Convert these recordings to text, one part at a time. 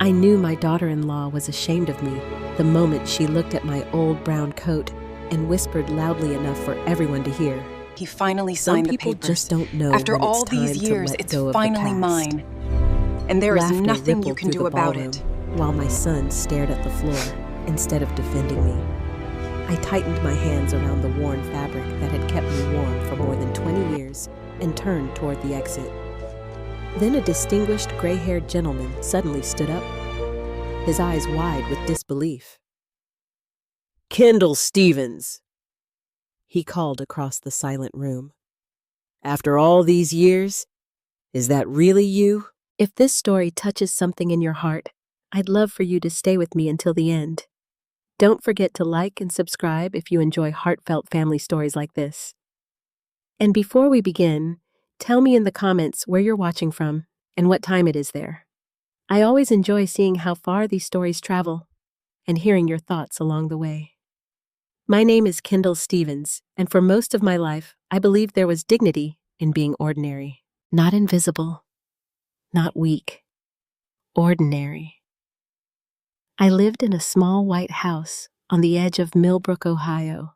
I knew my daughter-in-law was ashamed of me the moment she looked at my old brown coat and whispered loudly enough for everyone to hear. He finally Some signed the people papers. just don't know After when it's all time these to years, let it's go of the finally past. mine. And there is Laughter nothing you rippled can through do the about ballroom, it. while my son stared at the floor instead of defending me. I tightened my hands around the worn fabric that had kept me warm for more than 20 years and turned toward the exit. Then a distinguished gray-haired gentleman suddenly stood up, his eyes wide with disbelief. "Kendall Stevens," he called across the silent room. "After all these years, is that really you?" If this story touches something in your heart, I'd love for you to stay with me until the end. Don't forget to like and subscribe if you enjoy heartfelt family stories like this. And before we begin, tell me in the comments where you're watching from and what time it is there. I always enjoy seeing how far these stories travel and hearing your thoughts along the way. My name is Kendall Stevens, and for most of my life, I believed there was dignity in being ordinary. Not invisible, not weak, ordinary. I lived in a small white house on the edge of Millbrook, Ohio,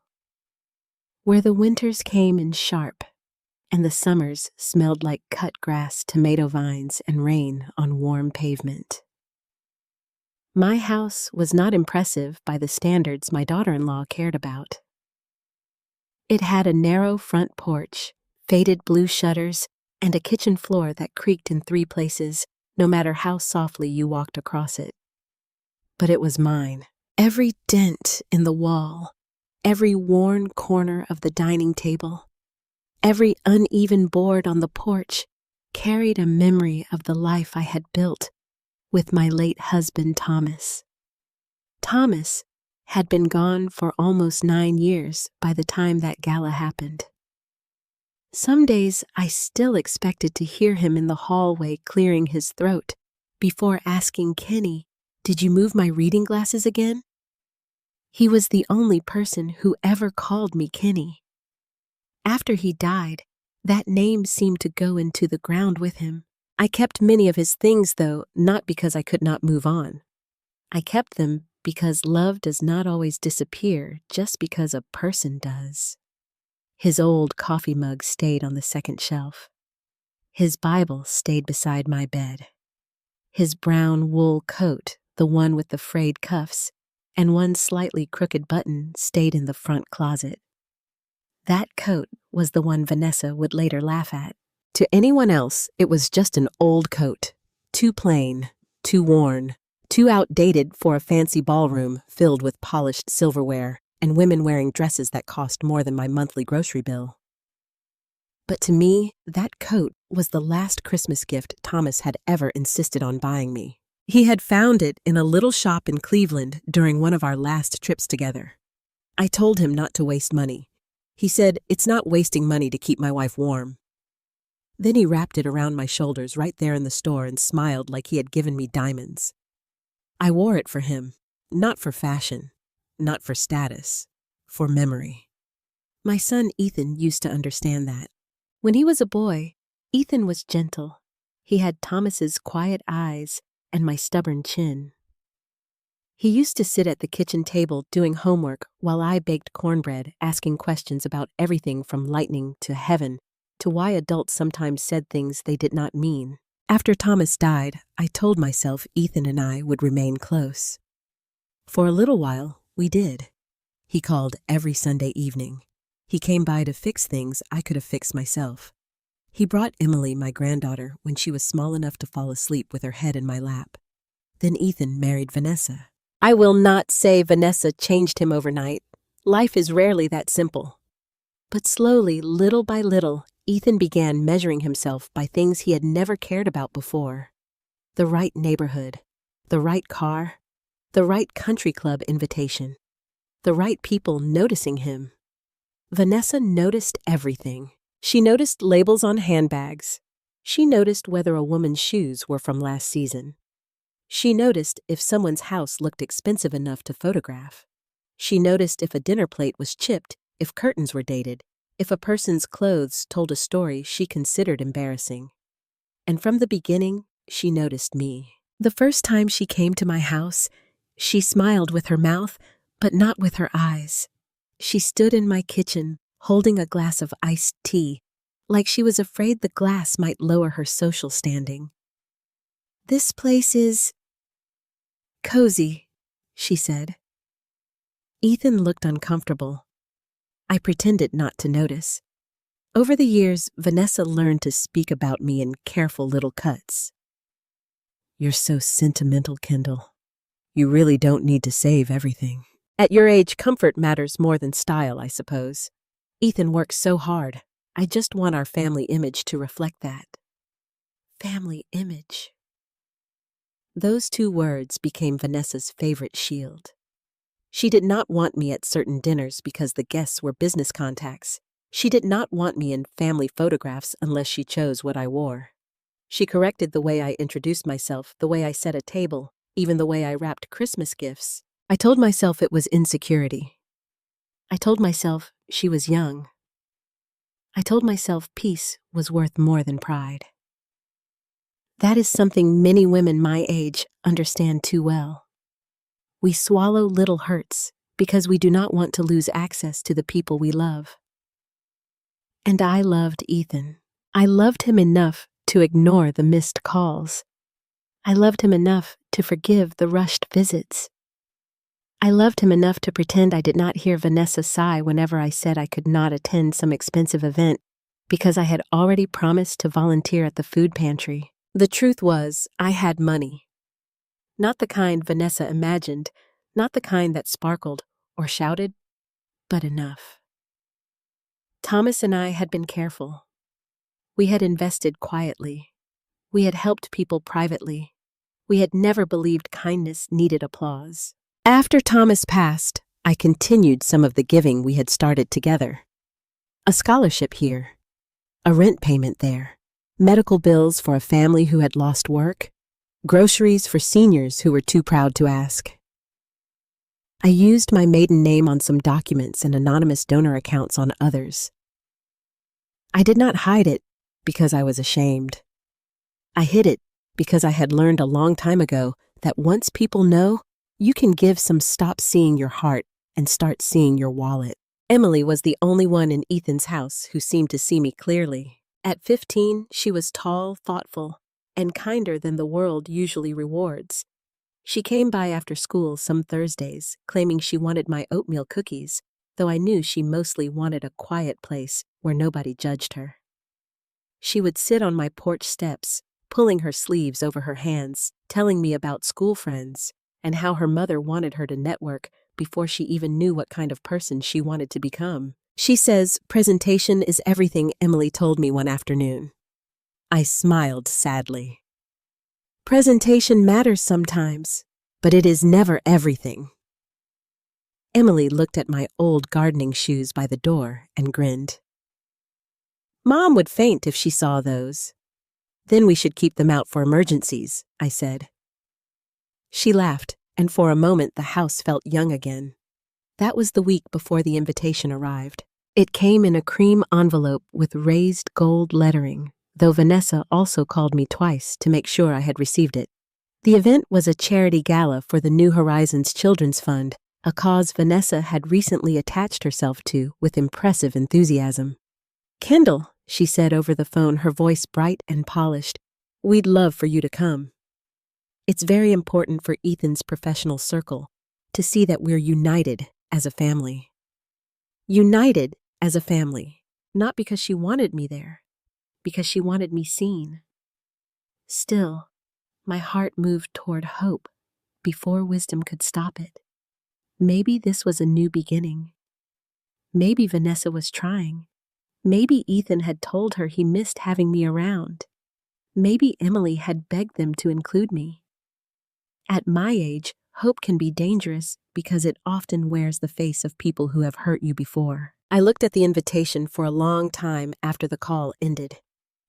where the winters came in sharp and the summers smelled like cut grass, tomato vines, and rain on warm pavement. My house was not impressive by the standards my daughter-in-law cared about. It had a narrow front porch, faded blue shutters, and a kitchen floor that creaked in 3 places, no matter how softly you walked across it. But it was mine. Every dent in the wall, every worn corner of the dining table, every uneven board on the porch carried a memory of the life I had built with my late husband, Thomas. Thomas had been gone for almost 9 years by the time that gala happened. Some days I still expected to hear him in the hallway clearing his throat before asking Kenny, "Did you move my reading glasses again?" He was the only person who ever called me Kenny. After he died, that name seemed to go into the ground with him. I kept many of his things, though, not because I could not move on. I kept them because love does not always disappear just because a person does. His old coffee mug stayed on the second shelf. His Bible stayed beside my bed. His brown wool coat, the one with the frayed cuffs, and one slightly crooked button, stayed in the front closet. That coat was the one Vanessa would later laugh at. To anyone else, it was just an old coat, too plain, too worn, too outdated for a fancy ballroom filled with polished silverware and women wearing dresses that cost more than my monthly grocery bill. But to me, that coat was the last Christmas gift Thomas had ever insisted on buying me. He had found it in a little shop in Cleveland during one of our last trips together. I told him not to waste money. He said, "It's not wasting money to keep my wife warm." Then he wrapped it around my shoulders right there in the store and smiled like he had given me diamonds. I wore it for him, not for fashion, not for status, for memory. My son Ethan used to understand that. When he was a boy, Ethan was gentle. He had Thomas's quiet eyes and my stubborn chin. He used to sit at the kitchen table doing homework while I baked cornbread, asking questions about everything from lightning to heaven to why adults sometimes said things they did not mean. After Thomas died, I told myself Ethan and I would remain close. For a little while, we did. He called every Sunday evening. He came by to fix things I could have fixed myself. He brought Emily, my granddaughter, when she was small enough to fall asleep with her head in my lap. Then Ethan married Vanessa. I will not say Vanessa changed him overnight. Life is rarely that simple. But slowly, little by little, Ethan began measuring himself by things he had never cared about before. The right neighborhood, the right car, the right country club invitation, the right people noticing him. Vanessa noticed everything. She noticed labels on handbags. She noticed whether a woman's shoes were from last season. She noticed if someone's house looked expensive enough to photograph. She noticed if a dinner plate was chipped, if curtains were dated, if a person's clothes told a story she considered embarrassing. And from the beginning, she noticed me. The first time she came to my house, she smiled with her mouth, but not with her eyes. She stood in my kitchen, holding a glass of iced tea, like she was afraid the glass might lower her social standing. "This place is cozy," she said. Ethan looked uncomfortable. I pretended not to notice. Over the years, Vanessa learned to speak about me in careful little cuts. "You're so sentimental, Kendall. You really don't need to save everything. At your age, comfort matters more than style, I suppose. Ethan works so hard. I just want our family image to reflect that." Family image. Those two words became Vanessa's favorite shield. She did not want me at certain dinners because the guests were business contacts. She did not want me in family photographs unless she chose what I wore. She corrected the way I introduced myself, the way I set a table, even the way I wrapped Christmas gifts. I told myself it was insecurity. I told myself she was young. I told myself peace was worth more than pride. That is something many women my age understand too well. We swallow little hurts because we do not want to lose access to the people we love. And I loved Ethan. I loved him enough to ignore the missed calls. I loved him enough to forgive the rushed visits. I loved him enough to pretend I did not hear Vanessa sigh whenever I said I could not attend some expensive event because I had already promised to volunteer at the food pantry. The truth was, I had money. Not the kind Vanessa imagined, not the kind that sparkled or shouted, but enough. Thomas and I had been careful. We had invested quietly. We had helped people privately. We had never believed kindness needed applause. After Thomas passed, I continued some of the giving we had started together. A scholarship here, a rent payment there, medical bills for a family who had lost work, groceries for seniors who were too proud to ask. I used my maiden name on some documents and anonymous donor accounts on others. I did not hide it because I was ashamed. I hid it because I had learned a long time ago that once people know, you can give some stop seeing your heart and start seeing your wallet. Emily was the only one in Ethan's house who seemed to see me clearly. At 15, she was tall, thoughtful, and kinder than the world usually rewards. She came by after school some Thursdays, claiming she wanted my oatmeal cookies, though I knew she mostly wanted a quiet place where nobody judged her. She would sit on my porch steps, pulling her sleeves over her hands, telling me about school friends, and how her mother wanted her to network before she even knew what kind of person she wanted to become. She says, "Presentation is everything," Emily told me one afternoon. I smiled sadly. Presentation matters sometimes, but it is never everything. Emily looked at my old gardening shoes by the door and grinned. "Mom would faint if she saw those. Then we should keep them out for emergencies," I said. She laughed, and for a moment the house felt young again. That was the week before the invitation arrived. It came in a cream envelope with raised gold lettering, though Vanessa also called me twice to make sure I had received it. The event was a charity gala for the New Horizons Children's Fund, a cause Vanessa had recently attached herself to with impressive enthusiasm. "Kendall," she said over the phone, her voice bright and polished, "we'd love for you to come. It's very important for Ethan's professional circle to see that we're united as a family." United as a family, not because she wanted me there, because she wanted me seen. Still, my heart moved toward hope before wisdom could stop it. Maybe this was a new beginning. Maybe Vanessa was trying. Maybe Ethan had told her he missed having me around. Maybe Emily had begged them to include me. At my age, hope can be dangerous because it often wears the face of people who have hurt you before. I looked at the invitation for a long time after the call ended.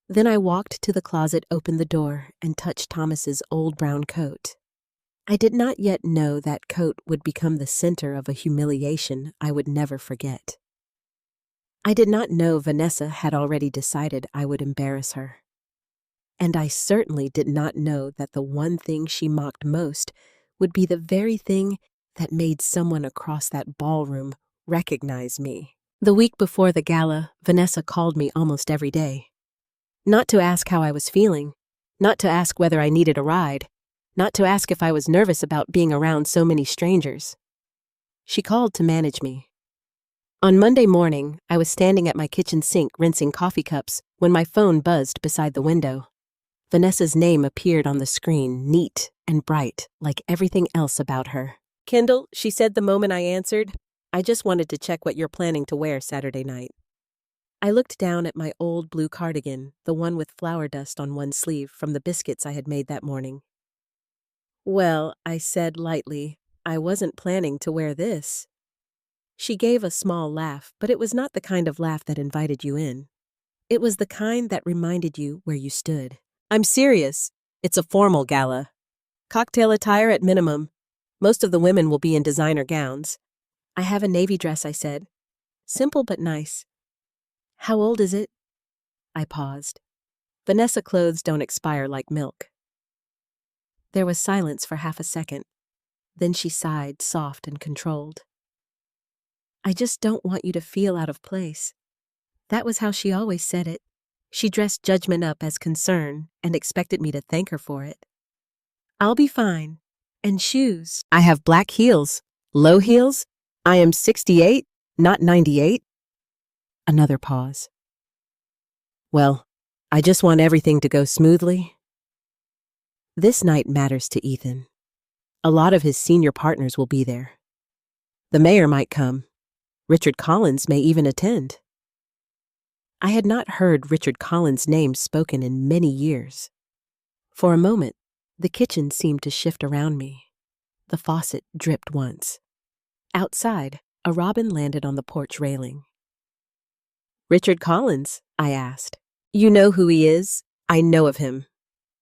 Then I walked to the closet, opened the door, and touched Thomas's old brown coat. I did not yet know that coat would become the center of a humiliation I would never forget. I did not know Vanessa had already decided I would embarrass her. And I certainly did not know that the one thing she mocked most would be the very thing that made someone across that ballroom recognize me. The week before the gala, Vanessa called me almost every day. Not to ask how I was feeling, not to ask whether I needed a ride, not to ask if I was nervous about being around so many strangers. She called to manage me. On Monday morning, I was standing at my kitchen sink rinsing coffee cups when my phone buzzed beside the window. Vanessa's name appeared on the screen, neat and bright, like everything else about her. "Kendall," she said the moment I answered, "I just wanted to check what you're planning to wear Saturday night." I looked down at my old blue cardigan, the one with flour dust on one sleeve from the biscuits I had made that morning. "Well," I said lightly, "I wasn't planning to wear this." She gave a small laugh, but it was not the kind of laugh that invited you in. It was the kind that reminded you where you stood. "I'm serious. It's a formal gala. Cocktail attire at minimum. Most of the women will be in designer gowns." "I have a navy dress," I said. "Simple but nice." "How old is it?" I paused. Vanessa clothes don't expire like milk. There was silence for half a second. Then she sighed, soft and controlled. "I just don't want you to feel out of place." That was how she always said it. She dressed judgment up as concern and expected me to thank her for it. "I'll be fine. And shoes?" "I have black heels. Low heels? I am 68, not 98. Another pause. "Well, I just want everything to go smoothly." This night matters to Ethan. A lot of his senior partners will be there. The mayor might come. Richard Collins may even attend. I had not heard Richard Collins' name spoken in many years. For a moment, the kitchen seemed to shift around me. The faucet dripped once. Outside, a robin landed on the porch railing. "Richard Collins?" I asked. "You know who he is?" "I know of him,"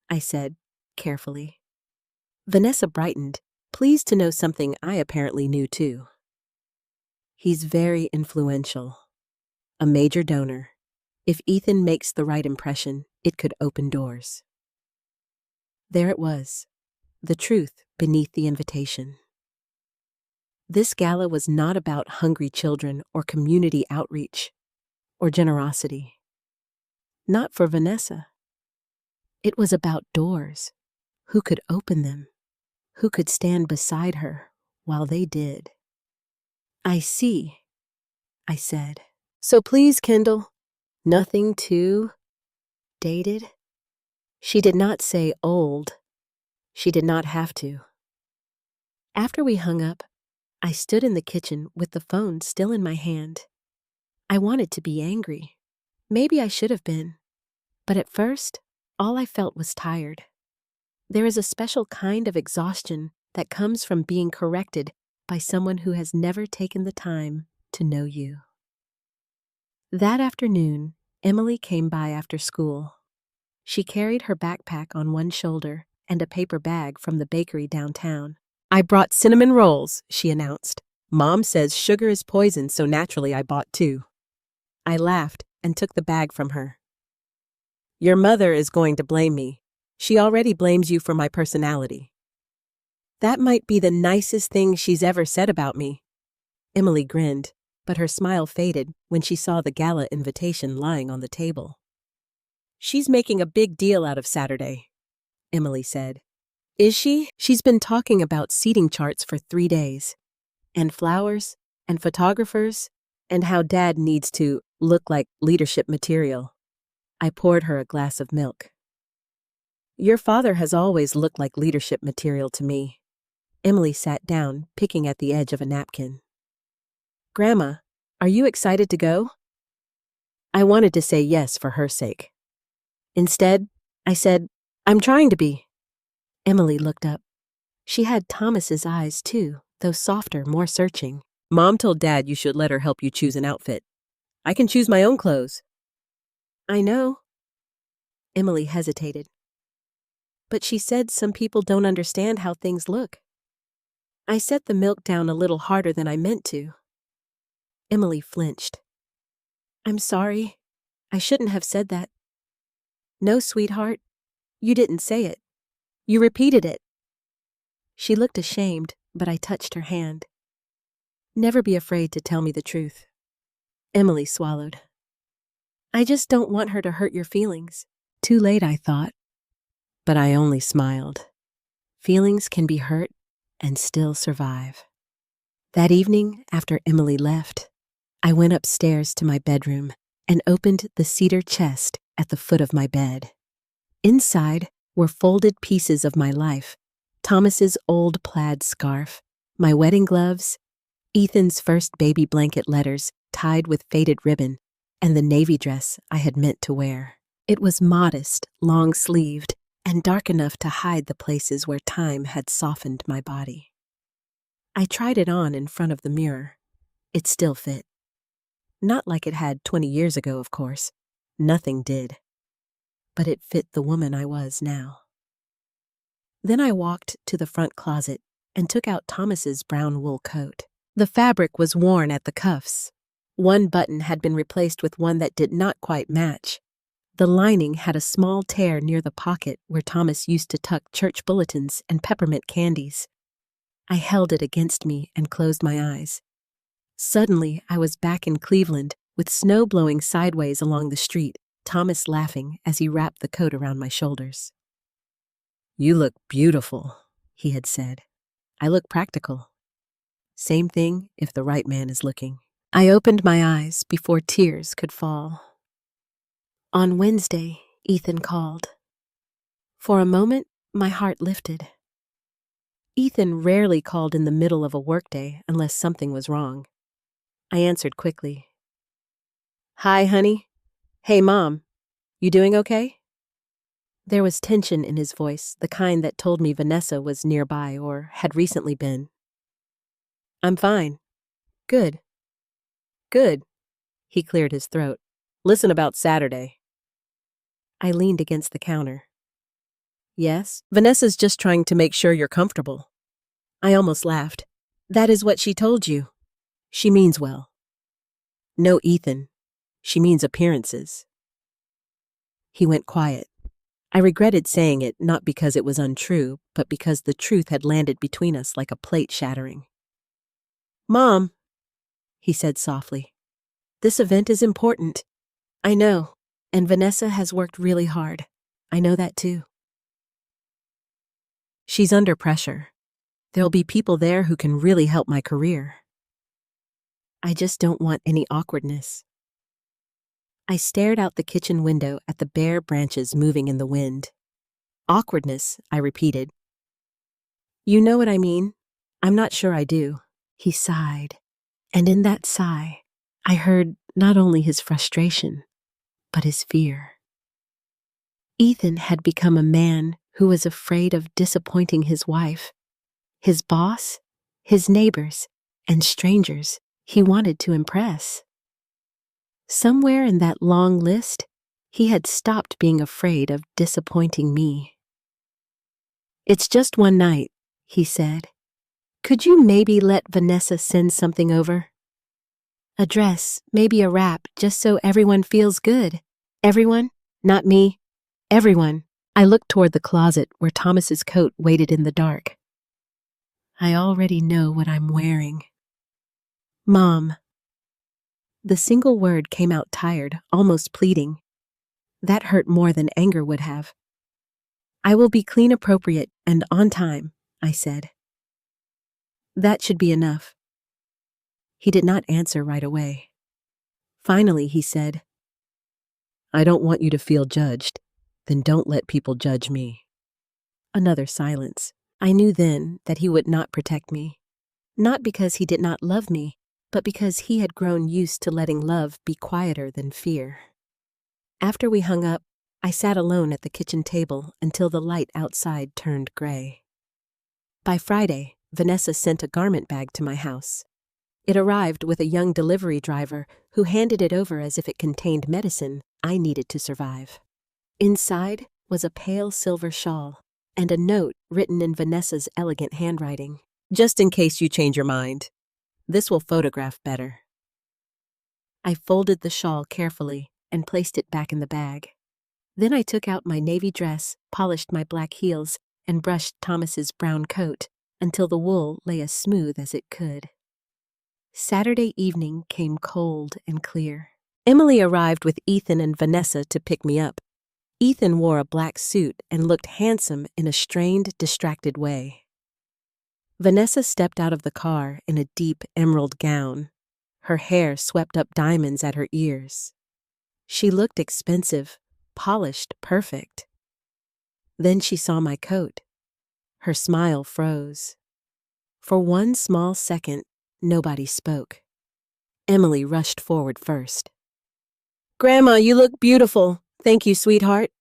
I said, carefully. Vanessa brightened, pleased to know something I apparently knew too. "He's very influential. A major donor. If Ethan makes the right impression, it could open doors." There it was, the truth beneath the invitation. This gala was not about hungry children or community outreach or generosity. Not for Vanessa. It was about doors. Who could open them? Who could stand beside her while they did? "I see," I said. "So please, Kendall, nothing too dated?" She did not say old. She did not have to. After we hung up, I stood in the kitchen with the phone still in my hand. I wanted to be angry. Maybe I should have been. But at first, all I felt was tired. There is a special kind of exhaustion that comes from being corrected by someone who has never taken the time to know you. That afternoon, Emily came by after school. She carried her backpack on one shoulder and a paper bag from the bakery downtown. "I brought cinnamon rolls," she announced. "Mom says sugar is poison, so naturally I bought 2. I laughed and took the bag from her. "Your mother is going to blame me. She already blames you for my personality." "That might be the nicest thing she's ever said about me." Emily grinned, but her smile faded when she saw the gala invitation lying on the table. "She's making a big deal out of Saturday," Emily said. "Is she?" "She's been talking about seating charts for 3 days, and flowers, and photographers, and how Dad needs to look like leadership material." I poured her a glass of milk. "Your father has always looked like leadership material to me." Emily sat down, picking at the edge of a napkin. "Grandma, are you excited to go?" I wanted to say yes for her sake. Instead, I said, "I'm trying to be." Emily looked up. She had Thomas's eyes too, though softer, more searching. "Mom told Dad you should let her help you choose an outfit. I can choose my own clothes." "I know." Emily hesitated. "But she said some people don't understand how things look." I set the milk down a little harder than I meant to. Emily flinched. "I'm sorry. I shouldn't have said that." "No, sweetheart. You didn't say it. You repeated it. She looked ashamed, but I touched her hand. Never be afraid to tell me the truth. Emily swallowed. I just don't want her to hurt your feelings. Too late, I thought. But I only smiled. Feelings can be hurt and still survive. That evening, after Emily left, I went upstairs to my bedroom and opened the cedar chest at the foot of my bed. Inside were folded pieces of my life, Thomas's old plaid scarf, my wedding gloves, Ethan's first baby blanket letters tied with faded ribbon, and the navy dress I had meant to wear. It was modest, long-sleeved, and dark enough to hide the places where time had softened my body. I tried it on in front of the mirror. It still fit. Not like it had 20 years ago, of course. Nothing did. But it fit the woman I was now. Then I walked to the front closet and took out Thomas's brown wool coat. The fabric was worn at the cuffs. One button had been replaced with one that did not quite match. The lining had a small tear near the pocket where Thomas used to tuck church bulletins and peppermint candies. I held it against me and closed my eyes. Suddenly, I was back in Cleveland, with snow blowing sideways along the street, Thomas laughing as he wrapped the coat around my shoulders. You look beautiful, he had said. I look practical. Same thing if the right man is looking. I opened my eyes before tears could fall. On Wednesday, Ethan called. For a moment, my heart lifted. Ethan rarely called in the middle of a workday unless something was wrong. I answered quickly. Hi, honey. Hey, Mom. You doing okay? There was tension in his voice, the kind that told me Vanessa was nearby or had recently been. I'm fine. Good. Good. He cleared his throat. Listen about Saturday. I leaned against the counter. Yes, Vanessa's just trying to make sure you're comfortable. I almost laughed. That is what she told you. She means well. No, Ethan. She means appearances. He went quiet. I regretted saying it not because it was untrue, but because the truth had landed between us like a plate shattering. Mom, he said softly, this event is important. I know, and Vanessa has worked really hard. I know that too. She's under pressure. There'll be people there who can really help my career. I just don't want any awkwardness. I stared out the kitchen window at the bare branches moving in the wind. Awkwardness, I repeated. You know what I mean? I'm not sure I do. He sighed, and in that sigh, I heard not only his frustration, but his fear. Ethan had become a man who was afraid of disappointing his wife, his boss, his neighbors, and strangers he wanted to impress. Somewhere in that long list, he had stopped being afraid of disappointing me. It's just one night, he said. Could you maybe let Vanessa send something over? A dress, maybe a wrap, just so everyone feels good. Everyone? Not me. Everyone. I looked toward the closet where Thomas's coat waited in the dark. I already know what I'm wearing. Mom. The single word came out tired, almost pleading. That hurt more than anger would have. I will be clean appropriate and on time, I said. That should be enough. He did not answer right away. Finally, he said, I don't want you to feel judged. Then don't let people judge me. Another silence. I knew then that he would not protect me. Not because he did not love me, but because he had grown used to letting love be quieter than fear. After we hung up, I sat alone at the kitchen table until the light outside turned gray. By Friday, Vanessa sent a garment bag to my house. It arrived with a young delivery driver who handed it over as if it contained medicine I needed to survive. Inside was a pale silver shawl and a note written in Vanessa's elegant handwriting. Just in case you change your mind. This will photograph better. I folded the shawl carefully and placed it back in the bag. Then I took out my navy dress, polished my black heels, and brushed Thomas's brown coat until the wool lay as smooth as it could. Saturday evening came cold and clear. Emily arrived with Ethan and Vanessa to pick me up. Ethan wore a black suit and looked handsome in a strained, distracted way. Vanessa stepped out of the car in a deep emerald gown. Her hair swept up diamonds at her ears. She looked expensive, polished, perfect. Then she saw my coat. Her smile froze. For one small second, nobody spoke. Emily rushed forward first. "Grandma, you look beautiful. Thank you, sweetheart."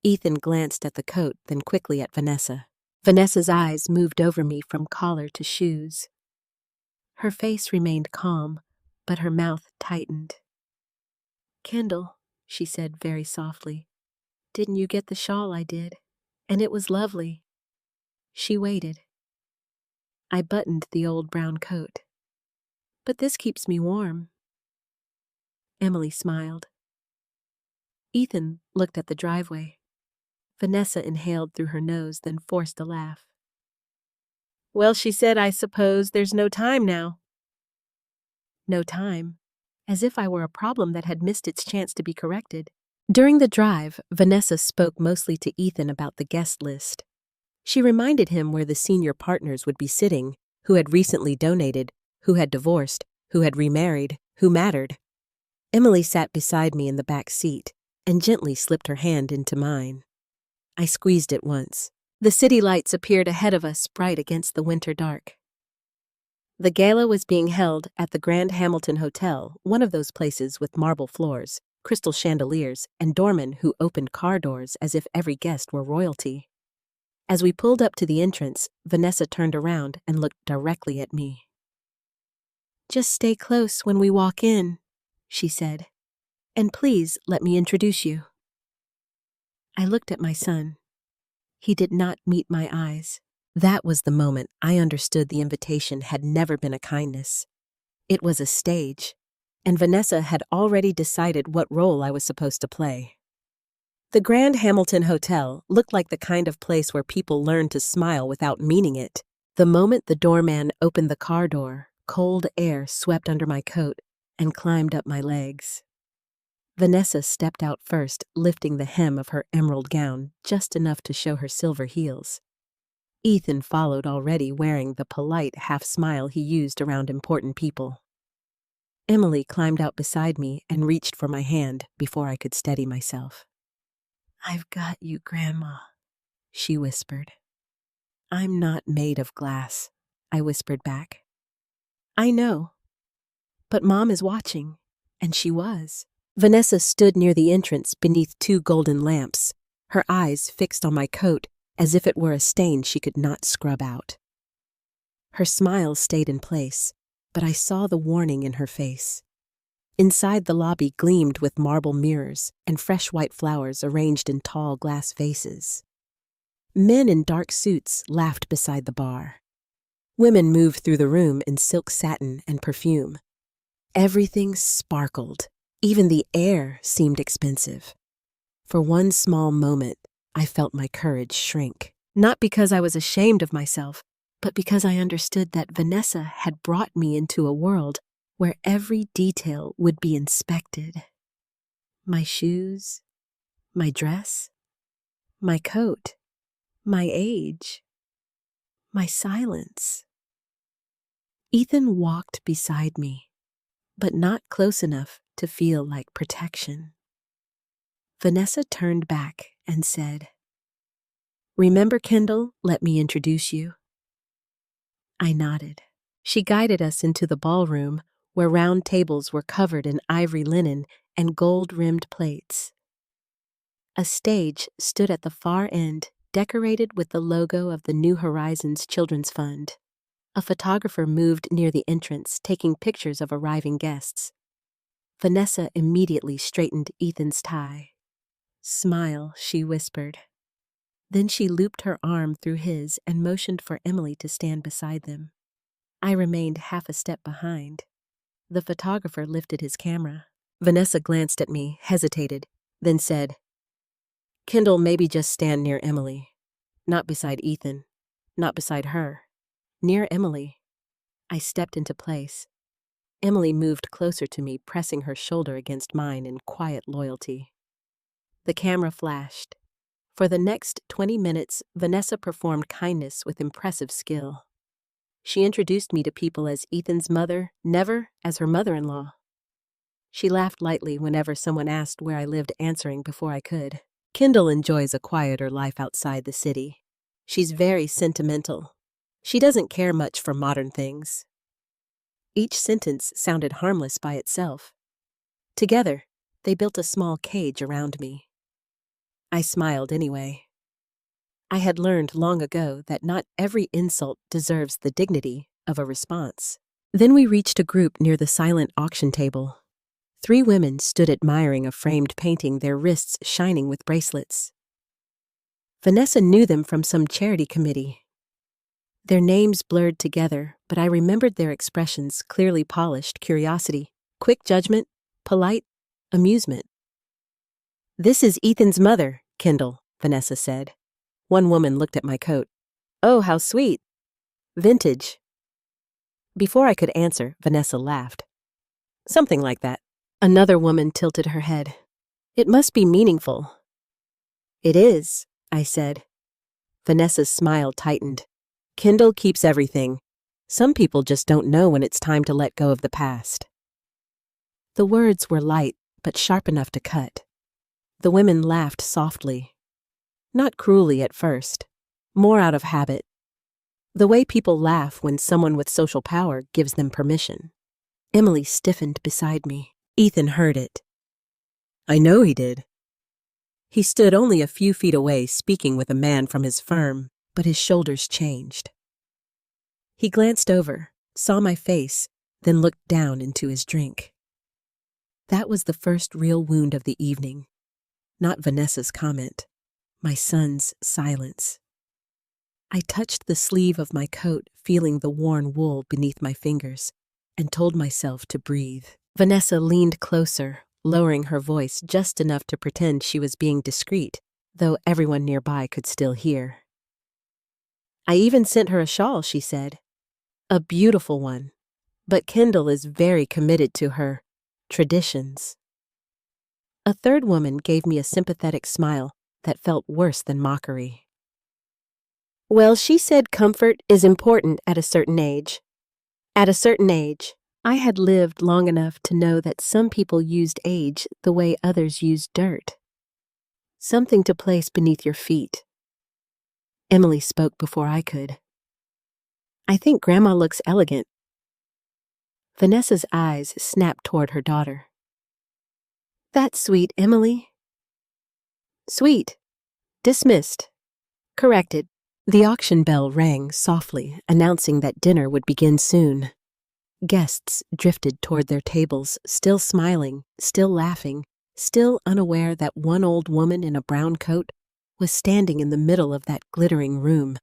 Ethan glanced at the coat, then quickly at Vanessa. Vanessa's eyes moved over me from collar to shoes. Her face remained calm, but her mouth tightened. "Kendall," she said very softly, "didn't you get the shawl I did? And it was lovely." She waited. I buttoned the old brown coat. "But this keeps me warm." Emily smiled. Ethan looked at the driveway. Vanessa inhaled through her nose, then forced a laugh. "Well," she said, "I suppose there's no time now." No time, as if I were a problem that had missed its chance to be corrected. During the drive, Vanessa spoke mostly to Ethan about the guest list. She reminded him where the senior partners would be sitting, who had recently donated, who had divorced, who had remarried, who mattered. Emily sat beside me in the back seat and gently slipped her hand into mine. I squeezed it once. The city lights appeared ahead of us, bright against the winter dark. The gala was being held at the Grand Hamilton Hotel, one of those places with marble floors, crystal chandeliers, and doormen who opened car doors as if every guest were royalty. As we pulled up to the entrance, Vanessa turned around and looked directly at me. "Just stay close when we walk in," she said, "and please let me introduce you." I looked at my son. He did not meet my eyes. That was the moment I understood the invitation had never been a kindness. It was a stage, and Vanessa had already decided what role I was supposed to play. The Grand Hamilton Hotel looked like the kind of place where people learn to smile without meaning it. The moment the doorman opened the car door, cold air swept under my coat and climbed up my legs. Vanessa stepped out first, lifting the hem of her emerald gown just enough to show her silver heels. Ethan followed, already wearing the polite half-smile he used around important people. Emily climbed out beside me and reached for my hand before I could steady myself. "I've got you, Grandma," she whispered. "I'm not made of glass," I whispered back. "I know, but Mom is watching," and she was. Vanessa stood near the entrance beneath two golden lamps, her eyes fixed on my coat as if it were a stain she could not scrub out. Her smile stayed in place, but I saw the warning in her face. Inside, the lobby gleamed with marble mirrors and fresh white flowers arranged in tall glass vases. Men in dark suits laughed beside the bar. Women moved through the room in silk satin and perfume. Everything sparkled. Even the air seemed expensive. For one small moment, I felt my courage shrink. Not because I was ashamed of myself, but because I understood that Vanessa had brought me into a world where every detail would be inspected. My shoes, my dress, my coat, my age, my silence. Ethan walked beside me, but not close enough to feel like protection. Vanessa turned back and said, "Remember, Kendall, let me introduce you." I nodded. She guided us into the ballroom, where round tables were covered in ivory linen and gold-rimmed plates. A stage stood at the far end, decorated with the logo of the New Horizons Children's Fund. A photographer moved near the entrance, taking pictures of arriving guests. Vanessa immediately straightened Ethan's tie. "Smile," she whispered. Then she looped her arm through his and motioned for Emily to stand beside them. I remained half a step behind. The photographer lifted his camera. Vanessa glanced at me, hesitated, then said, Kendall, maybe just stand near Emily. Not beside Ethan. Not beside her. Near Emily. I stepped into place. Emily moved closer to me, pressing her shoulder against mine in quiet loyalty. The camera flashed. For the next 20 minutes, Vanessa performed kindness with impressive skill. She introduced me to people as Ethan's mother, never as her mother-in-law. She laughed lightly whenever someone asked where I lived, answering before I could. Kendall enjoys a quieter life outside the city. She's very sentimental. She doesn't care much for modern things. Each sentence sounded harmless by itself. Together, they built a small cage around me. I smiled anyway. I had learned long ago that not every insult deserves the dignity of a response. Then we reached a group near the silent auction table. 3 women stood admiring a framed painting, their wrists shining with bracelets. Vanessa knew them from some charity committee. Their names blurred together, but I remembered their expressions: clearly polished curiosity, quick judgment, polite amusement. "This is Ethan's mother, Kendall," Vanessa said. One woman looked at my coat. "Oh, how sweet. Vintage." Before I could answer, Vanessa laughed. "Something like that." Another woman tilted her head. "It must be meaningful." "It is," I said. Vanessa's smile tightened. "Kendall keeps everything. Some people just don't know when it's time to let go of the past." The words were light, but sharp enough to cut. The women laughed softly. Not cruelly at first, more out of habit. The way people laugh when someone with social power gives them permission. Emily stiffened beside me. Ethan heard it. I know he did. He stood only a few feet away, speaking with a man from his firm, but his shoulders changed. He glanced over, saw my face, then looked down into his drink. That was the first real wound of the evening. Not Vanessa's comment, my son's silence. I touched the sleeve of my coat, feeling the worn wool beneath my fingers, and told myself to breathe. Vanessa leaned closer, lowering her voice just enough to pretend she was being discreet, though everyone nearby could still hear. "I even sent her a shawl," she said. "A beautiful one. But Kendall is very committed to her traditions." A third woman gave me a sympathetic smile that felt worse than mockery. "Well, she said comfort is important at a certain age. At a certain age, I had lived long enough to know that some people used age the way others used dirt. Something to place beneath your feet." Emily spoke before I could. "I think Grandma looks elegant." Vanessa's eyes snapped toward her daughter. "That's sweet, Emily." "Sweet. Dismissed. Corrected." The auction bell rang softly, announcing that dinner would begin soon. Guests drifted toward their tables, still smiling, still laughing, still unaware that one old woman in a brown coat was standing in the middle of that glittering room,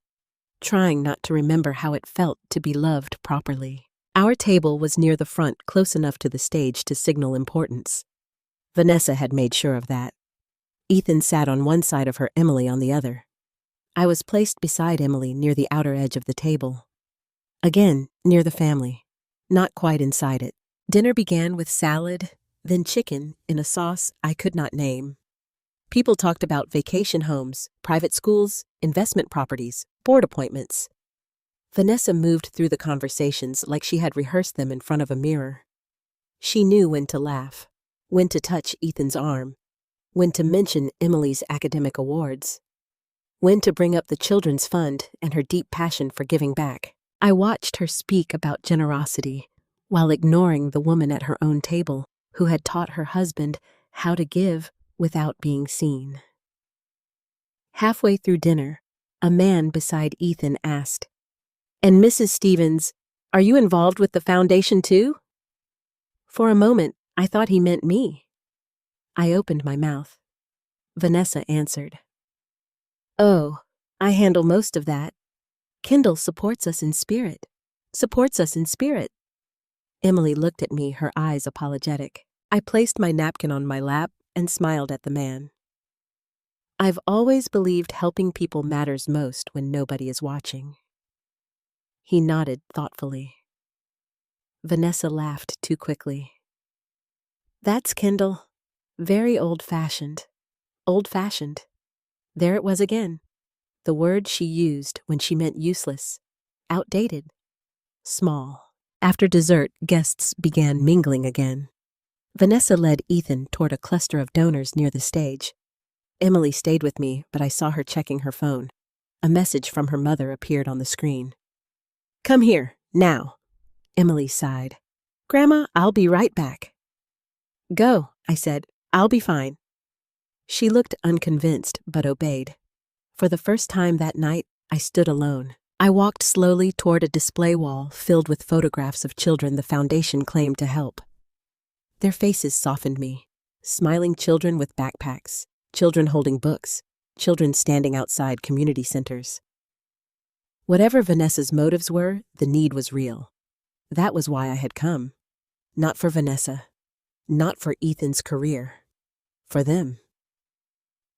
trying not to remember how it felt to be loved properly. Our table was near the front, close enough to the stage to signal importance. Vanessa had made sure of that. Ethan sat on one side of her, Emily on the other. I was placed beside Emily near the outer edge of the table. Again, near the family. Not quite inside it. Dinner began with salad, then chicken in a sauce I could not name. People talked about vacation homes, private schools, investment properties, board appointments. Vanessa moved through the conversations like she had rehearsed them in front of a mirror. She knew when to laugh, when to touch Ethan's arm, when to mention Emily's academic awards, when to bring up the children's fund and her deep passion for giving back. I watched her speak about generosity while ignoring the woman at her own table who had taught her husband how to give without being seen. Halfway through dinner, a man beside Ethan asked, "And Mrs. Stevens, are you involved with the foundation too?" For a moment, I thought he meant me. I opened my mouth. Vanessa answered, "Oh, I handle most of that. Kendall supports us in spirit. Supports us in spirit." Emily looked at me, her eyes apologetic. I placed my napkin on my lap and smiled at the man. I've always believed helping people matters most when nobody is watching. He nodded thoughtfully. Vanessa laughed too quickly. That's Kendall. Very old-fashioned. Old-fashioned. There it was again. The word she used when she meant useless. Outdated. Small. After dessert, guests began mingling again. Vanessa led Ethan toward a cluster of donors near the stage. Emily stayed with me, but I saw her checking her phone. A message from her mother appeared on the screen. Come here, now. Emily sighed. Grandma, I'll be right back. Go, I said. I'll be fine. She looked unconvinced, but obeyed. For the first time that night, I stood alone. I walked slowly toward a display wall filled with photographs of children the foundation claimed to help. Their faces softened me. Smiling children with backpacks, children holding books, children standing outside community centers. Whatever Vanessa's motives were, the need was real. That was why I had come. Not for Vanessa. Not for Ethan's career. For them.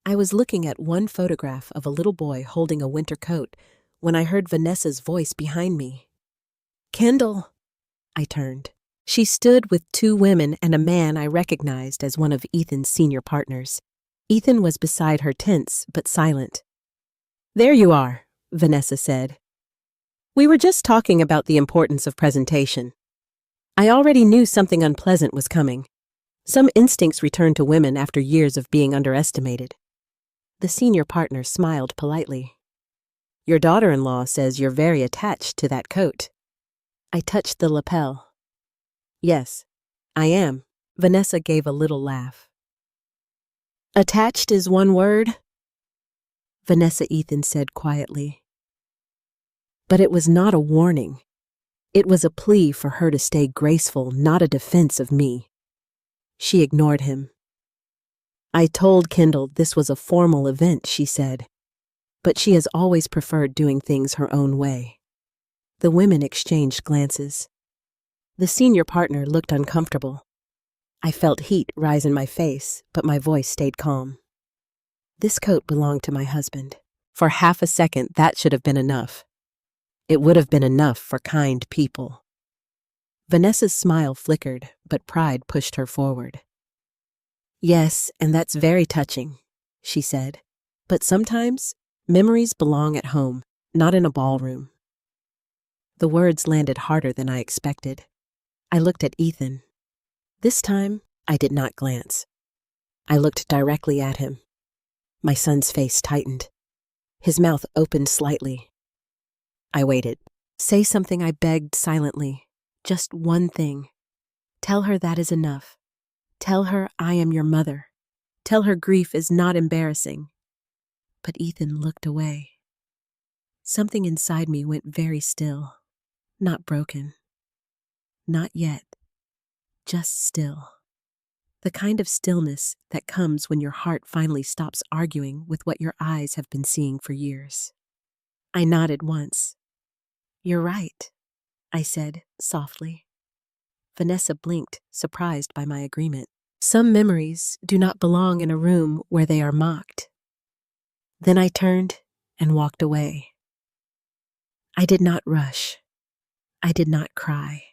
I was looking at one photograph of a little boy holding a winter coat when I heard Vanessa's voice behind me. Kendall! I turned. She stood with two women and a man I recognized as one of Ethan's senior partners. Ethan was beside her, tense but silent. There you are, Vanessa said. We were just talking about the importance of presentation. I already knew something unpleasant was coming. Some instincts return to women after years of being underestimated. The senior partner smiled politely. Your daughter-in-law says you're very attached to that coat. I touched the lapel. Yes, I am. Vanessa gave a little laugh. Attached is one word? Vanessa, Ethan said quietly. But it was not a warning. It was a plea for her to stay graceful, not a defense of me. She ignored him. I told Kendall this was a formal event, she said, but she has always preferred doing things her own way. The women exchanged glances. The senior partner looked uncomfortable. I felt heat rise in my face, but my voice stayed calm. This coat belonged to my husband. For half a second, that should have been enough. It would have been enough for kind people. Vanessa's smile flickered, but pride pushed her forward. Yes, and that's very touching, she said. But sometimes, memories belong at home, not in a ballroom. The words landed harder than I expected. I looked at Ethan. This time, I did not glance. I looked directly at him. My son's face tightened. His mouth opened slightly. I waited. Say something, I begged silently. Just one thing. Tell her that is enough. Tell her I am your mother. Tell her grief is not embarrassing. But Ethan looked away. Something inside me went very still. Not broken. Not yet. Just still. The kind of stillness that comes when your heart finally stops arguing with what your eyes have been seeing for years. I nodded once. You're right, I said softly. Vanessa blinked, surprised by my agreement. Some memories do not belong in a room where they are mocked. Then I turned and walked away. I did not rush. I did not cry.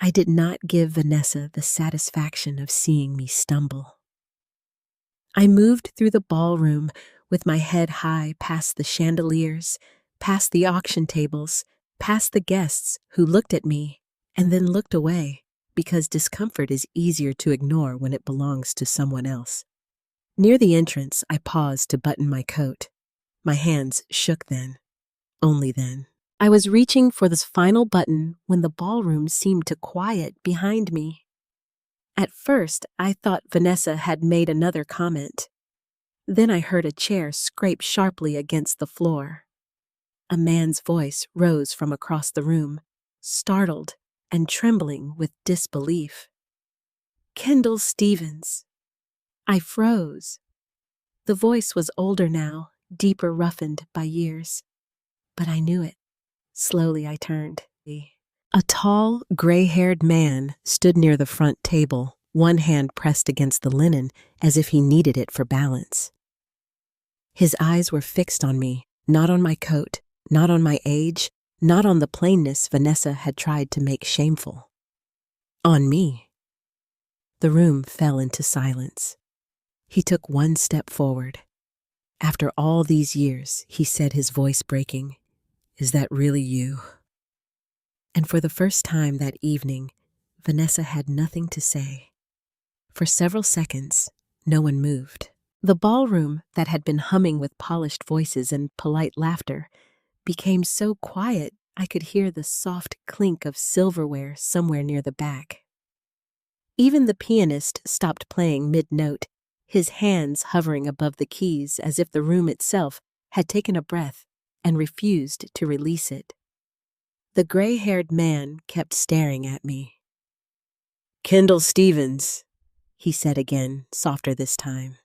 I did not give Vanessa the satisfaction of seeing me stumble. I moved through the ballroom with my head high past the chandeliers, past the auction tables, past the guests who looked at me and then looked away because discomfort is easier to ignore when it belongs to someone else. Near the entrance, I paused to button my coat. My hands shook then. Only then. I was reaching for this final button when the ballroom seemed to quiet behind me. At first, I thought Vanessa had made another comment. Then I heard a chair scrape sharply against the floor. A man's voice rose from across the room, startled and trembling with disbelief. Kendall Stevens. I froze. The voice was older now, deeper roughened by years. But I knew it. Slowly I turned. A tall, gray-haired man stood near the front table, one hand pressed against the linen as if he needed it for balance. His eyes were fixed on me, not on my coat, not on my age, not on the plainness Vanessa had tried to make shameful. On me. The room fell into silence. He took one step forward. After all these years, he said, his voice breaking, "Is that really you?" And for the first time that evening, Vanessa had nothing to say. For several seconds, no one moved. The ballroom, that had been humming with polished voices and polite laughter, became so quiet I could hear the soft clink of silverware somewhere near the back. Even the pianist stopped playing mid-note, his hands hovering above the keys as if the room itself had taken a breath and refused to release it. The gray-haired man kept staring at me. "Kendall Stevens," he said again, softer this time.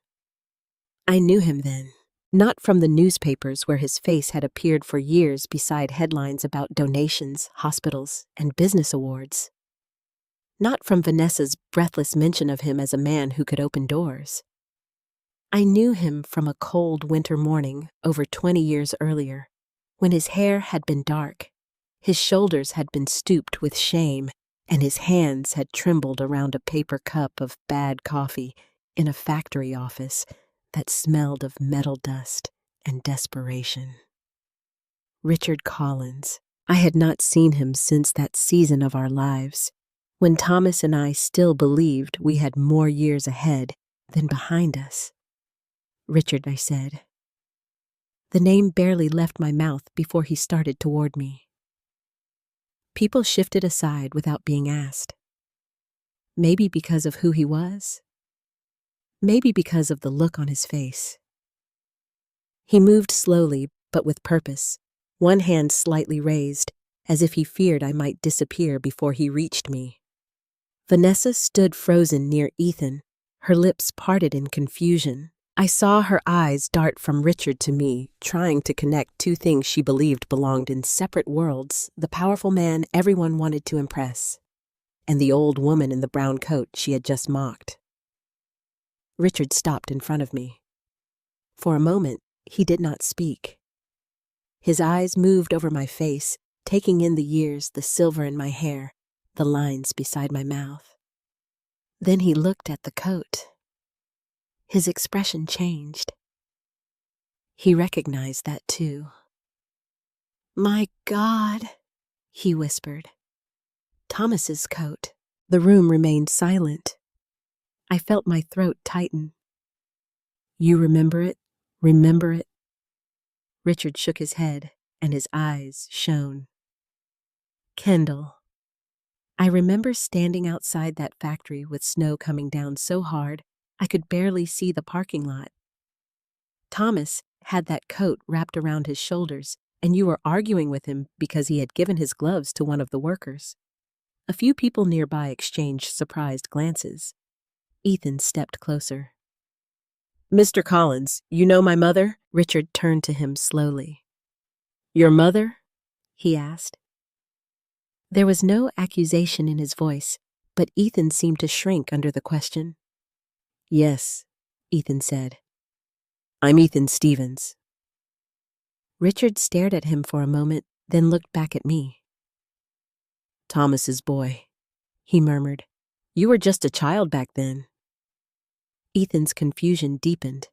I knew him then, not from the newspapers where his face had appeared for years beside headlines about donations, hospitals, and business awards. Not from Vanessa's breathless mention of him as a man who could open doors. I knew him from a cold winter morning over 20 years earlier, when his hair had been dark, his shoulders had been stooped with shame, and his hands had trembled around a paper cup of bad coffee in a factory office that smelled of metal dust and desperation. Richard Collins. I had not seen him since that season of our lives, when Thomas and I still believed we had more years ahead than behind us. "Richard," I said. The name barely left my mouth before he started toward me. People shifted aside without being asked. Maybe because of who he was. Maybe because of the look on his face. He moved slowly, but with purpose, one hand slightly raised, as if he feared I might disappear before he reached me. Vanessa stood frozen near Ethan, her lips parted in confusion. I saw her eyes dart from Richard to me, trying to connect two things she believed belonged in separate worlds: the powerful man everyone wanted to impress, and the old woman in the brown coat she had just mocked. Richard stopped in front of me. For a moment, he did not speak. His eyes moved over my face, taking in the years, the silver in my hair, the lines beside my mouth. Then he looked at the coat. His expression changed. He recognized that too. "My God," he whispered. Thomas's coat. The room remained silent. I felt my throat tighten. "You remember it? Remember it?" Richard shook his head, and his eyes shone. "Kendall, I remember standing outside that factory with snow coming down so hard I could barely see the parking lot. Thomas had that coat wrapped around his shoulders, and you were arguing with him because he had given his gloves to one of the workers." A few people nearby exchanged surprised glances. Ethan stepped closer. "Mr. Collins, you know my mother?" Richard turned to him slowly. "Your mother?" he asked. There was no accusation in his voice, but Ethan seemed to shrink under the question. "Yes," Ethan said. "I'm Ethan Stevens." Richard stared at him for a moment, then looked back at me. "Thomas's boy," he murmured. "You were just a child back then." Ethan's confusion deepened.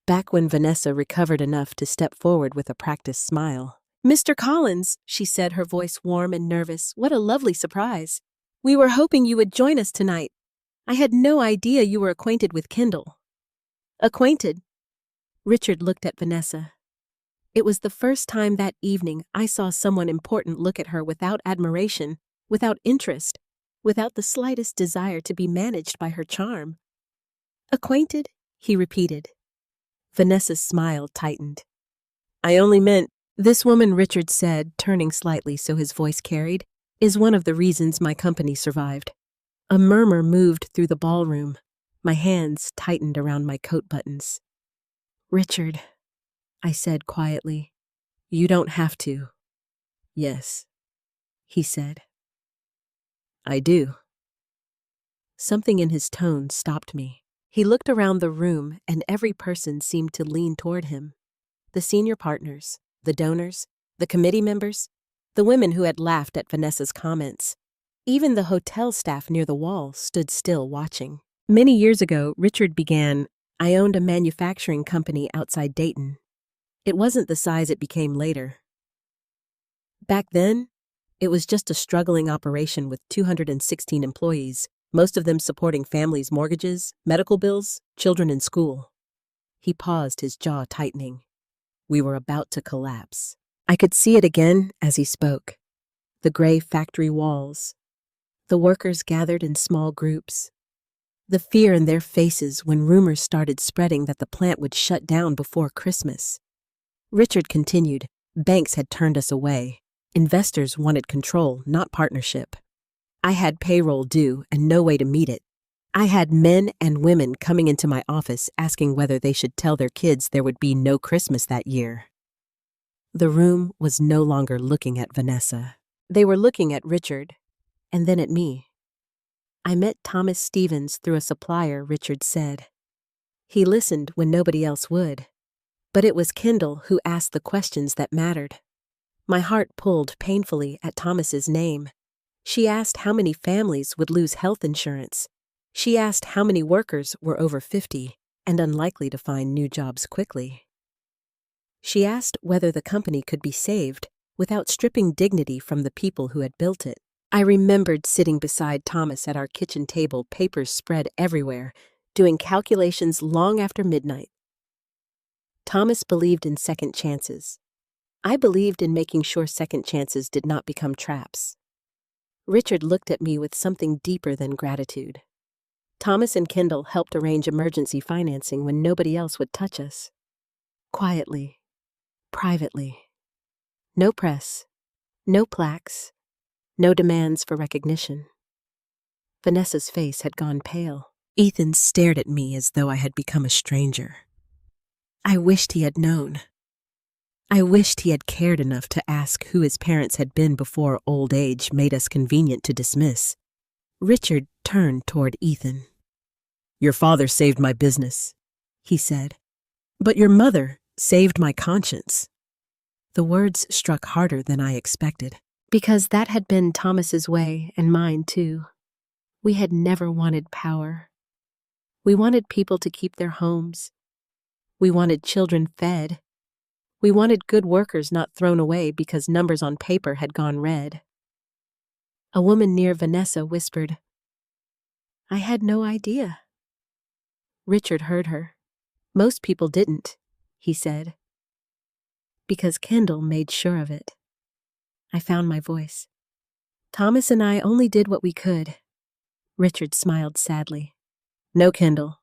Back when Vanessa recovered enough to step forward with a practiced smile. "Mr. Collins," she said, her voice warm and nervous, "what a lovely surprise. We were hoping you would join us tonight. I had no idea you were acquainted with Kendall." "Acquainted?" Richard looked at Vanessa. It was the first time that evening I saw someone important look at her without admiration, without interest, without the slightest desire to be managed by her charm. "Acquainted?" he repeated. Vanessa's smile tightened. "I only meant, this woman," Richard said, turning slightly so his voice carried, "is one of the reasons my company survived." A murmur moved through the ballroom. My hands tightened around my coat buttons. "Richard," I said quietly, "you don't have to." "Yes," he said. "I do." Something in his tone stopped me. He looked around the room and every person seemed to lean toward him. The senior partners, the donors, the committee members, the women who had laughed at Vanessa's comments. Even the hotel staff near the wall stood still watching. Many years ago, Richard began, I owned a manufacturing company outside Dayton. It wasn't the size it became later. Back then, it was just a struggling operation with 216 employees, most of them supporting families' mortgages, medical bills, children in school. He paused, his jaw tightening. We were about to collapse. I could see it again as he spoke. The gray factory walls. The workers gathered in small groups. The fear in their faces when rumors started spreading that the plant would shut down before Christmas. Richard continued, banks had turned us away. Investors wanted control, not partnership. I had payroll due and no way to meet it. I had men and women coming into my office asking whether they should tell their kids there would be no Christmas that year. The room was no longer looking at Vanessa. They were looking at Richard, and then at me. I met Thomas Stevens through a supplier, Richard said. He listened when nobody else would. But it was Kendall who asked the questions that mattered. My heart pulled painfully at Thomas's name. She asked how many families would lose health insurance. She asked how many workers were over 50 and unlikely to find new jobs quickly. She asked whether the company could be saved without stripping dignity from the people who had built it. I remembered sitting beside Thomas at our kitchen table, papers spread everywhere, doing calculations long after midnight. Thomas believed in second chances. I believed in making sure second chances did not become traps. Richard looked at me with something deeper than gratitude. Thomas and Kendall helped arrange emergency financing when nobody else would touch us. Quietly, privately. No press, no plaques, no demands for recognition. Vanessa's face had gone pale. Ethan stared at me as though I had become a stranger. I wished he had known. I wished he had cared enough to ask who his parents had been before old age made us convenient to dismiss. Richard turned toward Ethan. Your father saved my business, he said. But your mother saved my conscience. The words struck harder than I expected, because that had been Thomas's way and mine too. We had never wanted power. We wanted people to keep their homes. We wanted children fed. We wanted good workers not thrown away because numbers on paper had gone red. A woman near Vanessa whispered, I had no idea. Richard heard her. Most people didn't, he said. Because Kendall made sure of it. I found my voice. Thomas and I only did what we could. Richard smiled sadly. No, Kendall.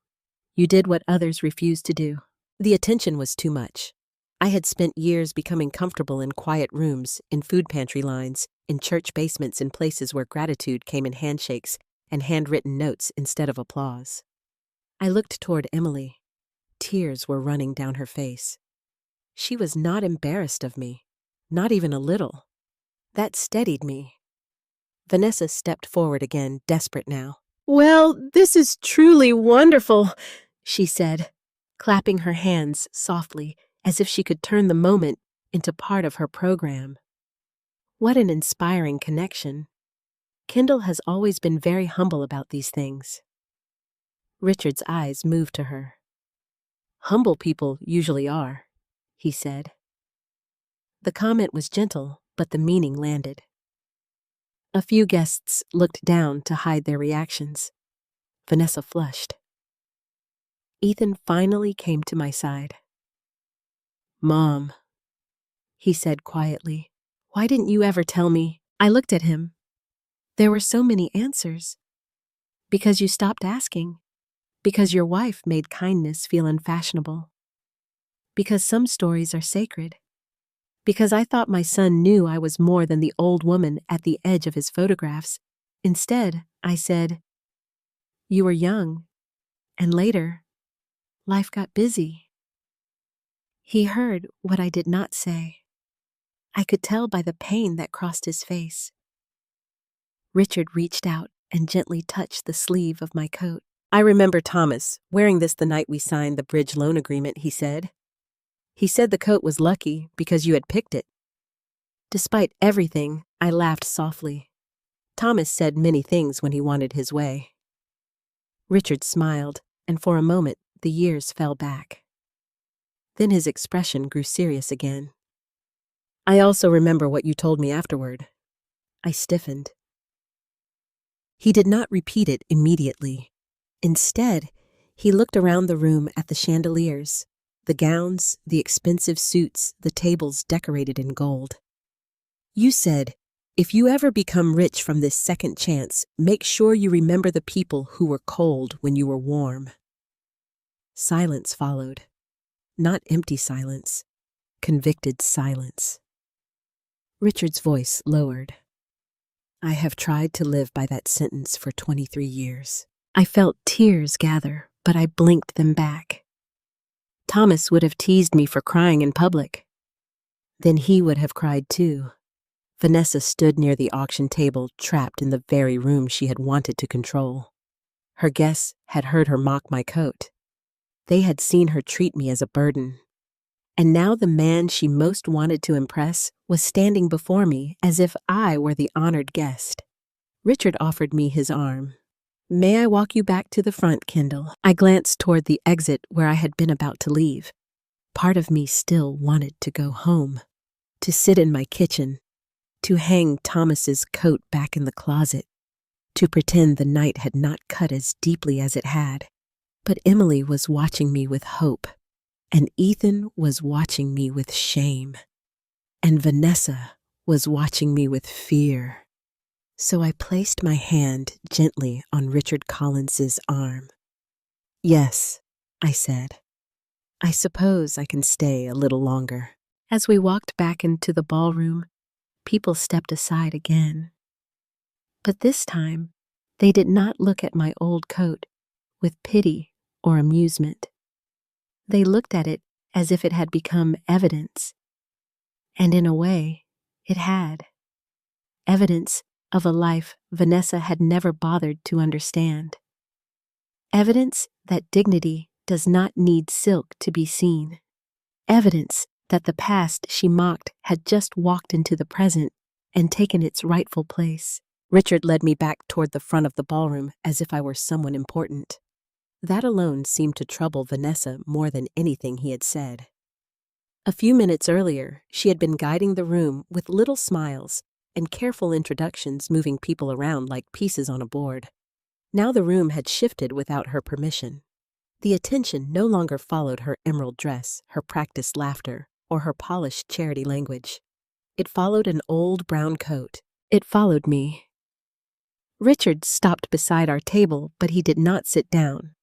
You did what others refused to do. The attention was too much. I had spent years becoming comfortable in quiet rooms, in food pantry lines, in church basements, in places where gratitude came in handshakes and handwritten notes instead of applause. I looked toward Emily. Tears were running down her face. She was not embarrassed of me, not even a little. That steadied me. Vanessa stepped forward again, desperate now. Well, this is truly wonderful, she said, clapping her hands softly, as if she could turn the moment into part of her program. What an inspiring connection. Kendall has always been very humble about these things. Richard's eyes moved to her. Humble people usually are, he said. The comment was gentle, but the meaning landed. A few guests looked down to hide their reactions. Vanessa flushed. Ethan finally came to my side. Mom, he said quietly, why didn't you ever tell me? I looked at him. There were so many answers. Because you stopped asking. Because your wife made kindness feel unfashionable. Because some stories are sacred. Because I thought my son knew I was more than the old woman at the edge of his photographs. Instead, I said, you were young. And later, life got busy. He heard what I did not say. I could tell by the pain that crossed his face. Richard reached out and gently touched the sleeve of my coat. I remember Thomas wearing this the night we signed the bridge loan agreement, he said. He said the coat was lucky because you had picked it. Despite everything, I laughed softly. Thomas said many things when he wanted his way. Richard smiled, and for a moment the years fell back. Then his expression grew serious again. I also remember what you told me afterward. I stiffened. He did not repeat it immediately. Instead, he looked around the room at the chandeliers, the gowns, the expensive suits, the tables decorated in gold. You said, if you ever become rich from this second chance, make sure you remember the people who were cold when you were warm. Silence followed. Not empty silence, convicted silence. Richard's voice lowered. I have tried to live by that sentence for 23 years. I felt tears gather, but I blinked them back. Thomas would have teased me for crying in public. Then he would have cried too. Vanessa stood near the auction table, trapped in the very room she had wanted to control. Her guests had heard her mock my coat. They had seen her treat me as a burden. And now the man she most wanted to impress was standing before me as if I were the honored guest. Richard offered me his arm. May I walk you back to the front, Kendall? I glanced toward the exit where I had been about to leave. Part of me still wanted to go home, to sit in my kitchen, to hang Thomas's coat back in the closet, to pretend the night had not cut as deeply as it had. But Emily was watching me with hope, and Ethan was watching me with shame, and Vanessa was watching me with fear. So I placed my hand gently on Richard Collins's arm. Yes, I said. I suppose I can stay a little longer. As we walked back into the ballroom, people stepped aside again. But this time, they did not look at my old coat with pity or amusement. They looked at it as if it had become evidence. And in a way, it had. Evidence of a life Vanessa had never bothered to understand. Evidence that dignity does not need silk to be seen. Evidence that the past she mocked had just walked into the present and taken its rightful place. Richard led me back toward the front of the ballroom as if I were someone important. That alone seemed to trouble Vanessa more than anything he had said. A few minutes earlier, she had been guiding the room with little smiles and careful introductions, moving people around like pieces on a board. Now the room had shifted without her permission. The attention no longer followed her emerald dress, her practiced laughter, or her polished charity language. It followed an old brown coat. It followed me. Richard stopped beside our table, but he did not sit down.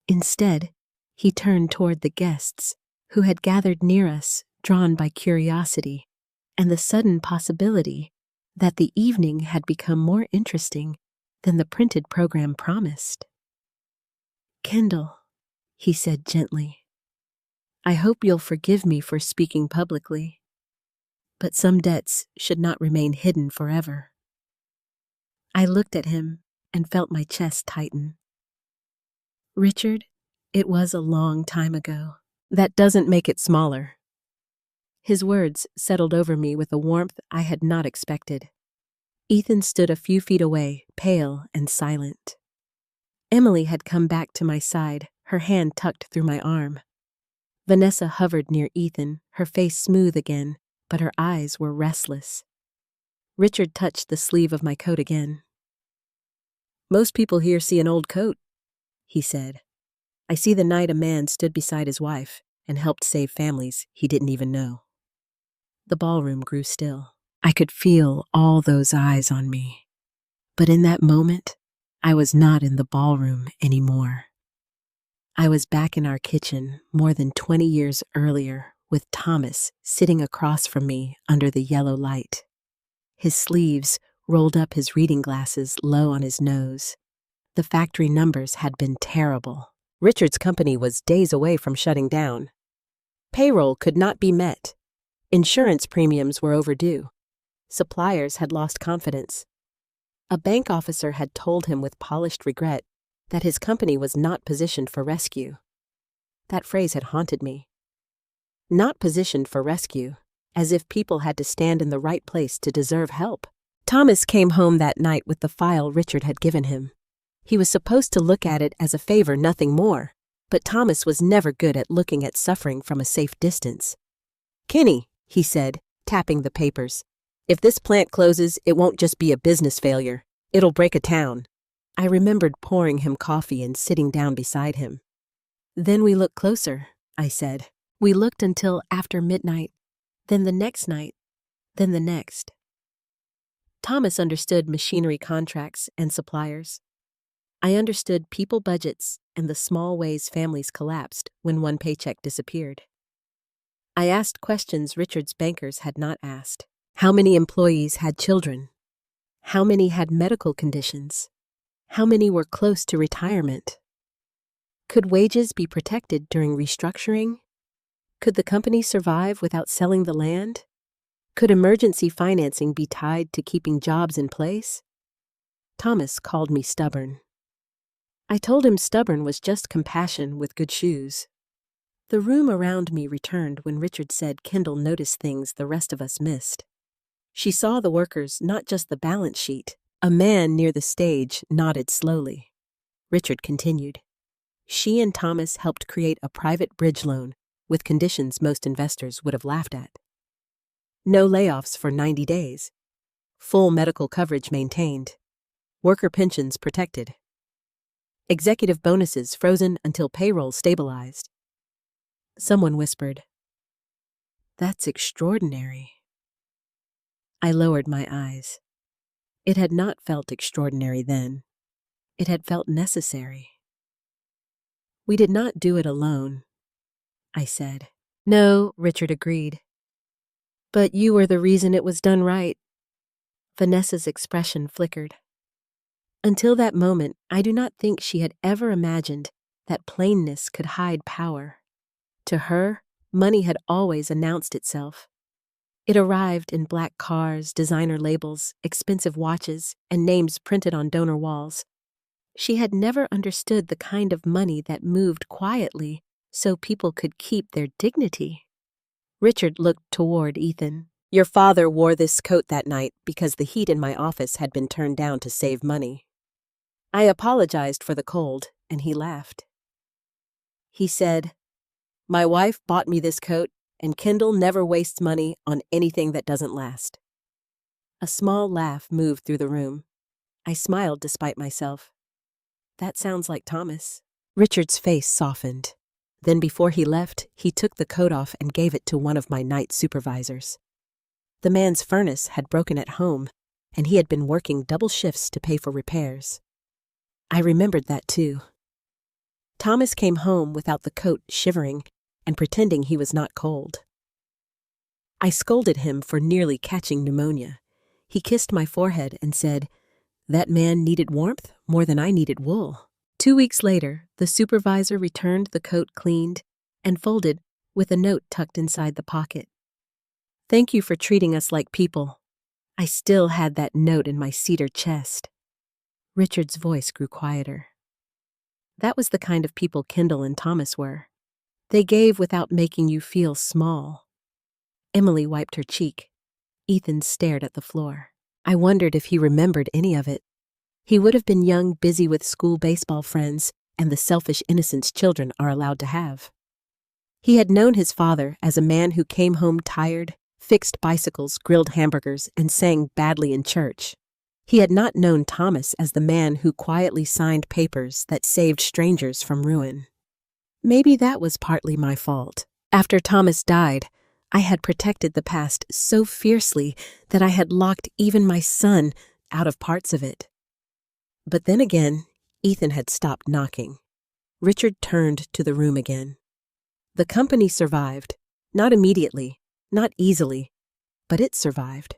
Instead, he turned toward the guests, who had gathered near us, drawn by curiosity and the sudden possibility that the evening had become more interesting than the printed program promised. Kendall, he said gently, I hope you'll forgive me for speaking publicly, but some debts should not remain hidden forever. I looked at him and felt my chest tighten. Richard, it was a long time ago. That doesn't make it smaller. His words settled over me with a warmth I had not expected. Ethan stood a few feet away, pale and silent. Emily had come back to my side, her hand tucked through my arm. Vanessa hovered near Ethan, her face smooth again, but her eyes were restless. Richard touched the sleeve of my coat again. Most people here see an old coat, he said. I see the night a man stood beside his wife and helped save families he didn't even know. The ballroom grew still. I could feel all those eyes on me. But in that moment, I was not in the ballroom anymore. I was back in our kitchen more than 20 years earlier with Thomas sitting across from me under the yellow light. His sleeves rolled up his reading glasses low on his nose. The factory numbers had been terrible. Richard's company was days away from shutting down. Payroll could not be met. Insurance premiums were overdue. Suppliers had lost confidence. A bank officer had told him with polished regret that his company was not positioned for rescue. That phrase had haunted me. Not positioned for rescue, as if people had to stand in the right place to deserve help. Thomas came home that night with the file Richard had given him. He was supposed to look at it as a favor, nothing more, but Thomas was never good at looking at suffering from a safe distance. "Kenny," he said, tapping the papers, "if this plant closes, it won't just be a business failure. It'll break a town." I remembered pouring him coffee and sitting down beside him. "Then we look closer," I said. "We looked until after midnight, then the next night, then the next." Thomas understood machinery contracts and suppliers. I understood people budgets and the small ways families collapsed when one paycheck disappeared. I asked questions Richard's bankers had not asked. How many employees had children? How many had medical conditions? How many were close to retirement? Could wages be protected during restructuring? Could the company survive without selling the land? Could emergency financing be tied to keeping jobs in place? Thomas called me stubborn. I told him stubborn was just compassion with good shoes. The room around me returned when Richard said Kendall noticed things the rest of us missed. She saw the workers, not just the balance sheet. A man near the stage nodded slowly. Richard continued. She and Thomas helped create a private bridge loan with conditions most investors would have laughed at. No layoffs for 90 days. Full medical coverage maintained. Worker pensions protected. Executive bonuses frozen until payroll stabilized. Someone whispered, "That's extraordinary." I lowered my eyes. It had not felt extraordinary then. It had felt necessary. "We did not do it alone," I said. "No," Richard agreed. "But you were the reason it was done right." Vanessa's expression flickered. Until that moment, I do not think she had ever imagined that plainness could hide power. To her, money had always announced itself. It arrived in black cars, designer labels, expensive watches, and names printed on donor walls. She had never understood the kind of money that moved quietly so people could keep their dignity. Richard looked toward Ethan. "Your father wore this coat that night because the heat in my office had been turned down to save money." I apologized for the cold, and he laughed. He said, "My wife bought me this coat, and Kendall never wastes money on anything that doesn't last." A small laugh moved through the room. I smiled despite myself. That sounds like Thomas. Richard's face softened. Then before he left, he took the coat off and gave it to one of my night supervisors. The man's furnace had broken at home, and he had been working double shifts to pay for repairs. I remembered that too. Thomas came home without the coat, shivering and pretending he was not cold. I scolded him for nearly catching pneumonia. He kissed my forehead and said, "That man needed warmth more than I needed wool." 2 weeks later, the supervisor returned the coat cleaned and folded with a note tucked inside the pocket. "Thank you for treating us like people." I still had that note in my cedar chest. Richard's voice grew quieter. That was the kind of people Kendall and Thomas were. They gave without making you feel small. Emily wiped her cheek. Ethan stared at the floor. I wondered if he remembered any of it. He would have been young, busy with school baseball friends and the selfish innocence children are allowed to have. He had known his father as a man who came home tired, fixed bicycles, grilled hamburgers, and sang badly in church. He had not known Thomas as the man who quietly signed papers that saved strangers from ruin. Maybe that was partly my fault. After Thomas died, I had protected the past so fiercely that I had locked even my son out of parts of it. But then again, Ethan had stopped knocking. Richard turned to the room again. The company survived, not immediately, not easily, but it survived.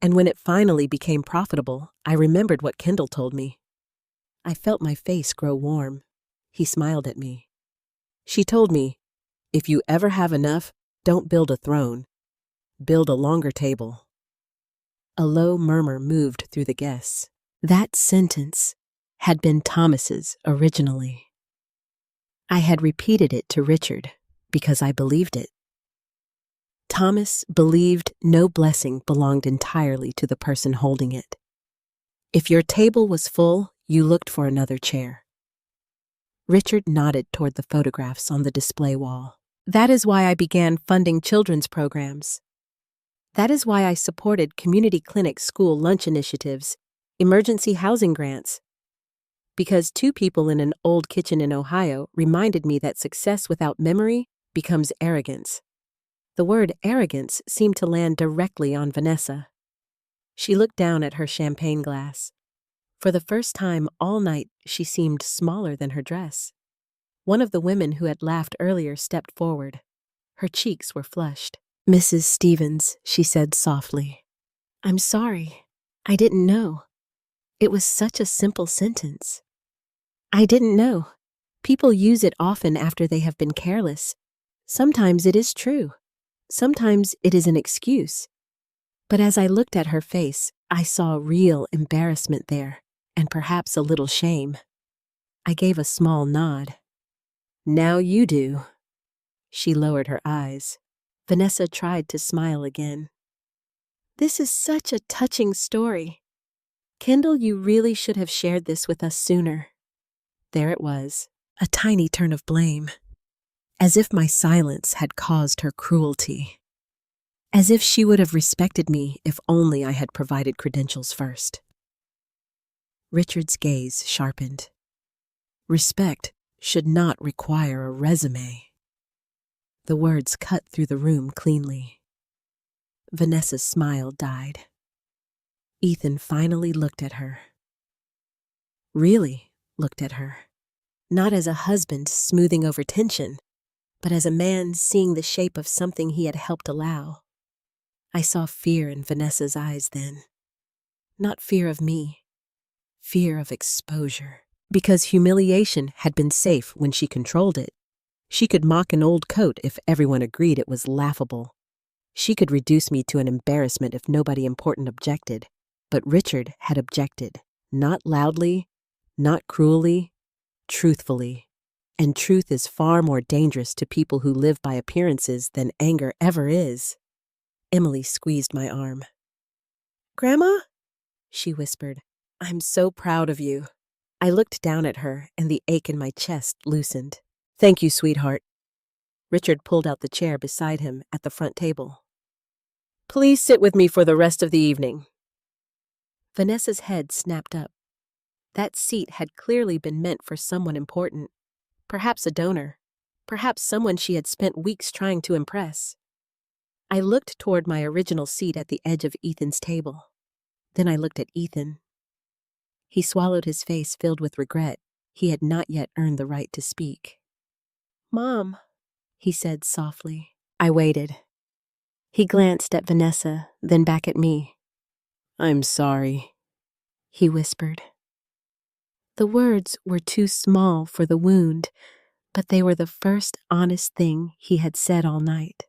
And when it finally became profitable, I remembered what Kendall told me. I felt my face grow warm. He smiled at me. She told me, "If you ever have enough, don't build a throne. Build a longer table." A low murmur moved through the guests. That sentence had been Thomas's originally. I had repeated it to Richard because I believed it. Thomas believed no blessing belonged entirely to the person holding it. If your table was full, you looked for another chair. Richard nodded toward the photographs on the display wall. That is why I began funding children's programs. That is why I supported community clinic school lunch initiatives, emergency housing grants. Because 2 people in an old kitchen in Ohio reminded me that success without memory becomes arrogance. The word arrogance seemed to land directly on Vanessa. She looked down at her champagne glass. For the first time all night, she seemed smaller than her dress. One of the women who had laughed earlier stepped forward. Her cheeks were flushed. "Mrs. Stevens," she said softly. "I'm sorry. I didn't know. It was such a simple sentence. I didn't know. People use it often after they have been careless. Sometimes it is true. Sometimes it is an excuse. But as I looked at her face, I saw real embarrassment there, and perhaps a little shame. I gave a small nod. Now you do." She lowered her eyes. Vanessa tried to smile again. "This is such a touching story. Kendall, you really should have shared this with us sooner." There it was, a tiny turn of blame. As if my silence had caused her cruelty. As if she would have respected me if only I had provided credentials first. Richard's gaze sharpened. Respect should not require a resume. The words cut through the room cleanly. Vanessa's smile died. Ethan finally looked at her. Really looked at her. Not as a husband smoothing over tension, but as a man seeing the shape of something he had helped allow. I saw fear in Vanessa's eyes then. Not fear of me. Fear of exposure. Because humiliation had been safe when she controlled it. She could mock an old coat if everyone agreed it was laughable. She could reduce me to an embarrassment if nobody important objected. But Richard had objected, not loudly, not cruelly, truthfully. And truth is far more dangerous to people who live by appearances than anger ever is. Emily squeezed my arm. "Grandma?" she whispered. "I'm so proud of you." I looked down at her, and the ache in my chest loosened. "Thank you, sweetheart." Richard pulled out the chair beside him at the front table. "Please sit with me for the rest of the evening." Vanessa's head snapped up. That seat had clearly been meant for someone important. Perhaps a donor. Perhaps someone she had spent weeks trying to impress. I looked toward my original seat at the edge of Ethan's table. Then I looked at Ethan. He swallowed, his face filled with regret. He had not yet earned the right to speak. "Mom," he said softly. I waited. He glanced at Vanessa, then back at me. "I'm sorry," he whispered. The words were too small for the wound, but they were the first honest thing he had said all night.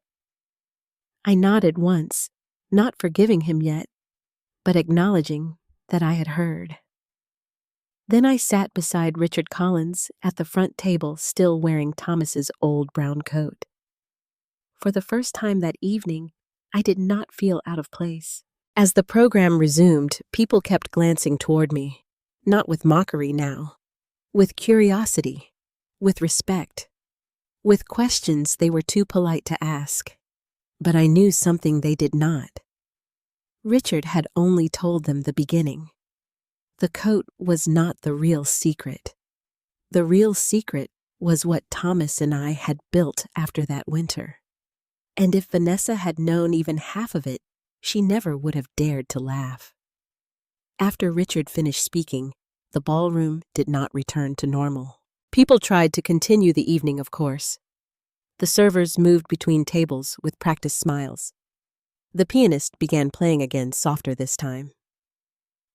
I nodded once, not forgiving him yet, but acknowledging that I had heard. Then I sat beside Richard Collins at the front table, still wearing Thomas's old brown coat. For the first time that evening, I did not feel out of place. As the program resumed, people kept glancing toward me, not with mockery now, with curiosity, with respect, with questions they were too polite to ask. But I knew something they did not. Richard had only told them the beginning. The coat was not the real secret. The real secret was what Thomas and I had built after that winter. And if Vanessa had known even half of it, she never would have dared to laugh. After Richard finished speaking, the ballroom did not return to normal. People tried to continue the evening, of course. The servers moved between tables with practiced smiles. The pianist began playing again, softer this time.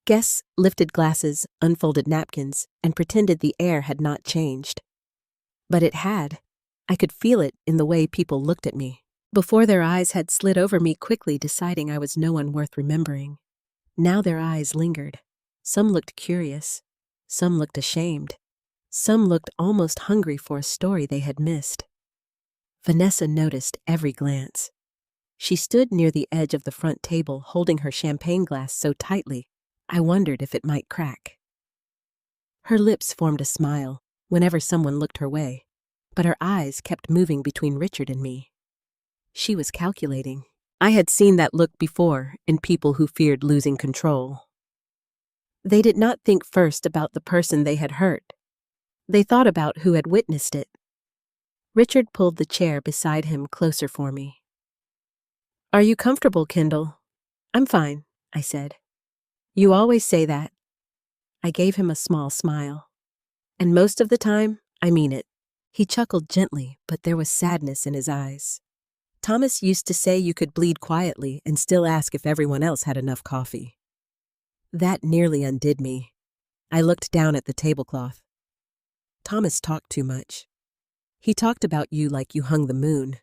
Guests lifted glasses, unfolded napkins, and pretended the air had not changed. But it had. I could feel it in the way people looked at me. Before, their eyes had slid over me quickly, deciding I was no one worth remembering. Now their eyes lingered. Some looked curious. Some looked ashamed. Some looked almost hungry for a story they had missed. Vanessa noticed every glance. She stood near the edge of the front table holding her champagne glass so tightly, I wondered if it might crack. Her lips formed a smile whenever someone looked her way, but her eyes kept moving between Richard and me. She was calculating. I had seen that look before in people who feared losing control. They did not think first about the person they had hurt. They thought about who had witnessed it. Richard pulled the chair beside him closer for me. "Are you comfortable, Kendall?" "I'm fine," I said. "You always say that." I gave him a small smile. "And most of the time, I mean it." He chuckled gently, but there was sadness in his eyes. "Thomas used to say you could bleed quietly and still ask if everyone else had enough coffee." That nearly undid me. I looked down at the tablecloth. "Thomas talked too much. He talked about you like you hung the moon."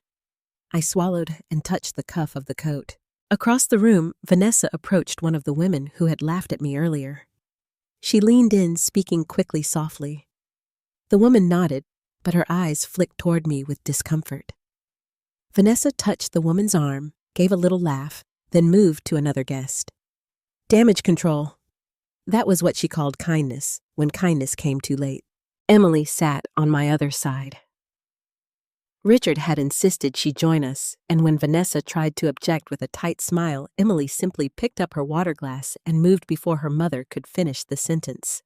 I swallowed and touched the cuff of the coat. Across the room, Vanessa approached one of the women who had laughed at me earlier. She leaned in, speaking quickly, softly. The woman nodded, but her eyes flicked toward me with discomfort. Vanessa touched the woman's arm, gave a little laugh, then moved to another guest. "Damage control." That was what she called kindness, when kindness came too late. Emily sat on my other side. Richard had insisted she join us, and when Vanessa tried to object with a tight smile, Emily simply picked up her water glass and moved before her mother could finish the sentence.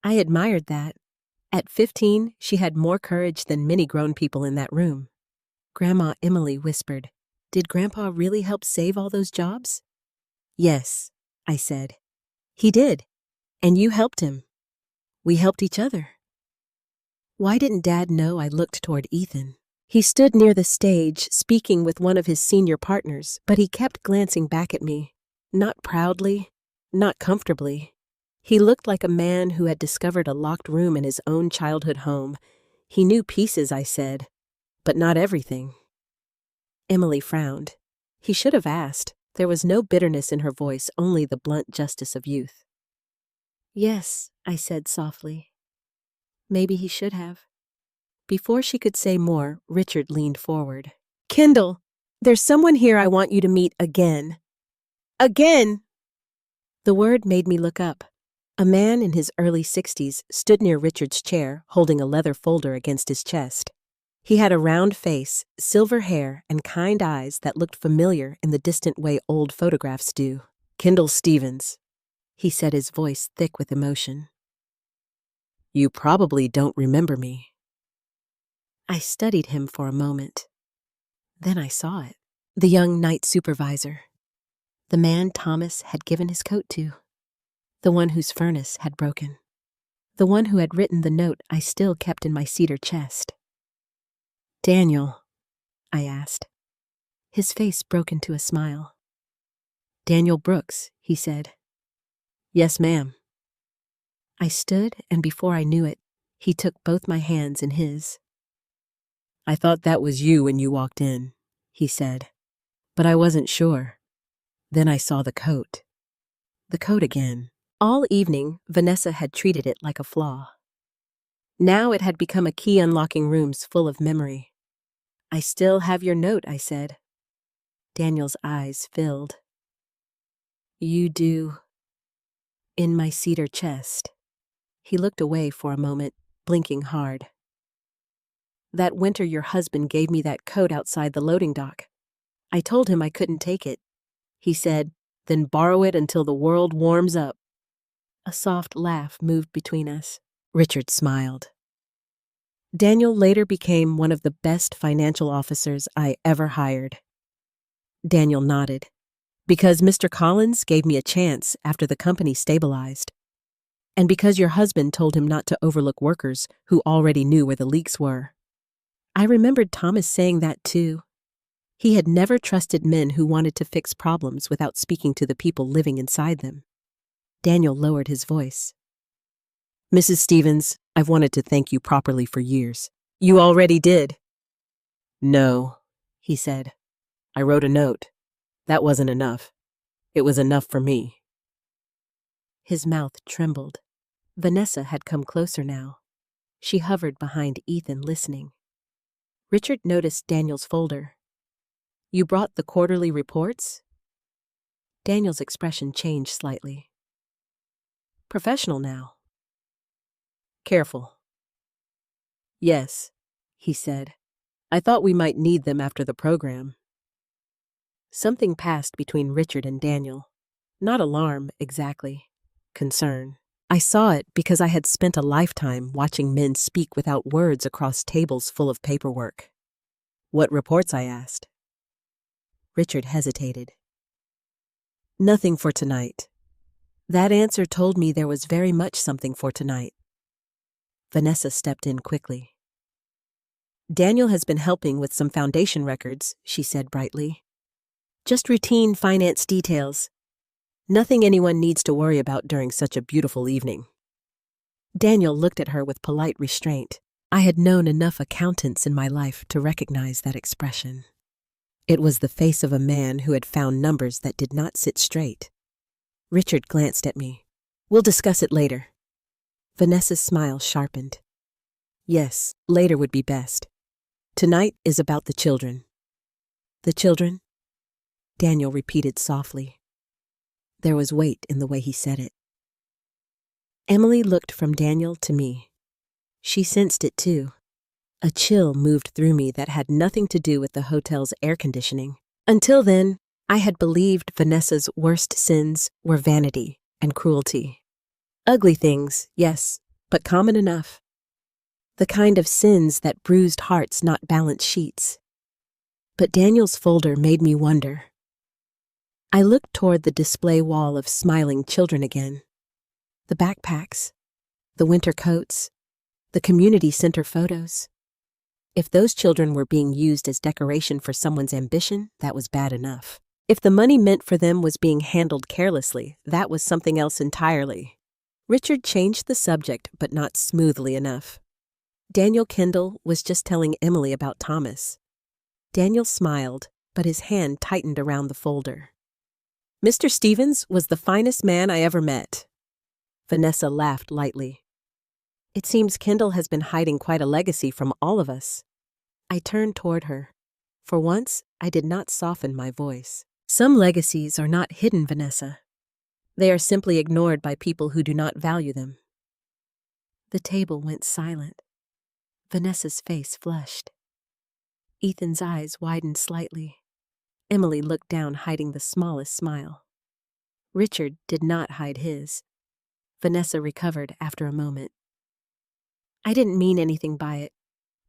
I admired that. At 15, she had more courage than many grown people in that room. Grandma Emily whispered, "Did Grandpa really help save all those jobs?" "Yes," I said. "He did. And you helped him. We helped each other." Why didn't Dad know I looked toward Ethan? He stood near the stage, speaking with one of his senior partners, but he kept glancing back at me. Not proudly, not comfortably. He looked like a man who had discovered a locked room in his own childhood home. He knew pieces, I said, but not everything. Emily frowned. He should have asked. There was no bitterness in her voice, only the blunt justice of youth. "Yes," I said softly. Maybe he should have. Before she could say more, Richard leaned forward. "Kendall, there's someone here I want you to meet again." "Again!" The word made me look up. A man in his early 60s stood near Richard's chair, holding a leather folder against his chest. He had a round face, silver hair, and kind eyes that looked familiar in the distant way old photographs do. "Kendall Stevens," he said, his voice thick with emotion. "You probably don't remember me." I studied him for a moment. Then I saw it. The young night supervisor. The man Thomas had given his coat to. The one whose furnace had broken. The one who had written the note I still kept in my cedar chest. "Daniel?" I asked. His face broke into a smile. "Daniel Brooks," he said. "Yes, ma'am." I stood, and before I knew it, he took both my hands in his. "I thought that was you when you walked in," he said. "But I wasn't sure. Then I saw the coat." The coat again. All evening, Vanessa had treated it like a flaw. Now it had become a key unlocking rooms full of memory. "I still have your note," I said. Daniel's eyes filled. "You do?" "In my cedar chest." He looked away for a moment, blinking hard. "That winter your husband gave me that coat outside the loading dock. I told him I couldn't take it. He said, 'Then borrow it until the world warms up.'" A soft laugh moved between us. Richard smiled. "Daniel later became one of the best financial officers I ever hired." Daniel nodded. "Because Mr. Collins gave me a chance after the company stabilized. And because your husband told him not to overlook workers who already knew where the leaks were." I remembered Thomas saying that too. He had never trusted men who wanted to fix problems without speaking to the people living inside them. Daniel lowered his voice. "Mrs. Stevens, I've wanted to thank you properly for years." "You already did." "No," he said. "I wrote a note. That wasn't enough. It was enough for me." His mouth trembled. Vanessa had come closer now. She hovered behind Ethan, listening. Richard noticed Daniel's folder. "You brought the quarterly reports?" Daniel's expression changed slightly. "Professional now." "Careful." "Yes," he said. "I thought we might need them after the program." Something passed between Richard and Daniel. Not alarm, exactly. Concern. I saw it because I had spent a lifetime watching men speak without words across tables full of paperwork. "What reports?" I asked. Richard hesitated. "Nothing for tonight." That answer told me there was very much something for tonight. Vanessa stepped in quickly. "Daniel has been helping with some foundation records," she said brightly. "Just routine finance details. Nothing anyone needs to worry about during such a beautiful evening." Daniel looked at her with polite restraint. I had known enough accountants in my life to recognize that expression. It was the face of a man who had found numbers that did not sit straight. Richard glanced at me. "We'll discuss it later." Vanessa's smile sharpened. "Yes, later would be best. Tonight is about the children." "The children?" Daniel repeated softly. There was weight in the way he said it. Emily looked from Daniel to me. She sensed it too. A chill moved through me that had nothing to do with the hotel's air conditioning. Until then, I had believed Vanessa's worst sins were vanity and cruelty. Ugly things, yes, but common enough. The kind of sins that bruised hearts, not balanced sheets. But Daniel's folder made me wonder. I looked toward the display wall of smiling children again. The backpacks, the winter coats, the community center photos. If those children were being used as decoration for someone's ambition, that was bad enough. If the money meant for them was being handled carelessly, that was something else entirely. Richard changed the subject, but not smoothly enough. Daniel Kendall was just telling Emily about Thomas. Daniel smiled, but his hand tightened around the folder. "Mr. Stevens was the finest man I ever met." Vanessa laughed lightly. "It seems Kendall has been hiding quite a legacy from all of us." I turned toward her. For once, I did not soften my voice. "Some legacies are not hidden, Vanessa. They are simply ignored by people who do not value them." The table went silent. Vanessa's face flushed. Ethan's eyes widened slightly. Emily looked down, hiding the smallest smile. Richard did not hide his. Vanessa recovered after a moment. "I didn't mean anything by it.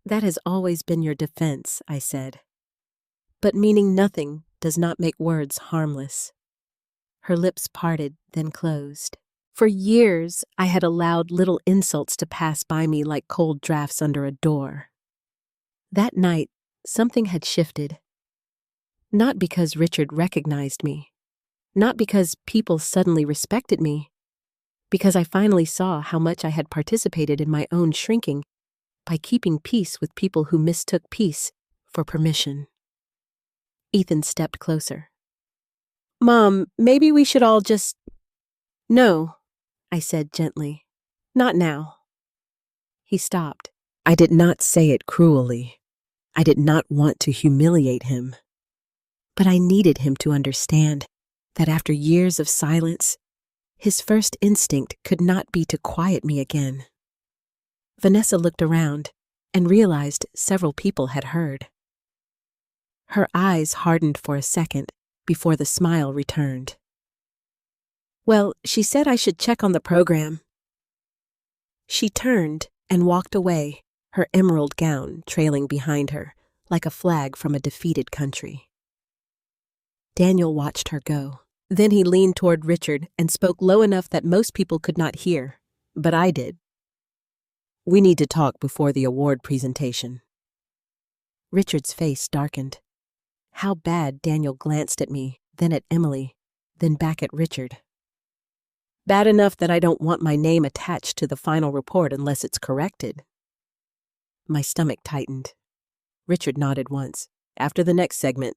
That has always been your defense," I said. "But meaning nothing does not make words harmless." Her lips parted, then closed. For years, I had allowed little insults to pass by me like cold drafts under a door. That night, something had shifted. Not because Richard recognized me. Not because people suddenly respected me. Because I finally saw how much I had participated in my own shrinking by keeping peace with people who mistook peace for permission. Ethan stepped closer. "Mom, maybe we should all just—" "No," I said gently. "Not now." He stopped. I did not say it cruelly. I did not want to humiliate him. But I needed him to understand that after years of silence, his first instinct could not be to quiet me again. Vanessa looked around and realized several people had heard. Her eyes hardened for a second before the smile returned. "Well, she said I should check on the program." She turned and walked away, her emerald gown trailing behind her, like a flag from a defeated country. Daniel watched her go. Then he leaned toward Richard and spoke low enough that most people could not hear, but I did. "We need to talk before the award presentation." Richard's face darkened. How bad Daniel glanced at me, then at Emily, then back at Richard. "Bad enough that I don't want my name attached to the final report unless it's corrected." My stomach tightened. Richard nodded once. "After the next segment."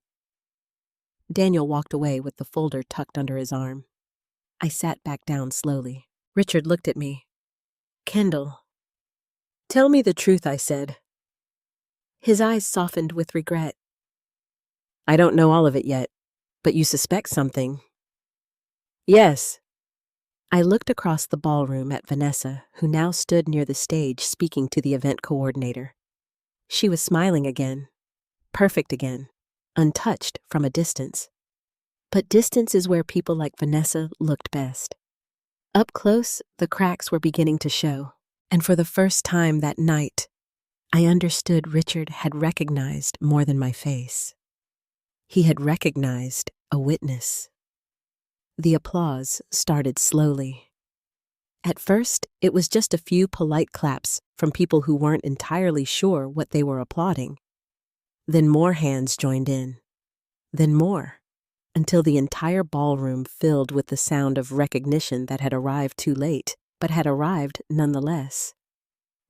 Daniel walked away with the folder tucked under his arm. I sat back down slowly. Richard looked at me. Kendall, tell me the truth, I said. His eyes softened with regret. I don't know all of it yet, but you suspect something. Yes. I looked across the ballroom at Vanessa, who now stood near the stage speaking to the event coordinator. She was smiling again, perfect again, untouched from a distance. But distance is where people like Vanessa looked best. Up close, the cracks were beginning to show, and for the first time that night, I understood Richard had recognized more than my face. He had recognized a witness. The applause started slowly. At first, it was just a few polite claps from people who weren't entirely sure what they were applauding. Then more hands joined in. Then more, until the entire ballroom filled with the sound of recognition that had arrived too late, but had arrived nonetheless.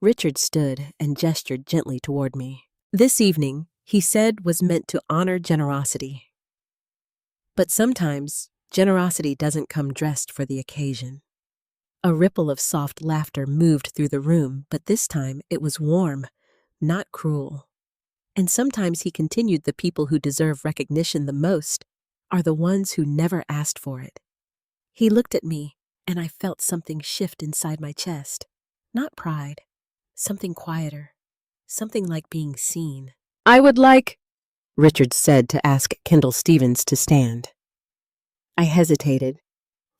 Richard stood and gestured gently toward me. This evening, he said, was meant to honor generosity. But sometimes, generosity doesn't come dressed for the occasion. A ripple of soft laughter moved through the room, but this time it was warm, not cruel. And sometimes he continued, the people who deserve recognition the most are the ones who never asked for it. He looked at me, and I felt something shift inside my chest. Not pride, something quieter, something like being seen. I would like, Richard said, to ask Kendall Stevens to stand. I hesitated.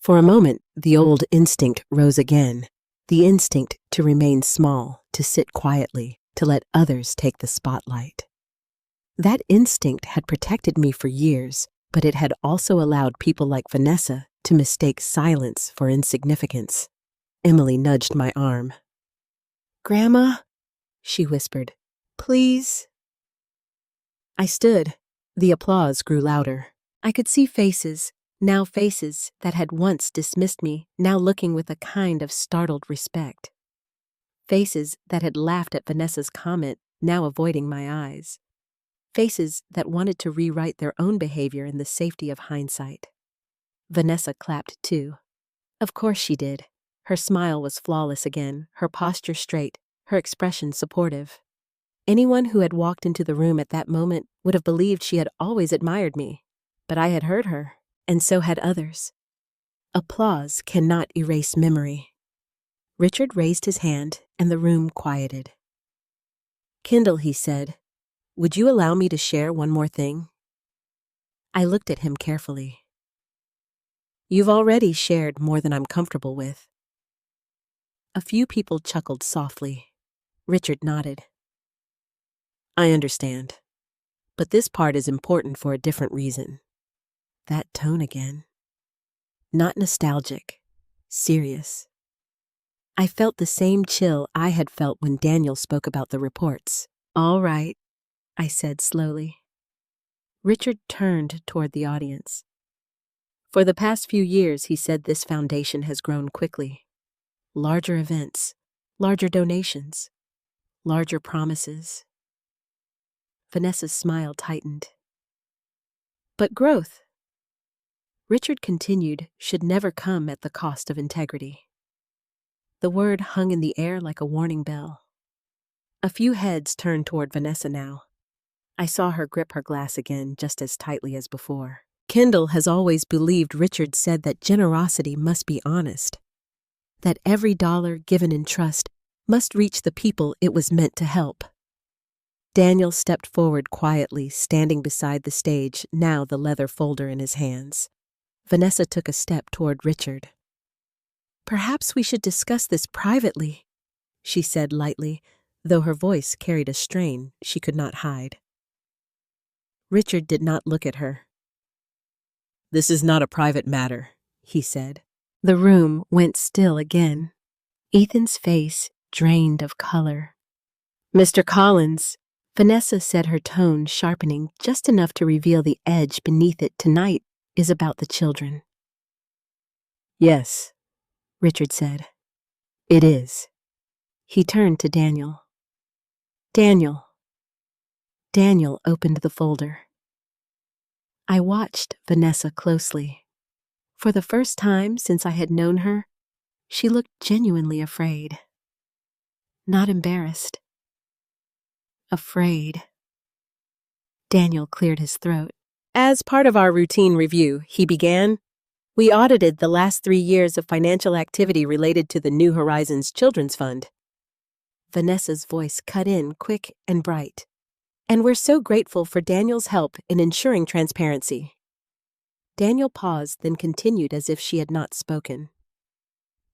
For a moment, the old instinct rose again, the instinct to remain small, to sit quietly, to let others take the spotlight. That instinct had protected me for years, but it had also allowed people like Vanessa to mistake silence for insignificance. Emily nudged my arm. Grandma, she whispered, please. I stood. The applause grew louder. I could see faces, now faces that had once dismissed me, now looking with a kind of startled respect. Faces that had laughed at Vanessa's comment, now avoiding my eyes. Faces that wanted to rewrite their own behavior in the safety of hindsight. Vanessa clapped too. Of course she did. Her smile was flawless again, her posture straight, her expression supportive. Anyone who had walked into the room at that moment would have believed she had always admired me. But I had heard her, and so had others. Applause cannot erase memory. Richard raised his hand, and the room quieted. Kendall, he said, would you allow me to share one more thing? I looked at him carefully. You've already shared more than I'm comfortable with. A few people chuckled softly. Richard nodded. I understand. But this part is important for a different reason. That tone again. Not nostalgic. Serious. I felt the same chill I had felt when Daniel spoke about the reports. All right, I said slowly. Richard turned toward the audience. For the past few years, he said, this foundation has grown quickly. Larger events, larger donations, larger promises. Vanessa's smile tightened. But growth, Richard continued, should never come at the cost of integrity. The word hung in the air like a warning bell. A few heads turned toward Vanessa now. I saw her grip her glass again just as tightly as before. Kendall has always believed Richard said that generosity must be honest, that every dollar given in trust must reach the people it was meant to help. Daniel stepped forward quietly, standing beside the stage, now the leather folder in his hands. Vanessa took a step toward Richard. Perhaps we should discuss this privately, she said lightly, though her voice carried a strain she could not hide. Richard did not look at her. This is not a private matter, he said. The room went still again. Ethan's face drained of color. Mr. Collins, Vanessa said, her tone sharpening just enough to reveal the edge beneath it. Tonight is about the children. Yes, Richard said. It is. He turned to Daniel. Daniel. Daniel opened the folder. I watched Vanessa closely. For the first time since I had known her, she looked genuinely afraid. not embarrassed. Afraid. Daniel cleared his throat. As part of our routine review, he began, we audited the last 3 years of financial activity related to the New Horizons Children's Fund. Vanessa's voice cut in quick and bright. And we're so grateful for Daniel's help in ensuring transparency. Daniel paused, then continued as if she had not spoken.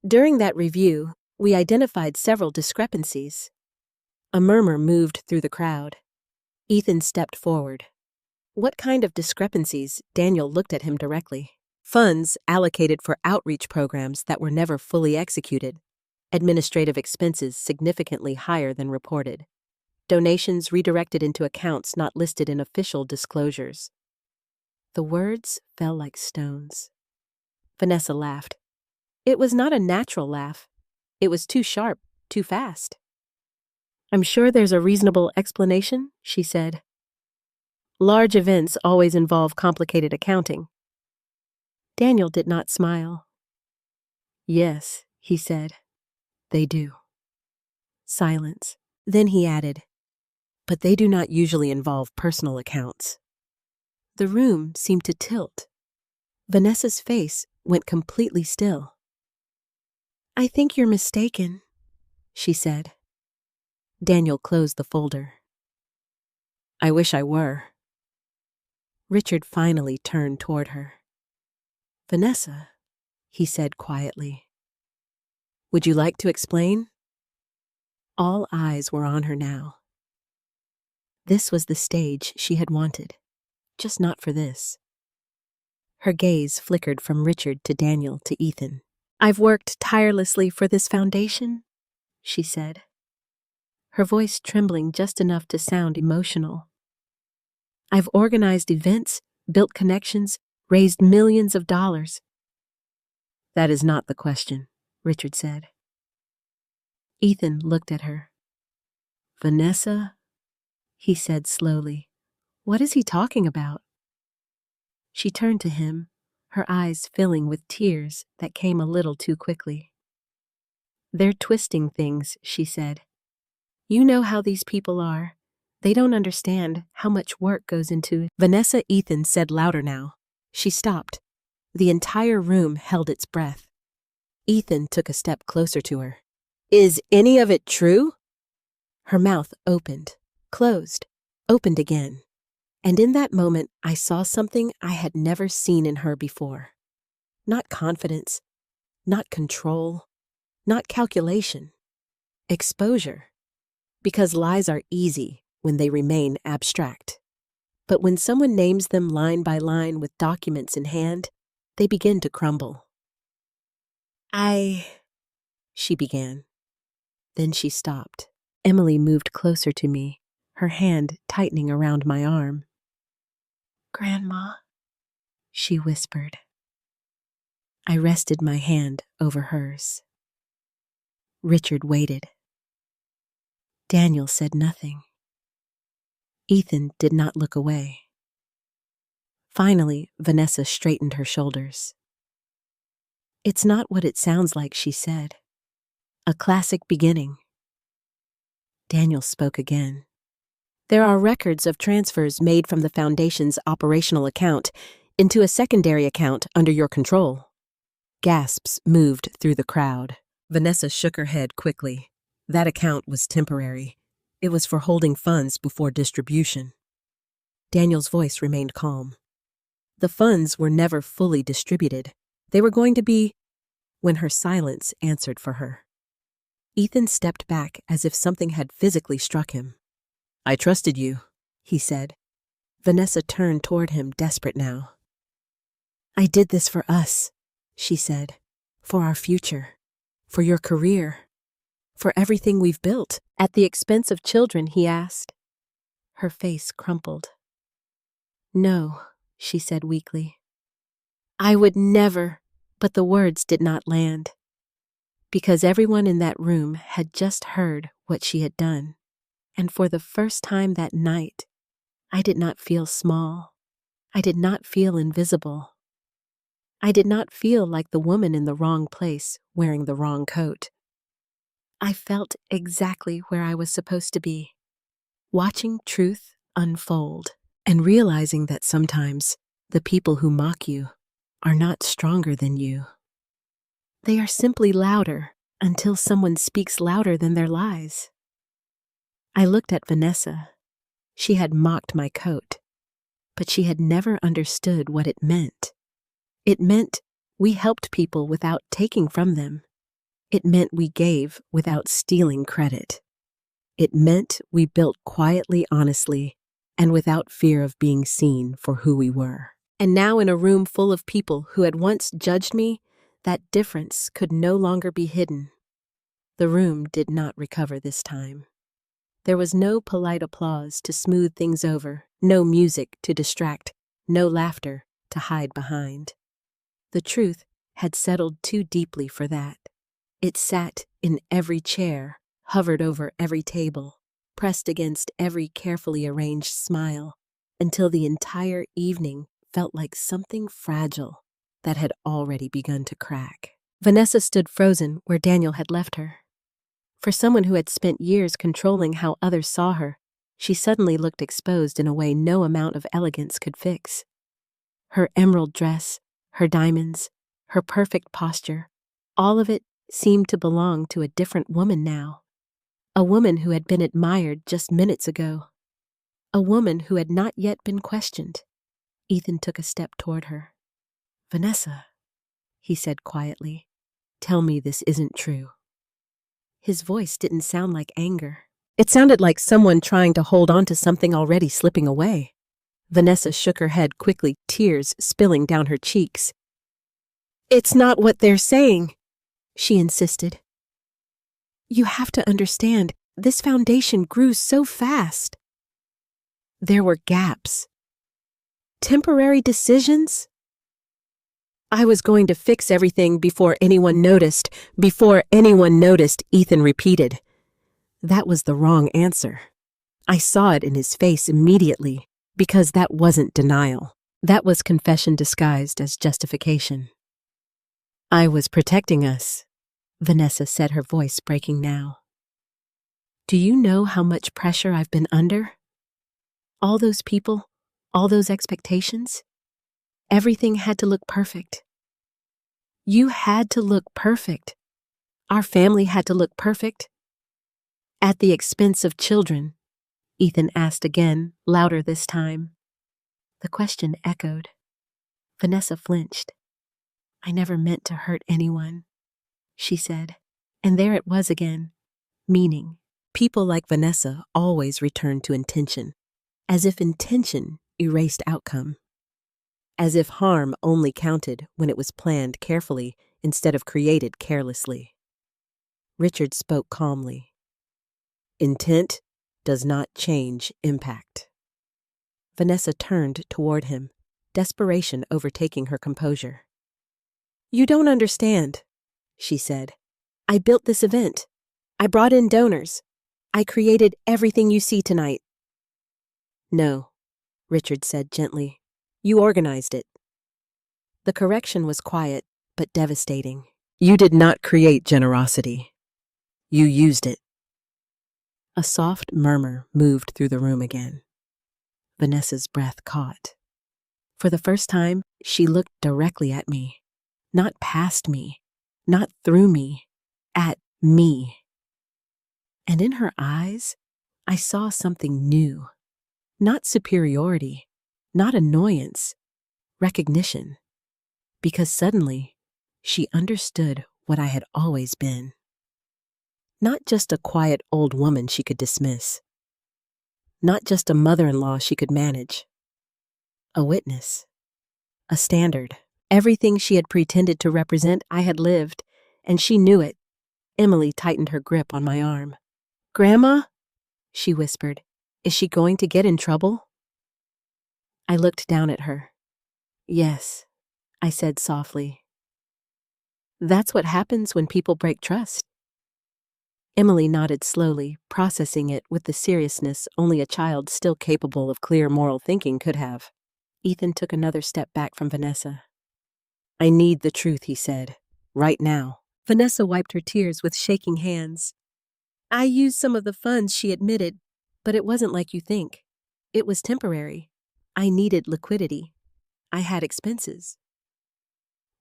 During that review, we identified several discrepancies. A murmur moved through the crowd. Ethan stepped forward. What kind of discrepancies? Daniel looked at him directly. Funds allocated for outreach programs that were never fully executed. Administrative expenses significantly higher than reported. Donations redirected into accounts not listed in official disclosures. The words fell like stones. Vanessa laughed. It was not a natural laugh. It was too sharp, too fast. I'm sure there's a reasonable explanation, she said. Large events always involve complicated accounting. Daniel did not smile. Yes, he said, they do. Silence. Then he added, but they do not usually involve personal accounts. The room seemed to tilt. Vanessa's face went completely still. I think you're mistaken, she said. Daniel closed the folder. I wish I were. Richard finally turned toward her. Vanessa, he said quietly. Would you like to explain? All eyes were on her now. This was the stage she had wanted, just not for this. Her gaze flickered from Richard to Daniel to Ethan. I've worked tirelessly for this foundation, she said, her voice trembling just enough to sound emotional. I've organized events, built connections, raised millions of dollars. That is not the question, Richard said. Ethan looked at her. Vanessa, he said slowly. What is he talking about? She turned to him, her eyes filling with tears that came a little too quickly. They're twisting things, she said. You know how these people are. They don't understand how much work goes into it. Vanessa, Ethan said louder now. She stopped. The entire room held its breath. Ethan took a step closer to her. Is any of it true? Her mouth opened, closed, opened again. And in that moment, I saw something I had never seen in her before. Not confidence, not control, not calculation. Exposure. Because lies are easy when they remain abstract. But when someone names them line by line with documents in hand, they begin to crumble. She began. Then she stopped. Emily moved closer to me, her hand tightening around my arm. Grandma, she whispered. I rested my hand over hers. Richard waited. Daniel said nothing. Ethan did not look away. Finally, Vanessa straightened her shoulders. It's not what it sounds like, she said. A classic beginning. Daniel spoke again. There are records of transfers made from the Foundation's operational account into a secondary account under your control. Gasps moved through the crowd. Vanessa shook her head quickly. That account was temporary. It was for holding funds before distribution. Daniel's voice remained calm. The funds were never fully distributed. They were going to be, when her silence answered for her. Ethan stepped back as if something had physically struck him. I trusted you, he said. Vanessa turned toward him, desperate now. I did this for us, she said. For our future. For your career. For everything we've built. At the expense of children, he asked. Her face crumpled. No, she said weakly. I would never, but the words did not land. Because everyone in that room had just heard what she had done. And for the first time that night, I did not feel small. I did not feel invisible. I did not feel like the woman in the wrong place wearing the wrong coat. I felt exactly where I was supposed to be, watching truth unfold and realizing that sometimes the people who mock you are not stronger than you. They are simply louder until someone speaks louder than their lies. I looked at Vanessa. She had mocked my coat, but she had never understood what it meant. It meant we helped people without taking from them. It meant we gave without stealing credit. It meant we built quietly, honestly, and without fear of being seen for who we were. And now, in a room full of people who had once judged me, that difference could no longer be hidden. The room did not recover this time. There was no polite applause to smooth things over, no music to distract, no laughter to hide behind. The truth had settled too deeply for that. It sat in every chair, hovered over every table, pressed against every carefully arranged smile, until the entire evening felt like something fragile that had already begun to crack. Vanessa stood frozen where Daniel had left her. For someone who had spent years controlling how others saw her, she suddenly looked exposed in a way no amount of elegance could fix. Her emerald dress, her diamonds, her perfect posture, all of it seemed to belong to a different woman now. A woman who had been admired just minutes ago. A woman who had not yet been questioned. Ethan took a step toward her. "Vanessa," he said quietly, "tell me this isn't true." His voice didn't sound like anger. It sounded like someone trying to hold on to something already slipping away. Vanessa shook her head quickly, tears spilling down her cheeks. "It's not what they're saying," she insisted. "You have to understand, this foundation grew so fast. There were gaps. Temporary decisions. I was going to fix everything before anyone noticed, Ethan repeated. That was the wrong answer. I saw it in his face immediately, because that wasn't denial. That was confession disguised as justification. I was protecting us, Vanessa said, her voice breaking now. Do you know how much pressure I've been under? All those people, all those expectations. Everything had to look perfect. You had to look perfect. Our family had to look perfect. At the expense of children, Ethan asked again, louder this time. The question echoed. Vanessa flinched. I never meant to hurt anyone, she said. And there it was again, meaning. People like Vanessa always returned to intention, as if intention erased outcome. As if harm only counted when it was planned carefully instead of created carelessly. Richard spoke calmly. Intent does not change impact. Vanessa turned toward him, desperation overtaking her composure. You don't understand, she said. I built this event. I brought in donors. I created everything you see tonight. No, Richard said gently. You organized it. The correction was quiet, but devastating. You did not create generosity. You used it. A soft murmur moved through the room again. Vanessa's breath caught. For the first time, she looked directly at me. Not past me, not through me, at me. And in her eyes, I saw something new. Not superiority, not annoyance, recognition. Because suddenly, she understood what I had always been. Not just a quiet old woman she could dismiss. Not just a mother-in-law she could manage. A witness. A standard. Everything she had pretended to represent, I had lived, and she knew it. Emily tightened her grip on my arm. Grandma, she whispered, is she going to get in trouble? I looked down at her. Yes, I said softly. That's what happens when people break trust. Emily nodded slowly, processing it with the seriousness only a child still capable of clear moral thinking could have. Ethan took another step back from Vanessa. I need the truth, he said. Right now. Vanessa wiped her tears with shaking hands. I used some of the funds, she admitted, but it wasn't like you think. It was temporary. I needed liquidity. I had expenses.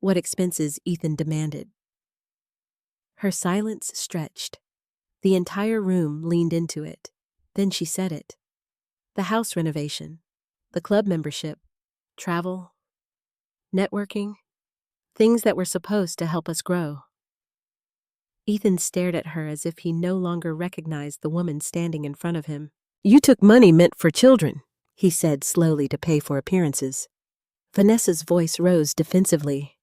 What expenses? Ethan demanded. Her silence stretched. The entire room leaned into it. Then she said it. The house renovation, the club membership, travel, networking, things that were supposed to help us grow. Ethan stared at her as if he no longer recognized the woman standing in front of him. You took money meant for children, he said slowly, to pay for appearances. Vanessa's voice rose defensively.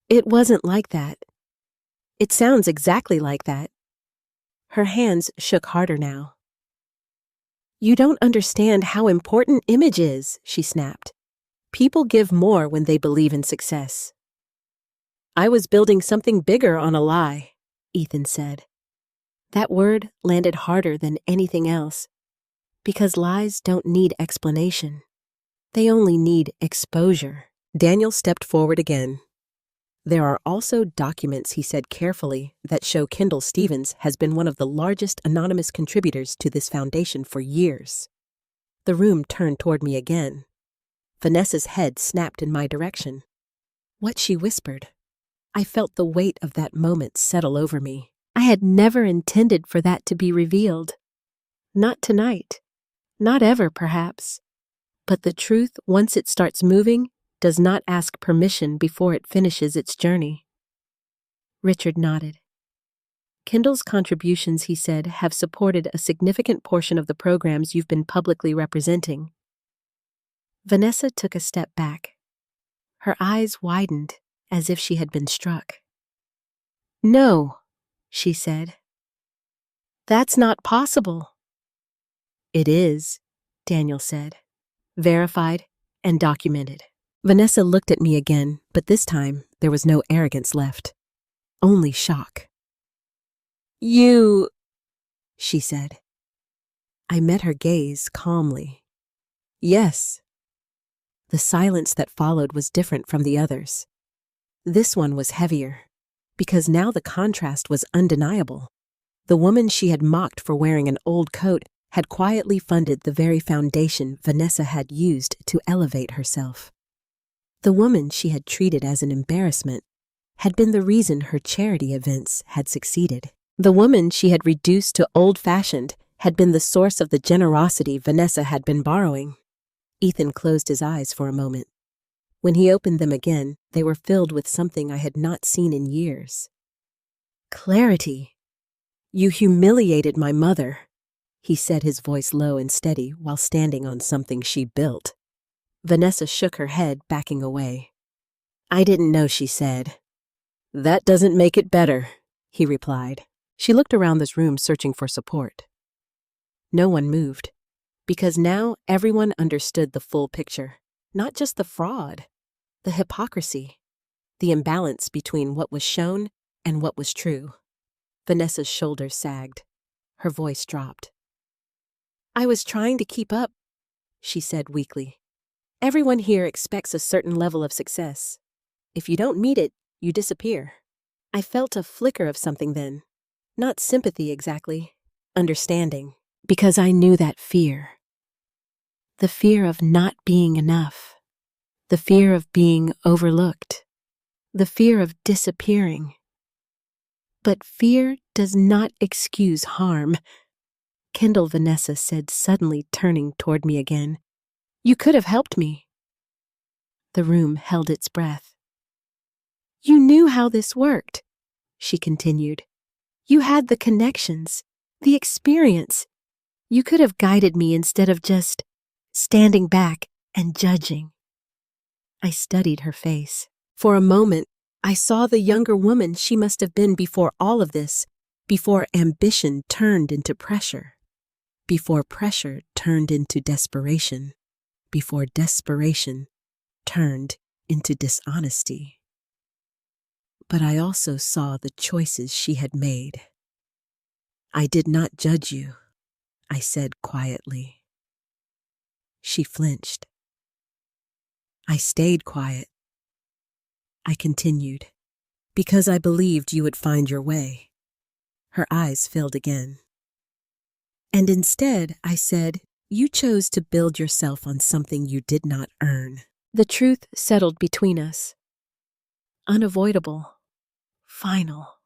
It wasn't like that. It sounds exactly like that. Her hands shook harder now. You don't understand how important image is, she snapped. People give more when they believe in success. I was building something bigger on a lie, Ethan said. That word landed harder than anything else, because lies don't need explanation. They only need exposure. Daniel stepped forward again. There are also documents, he said carefully, that show Kendall Stevens has been one of the largest anonymous contributors to this foundation for years. The room turned toward me again. Vanessa's head snapped in my direction. What she whispered. I felt the weight of that moment settle over me. I had never intended for that to be revealed. Not tonight. Not ever, perhaps. But the truth, once it starts moving, does not ask permission before it finishes its journey. Richard nodded. Kendall's contributions, he said, have supported a significant portion of the programs you've been publicly representing. Vanessa took a step back. Her eyes widened as if she had been struck. No, she said. That's not possible. It is, Daniel said. Verified and documented. Vanessa looked at me again, but this time there was no arrogance left. Only shock. You, she said. I met her gaze calmly. Yes. The silence that followed was different from the others. This one was heavier, because now the contrast was undeniable. The woman she had mocked for wearing an old coat had quietly funded the very foundation Vanessa had used to elevate herself. The woman she had treated as an embarrassment had been the reason her charity events had succeeded. The woman she had reduced to old-fashioned had been the source of the generosity Vanessa had been borrowing. Ethan closed his eyes for a moment. When he opened them again, they were filled with something I had not seen in years. Clarity. You humiliated my mother, he said, his voice low and steady while standing on something she built. Vanessa shook her head, backing away. I didn't know, she said. That doesn't make it better, he replied. She looked around this room searching for support. No one moved, because now everyone understood the full picture, not just the fraud, the hypocrisy, the imbalance between what was shown and what was true. Vanessa's shoulders sagged. Her voice dropped. I was trying to keep up, she said weakly. Everyone here expects a certain level of success. If you don't meet it, you disappear. I felt a flicker of something then. Not sympathy exactly, understanding, because I knew that fear. The fear of not being enough. The fear of being overlooked. The fear of disappearing. But fear does not excuse harm, Kendall, Vanessa said, suddenly turning toward me again. You could have helped me. The room held its breath. You knew how this worked, she continued. You had the connections, the experience. You could have guided me instead of just standing back and judging. I studied her face. For a moment, I saw the younger woman she must have been before all of this, before ambition turned into pressure, before pressure turned into desperation, before desperation turned into dishonesty. But I also saw the choices she had made. I did not judge you, I said quietly. She flinched. I stayed quiet. I continued, because I believed you would find your way. Her eyes filled again. And instead, I said, you chose to build yourself on something you did not earn. The truth settled between us. Unavoidable. Final.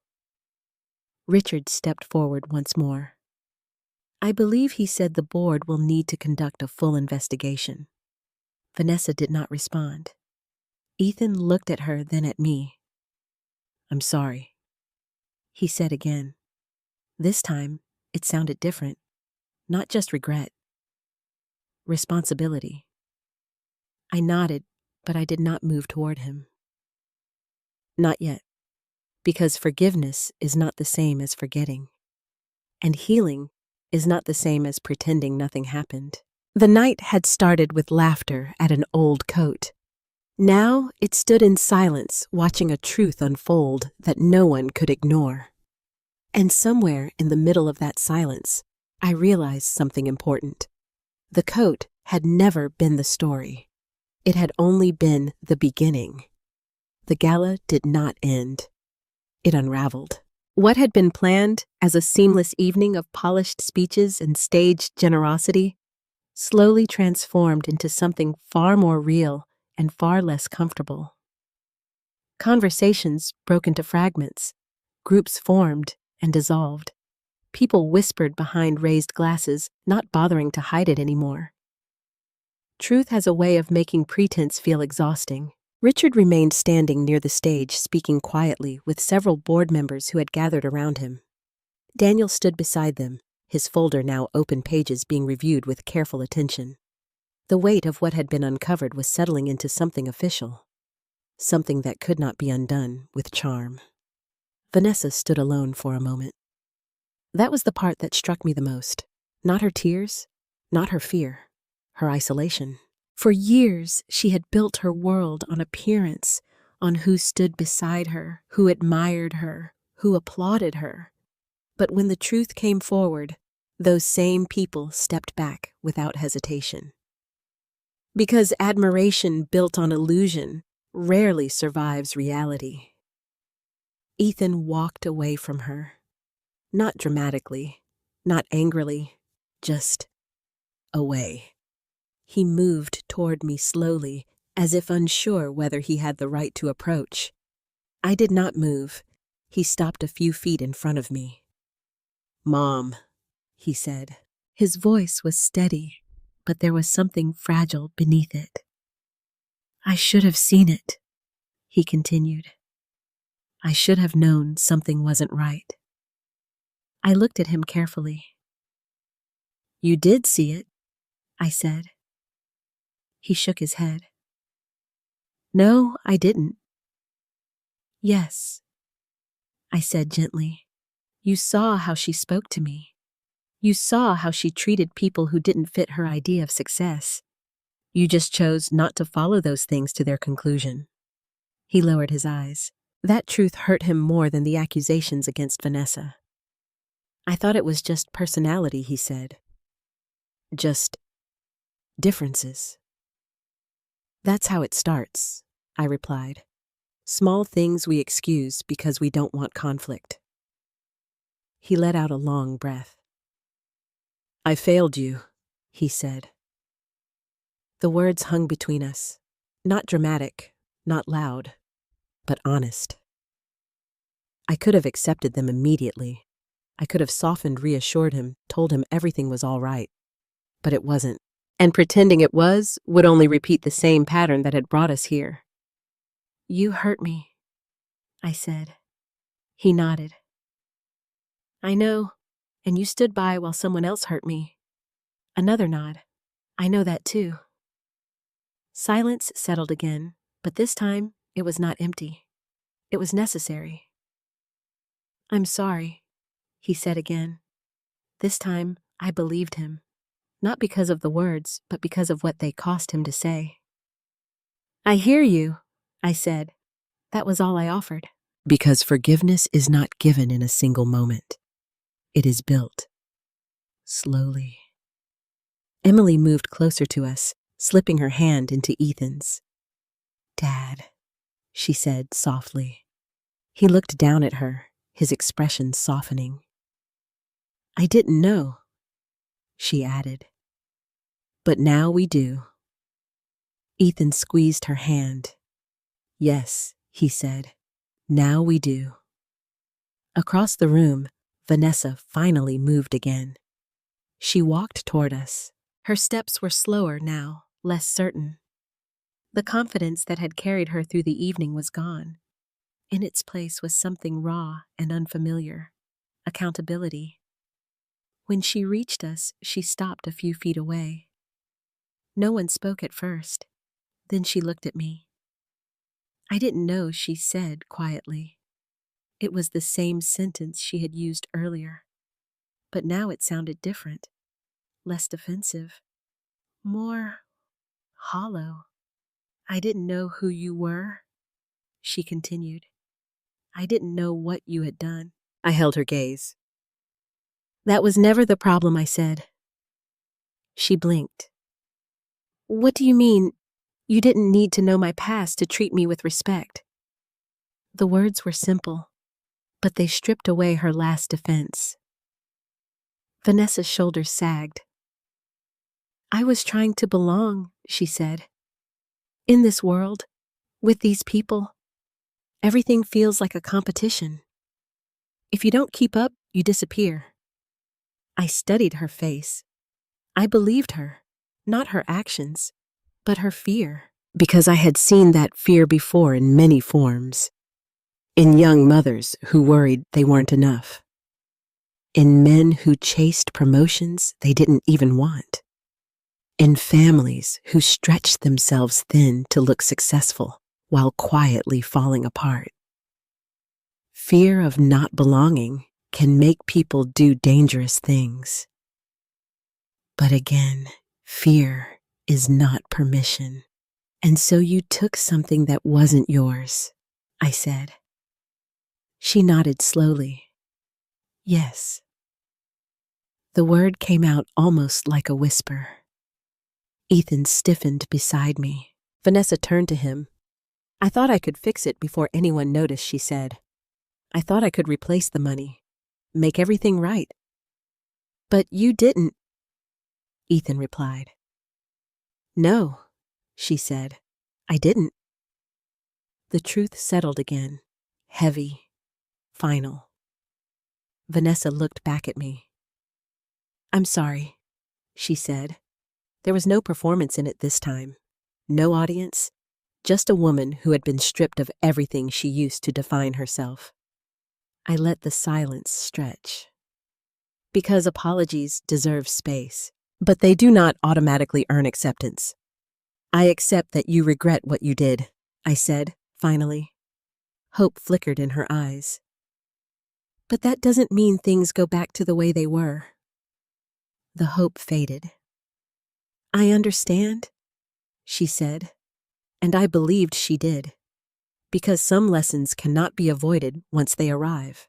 Richard stepped forward once more. I believe he said the board will need to conduct a full investigation. Vanessa did not respond. Ethan looked at her, then at me. I'm sorry, he said again. This time, it sounded different. Not just regret. Responsibility. I nodded, but I did not move toward him. Not yet, because forgiveness is not the same as forgetting. And healing is not the same as pretending nothing happened. The night had started with laughter at an old coat. Now it stood in silence, watching a truth unfold that no one could ignore. And somewhere in the middle of that silence, I realized something important. The coat had never been the story. It had only been the beginning. The gala did not end. It unraveled. What had been planned as a seamless evening of polished speeches and staged generosity slowly transformed into something far more real and far less comfortable. Conversations broke into fragments. Groups formed and dissolved. People whispered behind raised glasses, not bothering to hide it anymore. Truth has a way of making pretense feel exhausting. Richard remained standing near the stage, speaking quietly with several board members who had gathered around him. Daniel stood beside them, his folder now open pages being reviewed with careful attention. The weight of what had been uncovered was settling into something official, something that could not be undone with charm. Vanessa stood alone for a moment. That was the part that struck me the most. Not her tears, not her fear, her isolation. For years, she had built her world on appearance, on who stood beside her, who admired her, who applauded her. But when the truth came forward, those same people stepped back without hesitation. Because admiration built on illusion rarely survives reality. Ethan walked away from her. Not dramatically, not angrily, just away. He moved toward me slowly, as if unsure whether he had the right to approach. I did not move. He stopped a few feet in front of me. "Mom," he said. His voice was steady, but there was something fragile beneath it. "I should have seen it," he continued. "I should have known something wasn't right." I looked at him carefully. "You did see it," I said. He shook his head. "No, I didn't." "Yes," I said gently. "You saw how she spoke to me. You saw how she treated people who didn't fit her idea of success. You just chose not to follow those things to their conclusion." He lowered his eyes. That truth hurt him more than the accusations against Vanessa. "I thought it was just personality," he said. "Just differences." "That's how it starts," I replied. "Small things we excuse because we don't want conflict." He let out a long breath. "I failed you," he said. The words hung between us. Not dramatic, not loud, but honest. I could have accepted them immediately. I could have softened, reassured him, told him everything was all right. But it wasn't. And pretending it was would only repeat the same pattern that had brought us here. "You hurt me," I said. He nodded. "I know, and you stood by while someone else hurt me." Another nod. "I know that too." Silence settled again, but this time it was not empty. It was necessary. "I'm sorry," he said again. This time I believed him, not because of the words, but because of what they cost him to say. "I hear you," I said. That was all I offered. Because forgiveness is not given in a single moment. It is built. Slowly. Emily moved closer to us, slipping her hand into Ethan's. "Dad," she said softly. He looked down at her, his expression softening. I didn't know, she added. But now we do. Ethan squeezed her hand. Yes, he said. Now we do. Across the room, Vanessa finally moved again. She walked toward us. Her steps were slower now, less certain. The confidence that had carried her through the evening was gone. In its place was something raw and unfamiliar. Accountability. When she reached us, she stopped a few feet away. No one spoke at first. Then she looked at me. I didn't know, she said quietly. It was the same sentence she had used earlier. But now it sounded different, less defensive, more hollow. I didn't know who you were, she continued. I didn't know what you had done. I held her gaze. That was never the problem, I said. She blinked. What do you mean? You didn't need to know my past to treat me with respect. The words were simple, but they stripped away her last defense. Vanessa's shoulders sagged. I was trying to belong, she said. In this world, with these people, everything feels like a competition. If you don't keep up, you disappear. I studied her face. I believed her, not her actions, but her fear, because I had seen that fear before in many forms. In young mothers who worried they weren't enough. In men who chased promotions they didn't even want. In families who stretched themselves thin to look successful while quietly falling apart. Fear of not belonging can make people do dangerous things. But again, fear is not permission. And so you took something that wasn't yours, I said. She nodded slowly. Yes. The word came out almost like a whisper. Ethan stiffened beside me. Vanessa turned to him. I thought I could fix it before anyone noticed, she said. I thought I could replace the money, make everything right. But you didn't, Ethan replied. No, she said. I didn't. The truth settled again, heavy, final. Vanessa looked back at me. I'm sorry, she said. There was no performance in it this time. No audience, just a woman who had been stripped of everything she used to define herself. I let the silence stretch. Because apologies deserve space, but they do not automatically earn acceptance. I accept that you regret what you did, I said, finally. Hope flickered in her eyes. But that doesn't mean things go back to the way they were. The hope faded. I understand, she said, and I believed she did, because some lessons cannot be avoided once they arrive.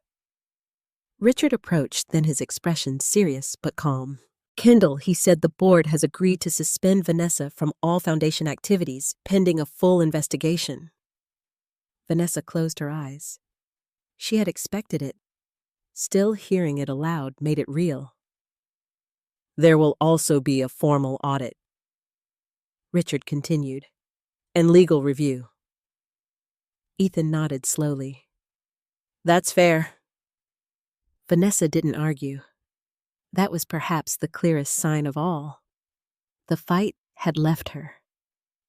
Richard approached, then his expression serious but calm. Kendall, he said, the board has agreed to suspend Vanessa from all foundation activities pending a full investigation. Vanessa closed her eyes. She had expected it. Still hearing it aloud made it real. There will also be a formal audit, Richard continued, and legal review. Ethan nodded slowly. That's fair. Vanessa didn't argue. That was perhaps the clearest sign of all. The fight had left her.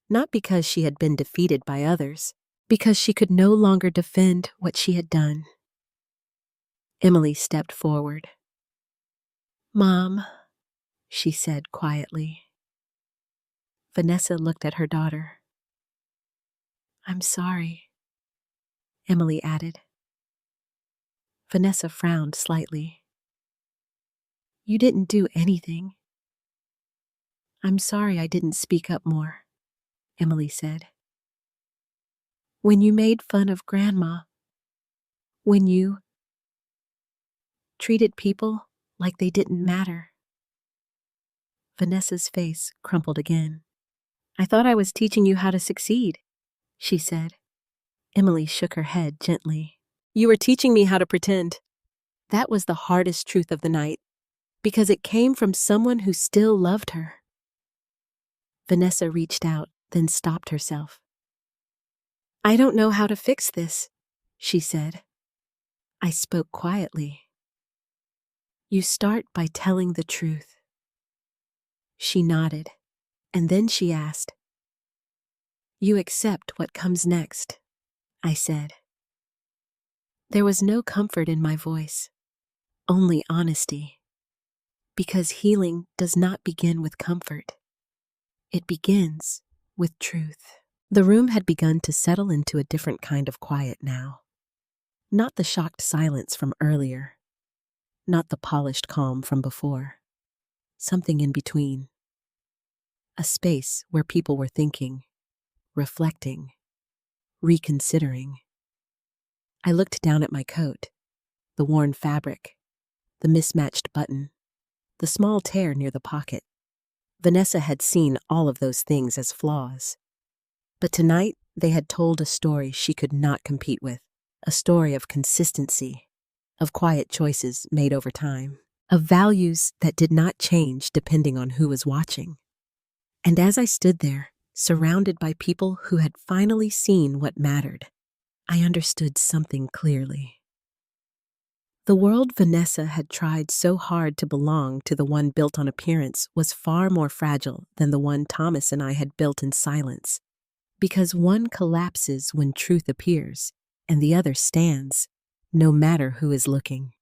Not because she had been defeated by others, because she could no longer defend what she had done. Emily stepped forward. Mom, she said quietly. Vanessa looked at her daughter. I'm sorry, Emily added. Vanessa frowned slightly. You didn't do anything. I'm sorry I didn't speak up more, Emily said. When you made fun of Grandma, when you treated people like they didn't matter. Vanessa's face crumpled again. I thought I was teaching you how to succeed, she said. Emily shook her head gently. You were teaching me how to pretend. That was the hardest truth of the night. because it came from someone who still loved her. Vanessa reached out, then stopped herself. "I don't know how to fix this," she said. I spoke quietly. "You start by telling the truth." She nodded, and then she asked, "You accept what comes next," I said. There was no comfort in my voice, only honesty. Because healing does not begin with comfort. It begins with truth. The room had begun to settle into a different kind of quiet now. Not the shocked silence from earlier. Not the polished calm from before. Something in between. A space where people were thinking, reflecting, reconsidering. I looked down at my coat, the worn fabric, the mismatched button, the small tear near the pocket. Vanessa had seen all of those things as flaws. But tonight, they had told a story she could not compete with, a story of consistency, of quiet choices made over time, of values that did not change depending on who was watching. And as I stood there, surrounded by people who had finally seen what mattered, I understood something clearly. The world Vanessa had tried so hard to belong to, the one built on appearance, was far more fragile than the one Thomas and I had built in silence. Because one collapses when truth appears, and the other stands, no matter who is looking.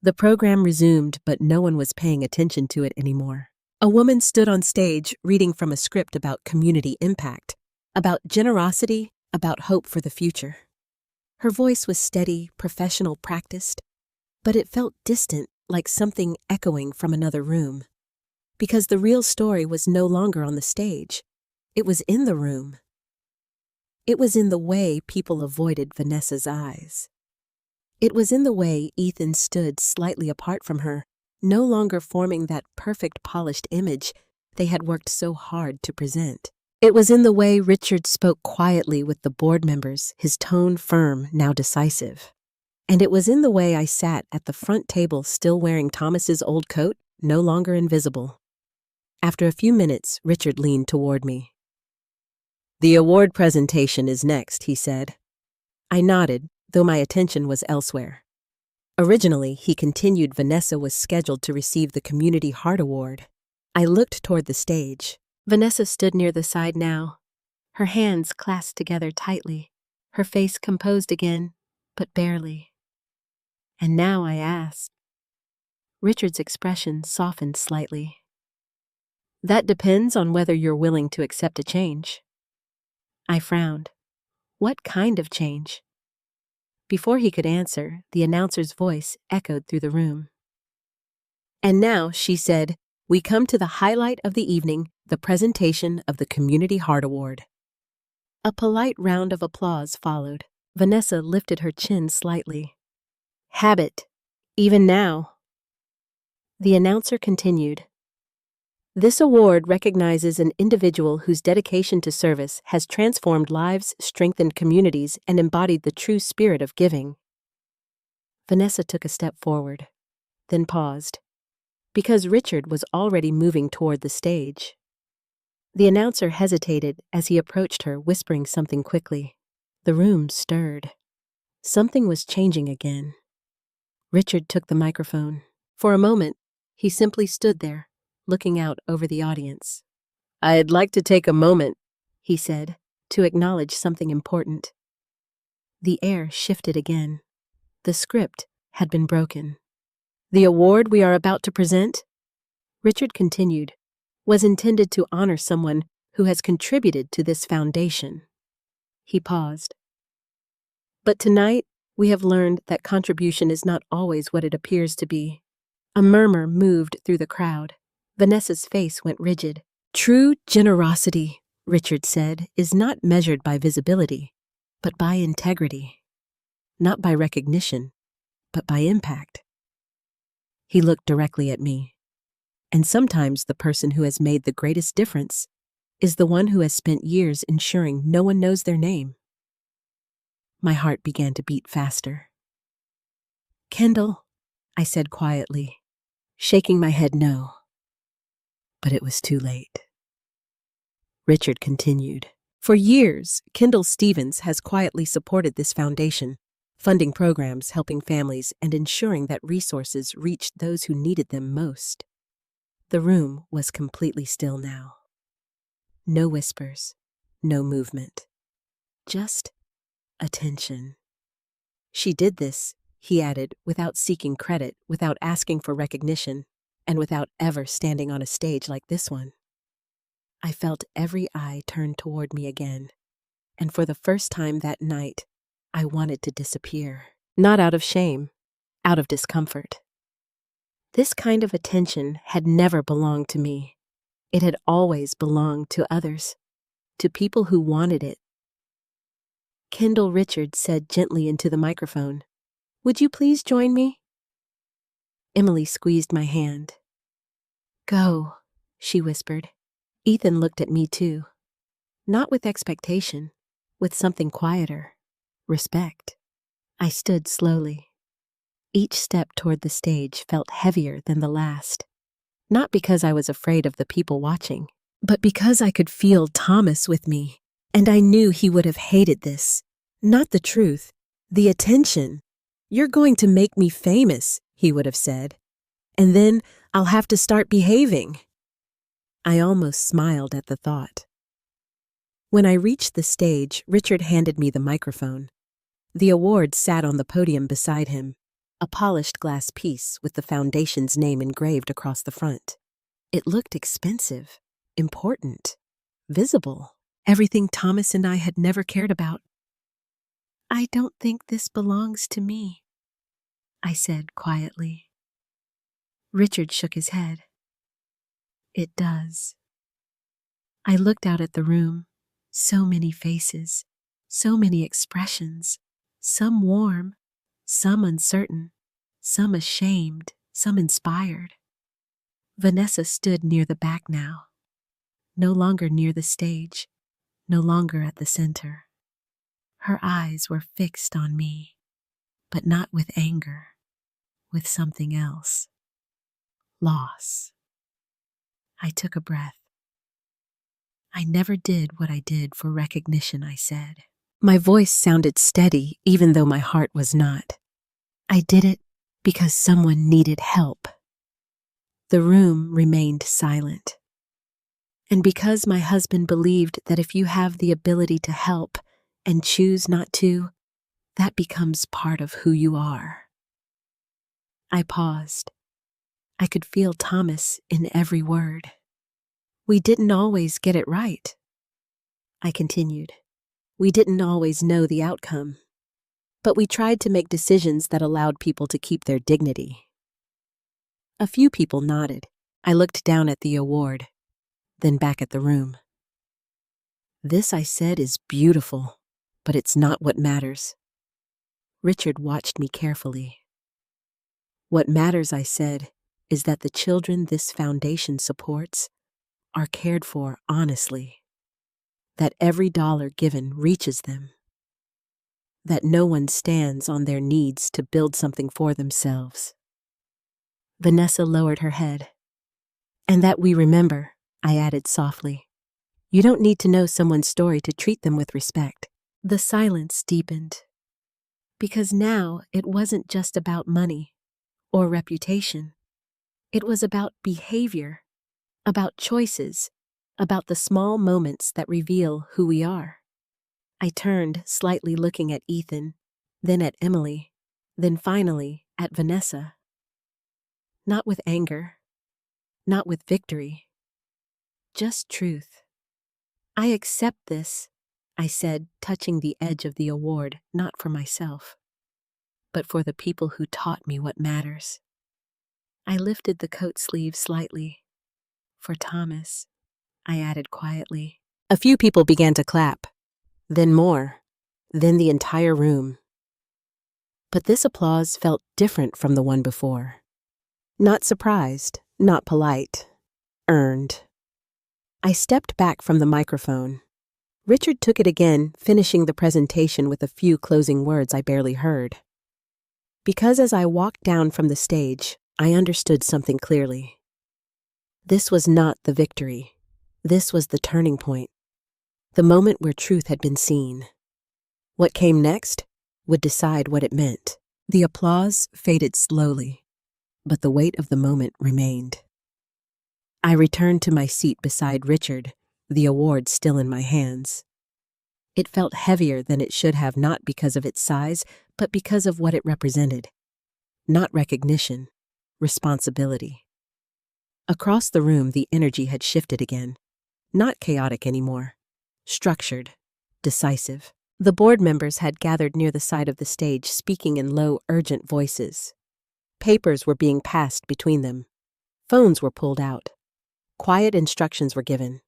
The program resumed, but no one was paying attention to it anymore. A woman stood on stage reading from a script about community impact, about generosity, about hope for the future. Her voice was steady, professional, practiced, but it felt distant, like something echoing from another room. Because the real story was no longer on the stage. It was in the room. It was in the way people avoided Vanessa's eyes. It was in the way Ethan stood slightly apart from her, no longer forming that perfect polished image they had worked so hard to present. It was in the way Richard spoke quietly with the board members, his tone firm, now decisive. And it was in the way I sat at the front table still wearing Thomas's old coat, no longer invisible. After a few minutes, Richard leaned toward me. "The award presentation is next," he said. I nodded, though my attention was elsewhere. Originally, he continued, Vanessa was scheduled to receive the Community Heart Award. I looked toward the stage. Vanessa stood near the side now, her hands clasped together tightly, her face composed again, but barely. And now I asked. Richard's expression softened slightly. "That depends on whether you're willing to accept a change." I frowned. What kind of change? Before he could answer, the announcer's voice echoed through the room. "And now," she said, "we come to the highlight of the evening, the presentation of the Community Heart Award." A polite round of applause followed. Vanessa lifted her chin slightly. "Habit, even now." The announcer continued. "This award recognizes an individual whose dedication to service has transformed lives, strengthened communities, and embodied the true spirit of giving." Vanessa took a step forward, then paused, because Richard was already moving toward the stage. The announcer hesitated as he approached her, whispering something quickly. The room stirred. Something was changing again. Richard took the microphone. For a moment, he simply stood there, looking out over the audience. "I'd like to take a moment," he said, "to acknowledge something important." The air shifted again. The script had been broken. "The award we are about to present," Richard continued, "was intended to honor someone who has contributed to this foundation." He paused. "But tonight, we have learned that contribution is not always what it appears to be." A murmur moved through the crowd. Vanessa's face went rigid. "True generosity," Richard said, "is not measured by visibility, but by integrity. Not by recognition, but by impact." He looked directly at me. And sometimes the person who has made the greatest difference is the one who has spent years ensuring no one knows their name. My heart began to beat faster. "Kendall," I said quietly, shaking my head no. But it was too late. Richard continued. For years, Kendall Stevens has quietly supported this foundation, funding programs, helping families, and ensuring that resources reached those who needed them most. The room was completely still now. No whispers, no movement. Just attention. She did this, he added, without seeking credit, without asking for recognition, and without ever standing on a stage like this one. I felt every eye turn toward me again, and for the first time that night, I wanted to disappear. Not out of shame, out of discomfort. This kind of attention had never belonged to me. It had always belonged to others, to people who wanted it. Kendall Richard said gently into the microphone, "Would you please join me?" Emily squeezed my hand. "Go," she whispered. Ethan looked at me too. Not with expectation, with something quieter. Respect. I stood slowly. Each step toward the stage felt heavier than the last. Not because I was afraid of the people watching, but because I could feel Thomas with me, and I knew he would have hated this. Not the truth, the attention. "You're going to make me famous," he would have said. "And then I'll have to start behaving." I almost smiled at the thought. When I reached the stage, Richard handed me the microphone. The award sat on the podium beside him, a polished glass piece with the foundation's name engraved across the front. It looked expensive, important, visible, everything Thomas and I had never cared about. "I don't think this belongs to me," I said quietly. Richard shook his head. "It does." I looked out at the room. So many faces, so many expressions, some warm, some uncertain, some ashamed, some inspired. Vanessa stood near the back now, no longer near the stage, no longer at the center. Her eyes were fixed on me, but not with anger, with something else. Loss. I took a breath. "I never did what I did for recognition," I said. My voice sounded steady, even though my heart was not. "I did it because someone needed help." The room remained silent. And because my husband believed that if you have the ability to help and choose not to, that becomes part of who you are. I paused. I could feel Thomas in every word. "We didn't always get it right," I continued. "We didn't always know the outcome, but we tried to make decisions that allowed people to keep their dignity." A few people nodded. I looked down at the award, then back at the room. "This," I said, "is beautiful, but it's not what matters." Richard watched me carefully. "What matters," I said, "is that the children this foundation supports are cared for honestly, that every dollar given reaches them, that no one stands on their needs to build something for themselves." Vanessa lowered her head. "And that we remember," I added softly. "You don't need to know someone's story to treat them with respect." The silence deepened, because now it wasn't just about money or reputation. It was about behavior, about choices, about the small moments that reveal who we are. I turned, slightly looking at Ethan, then at Emily, then finally at Vanessa. Not with anger, not with victory, just truth. "I accept this," I said, touching the edge of the award, not for myself, but for the people who taught me what matters. I lifted the coat sleeve slightly. "For Thomas," I added quietly. A few people began to clap, then more, then the entire room. But this applause felt different from the one before. Not surprised, not polite, earned. I stepped back from the microphone. Richard took it again, finishing the presentation with a few closing words I barely heard. Because as I walked down from the stage, I understood something clearly. This was not the victory. This was the turning point. The moment where truth had been seen. What came next would decide what it meant. The applause faded slowly, but the weight of the moment remained. I returned to my seat beside Richard, the award still in my hands. It felt heavier than it should have, not because of its size, but because of what it represented. Not recognition, responsibility. Across the room, the energy had shifted again. Not chaotic anymore. Structured, decisive. The board members had gathered near the side of the stage, speaking in low, urgent voices. Papers were being passed between them. Phones were pulled out. Quiet instructions were given.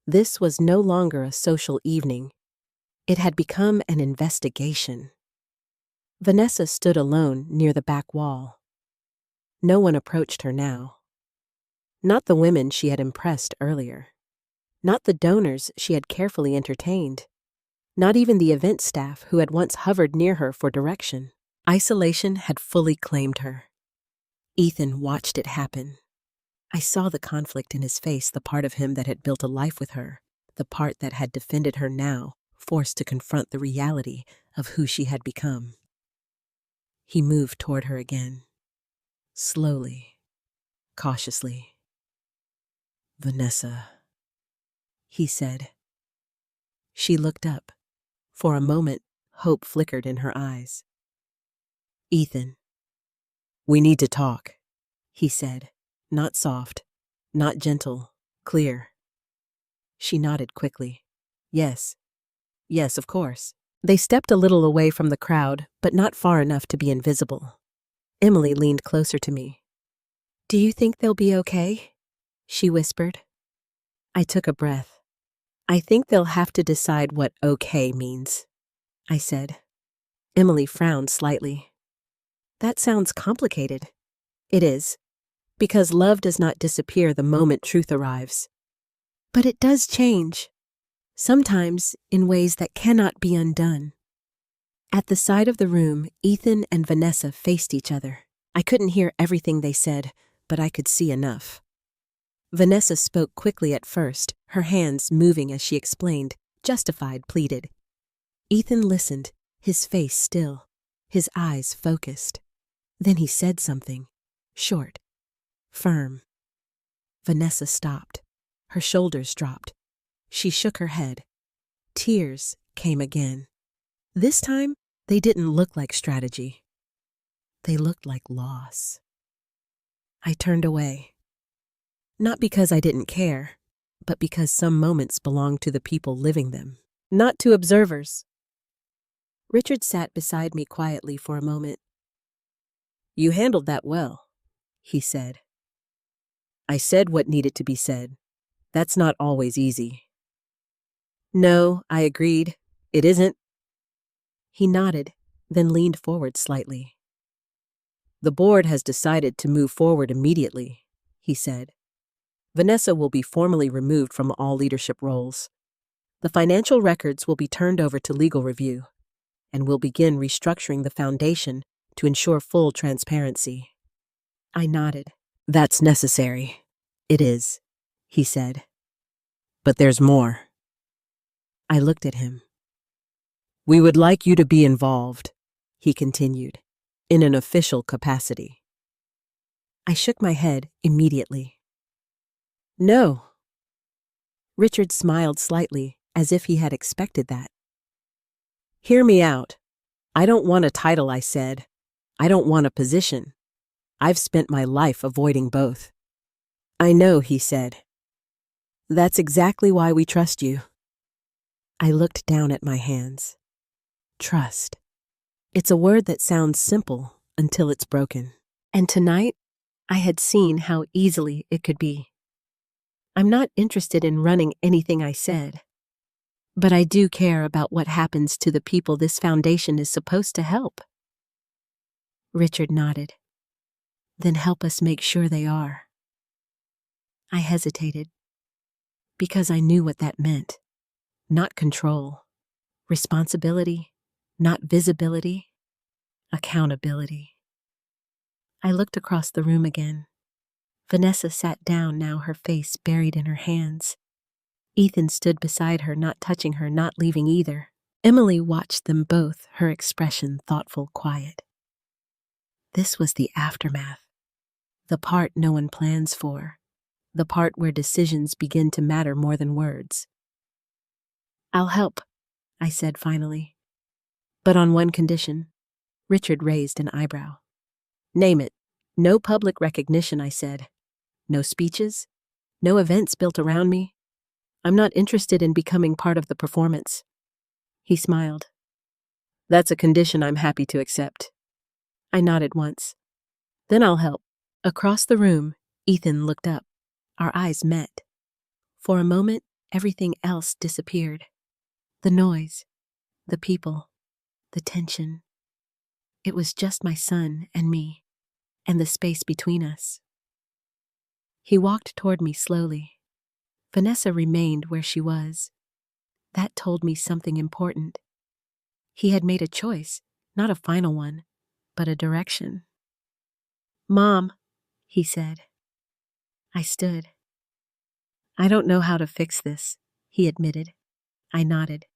This was no longer a social evening. It had become an investigation. Vanessa stood alone near the back wall. No one approached her now. Not the women she had impressed earlier. Not the donors she had carefully entertained. Not even the event staff who had once hovered near her for direction. Isolation had fully claimed her. Ethan watched it happen. I saw the conflict in his face, the part of him that had built a life with her, the part that had defended her now, forced to confront the reality of who she had become. He moved toward her again. Slowly, cautiously. "Vanessa," he said. She looked up. For a moment, hope flickered in her eyes. "Ethan, we need to talk," he said, not soft, not gentle, clear. She nodded quickly. Yes, of course. They stepped a little away from the crowd, but not far enough to be invisible. Emily leaned closer to me. "Do you think they'll be okay?" she whispered. I took a breath. "I think they'll have to decide what okay means," I said. Emily frowned slightly. "That sounds complicated." "It is, because love does not disappear the moment truth arrives. But it does change, sometimes in ways that cannot be undone." At the side of the room, Ethan and Vanessa faced each other. I couldn't hear everything they said, but I could see enough. Vanessa spoke quickly at first, her hands moving as she explained, justified, pleaded. Ethan listened, his face still, his eyes focused. Then he said something, short, firm. Vanessa stopped. Her shoulders dropped. She shook her head. Tears came again. This time, they didn't look like strategy. They looked like loss. I turned away. Not because I didn't care, but because some moments belong to the people living them, not to observers. Richard sat beside me quietly for a moment. "You handled that well," he said. "I said what needed to be said. That's not always easy." "No," I agreed. "It isn't." He nodded, then leaned forward slightly. "The board has decided to move forward immediately," he said. "Vanessa will be formally removed from all leadership roles. The financial records will be turned over to legal review, and we'll begin restructuring the foundation to ensure full transparency." I nodded. "That's necessary." "It is," he said. "But there's more." I looked at him. "We would like you to be involved," he continued, "in an official capacity." I shook my head immediately. "No." Richard smiled slightly, as if he had expected that. "Hear me out. I don't want a title," I said. "I don't want a position. I've spent my life avoiding both." "I know," he said. "That's exactly why we trust you." I looked down at my hands. Trust. It's a word that sounds simple until it's broken. And tonight, I had seen how easily it could be. I'm not interested in running anything I said, but I do care about what happens to the people this foundation is supposed to help. Richard nodded. "Then help us make sure they are." I hesitated, because I knew what that meant. Not control, responsibility, not visibility, accountability. I looked across the room again. Vanessa sat down now, her face buried in her hands. Ethan stood beside her, not touching her, not leaving either. Emily watched them both, her expression thoughtful, quiet. This was the aftermath. The part no one plans for. The part where decisions begin to matter more than words. "I'll help," I said finally. "But on one condition." Richard raised an eyebrow. "Name it." "No public recognition," I said. "No speeches. No events built around me. I'm not interested in becoming part of the performance." He smiled. "That's a condition I'm happy to accept." I nodded once. "Then I'll help." Across the room, Ethan looked up. Our eyes met. For a moment, everything else disappeared. The noise, the people, the tension. It was just my son and me, and the space between us. He walked toward me slowly. Vanessa remained where she was. That told me something important. He had made a choice, not a final one, but a direction. "Mom," he said. I stood. "I don't know how to fix this," he admitted. I nodded.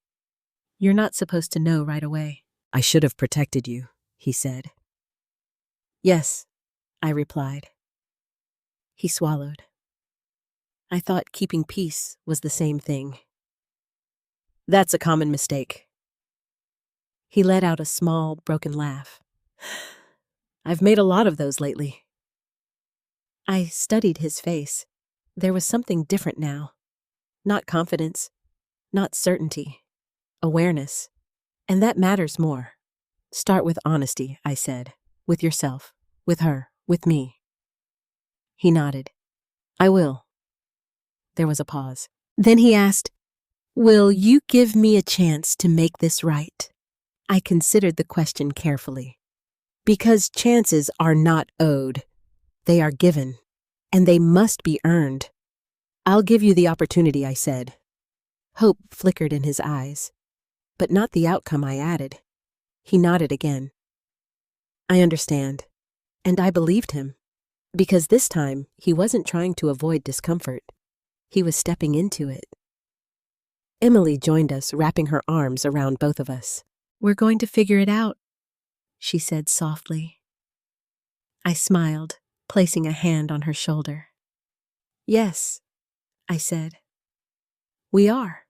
"You're not supposed to know right away." "I should have protected you," he said. "Yes," I replied. He swallowed. I thought keeping peace was the same thing. "That's a common mistake." He let out a small, broken laugh. "I've made a lot of those lately." I studied his face. There was something different now. Not confidence, not certainty, awareness. And that matters more. "Start with honesty," I said. "With yourself, with her, with me." He nodded. "I will." There was a pause. Then he asked, "Will you give me a chance to make this right?" I considered the question carefully. Because chances are not owed. They are given, and they must be earned. "I'll give you the opportunity," I said. Hope flickered in his eyes, but not the outcome, I added. He nodded again. "I understand." And I believed him, because this time he wasn't trying to avoid discomfort. He was stepping into it. Emily joined us, wrapping her arms around both of us. "We're going to figure it out," she said softly. I smiled, placing a hand on her shoulder. "Yes," I said. "We are."